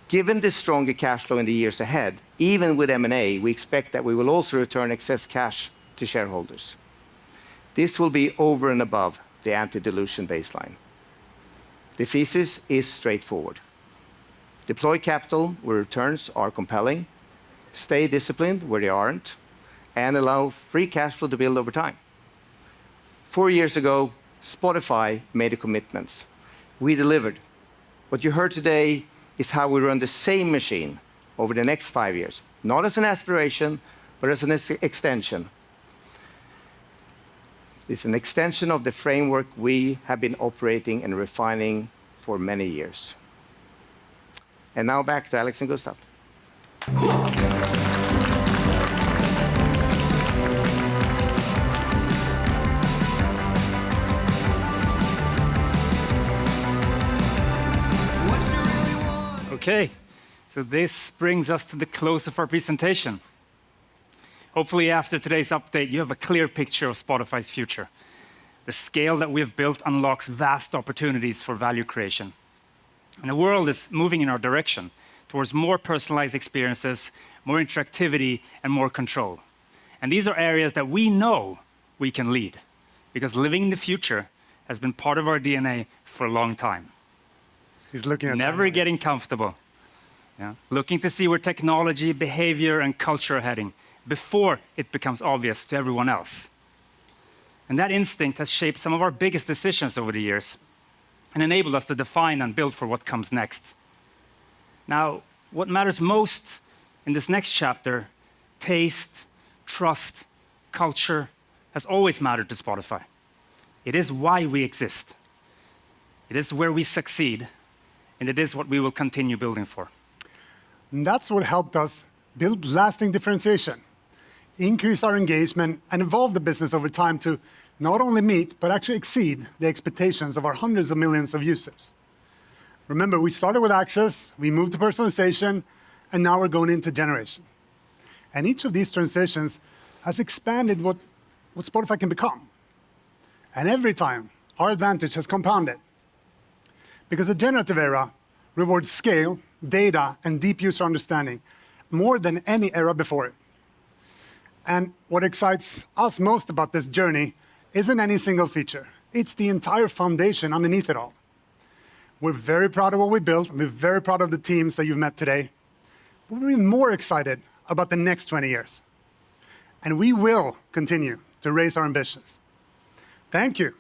S18: Given the stronger cash flow in the years ahead, even with M&A, we expect that we will also return excess cash to shareholders. This will be over and above the anti-dilution baseline. The thesis is straightforward. Deploy capital where returns are compelling, stay disciplined where they aren't, and allow free cash flow to build over time. 4 years ago, Spotify made the commitments. We delivered. What you heard today is how we run the same machine over the next 5 years, not as an aspiration, but as an extension. It's an extension of the framework we have been operating and refining for many years. And now back to Alex and Gustav.
S4: Okay, so this brings us to the close of our presentation. Hopefully after today's update, you have a clear picture of Spotify's future. The scale that we have built unlocks vast opportunities for value creation. And the world is moving in our direction towards more personalized experiences, more interactivity, and more control. And these are areas that we know we can lead, because living in the future has been part of our DNA for a long time.
S5: He's looking at
S4: never getting comfortable. Looking to see where technology, behavior, and culture are heading before it becomes obvious to everyone else. And that instinct has shaped some of our biggest decisions over the years and enabled us to define and build for what comes next. Now, what matters most in this next chapter, taste, trust, culture, has always mattered to Spotify. It is why we exist. It is where we succeed, and it is what we will continue building for.
S5: And that's what helped us build lasting differentiation, increase our engagement, and evolve the business over time to not only meet, but actually exceed the expectations of our hundreds of millions of users. Remember, we started with access, we moved to personalization, and now we're going into generation. And each of these transitions has expanded what Spotify can become. And every time, our advantage has compounded. Because the generative era rewards scale, data, and deep user understanding more than any era before it. And what excites us most about this journey isn't any single feature. It's the entire foundation underneath it all. We're very proud of what we built. We're very proud of the teams that you've met today. We're even more excited about the next 20 years. And we will continue to raise our ambitions. Thank you.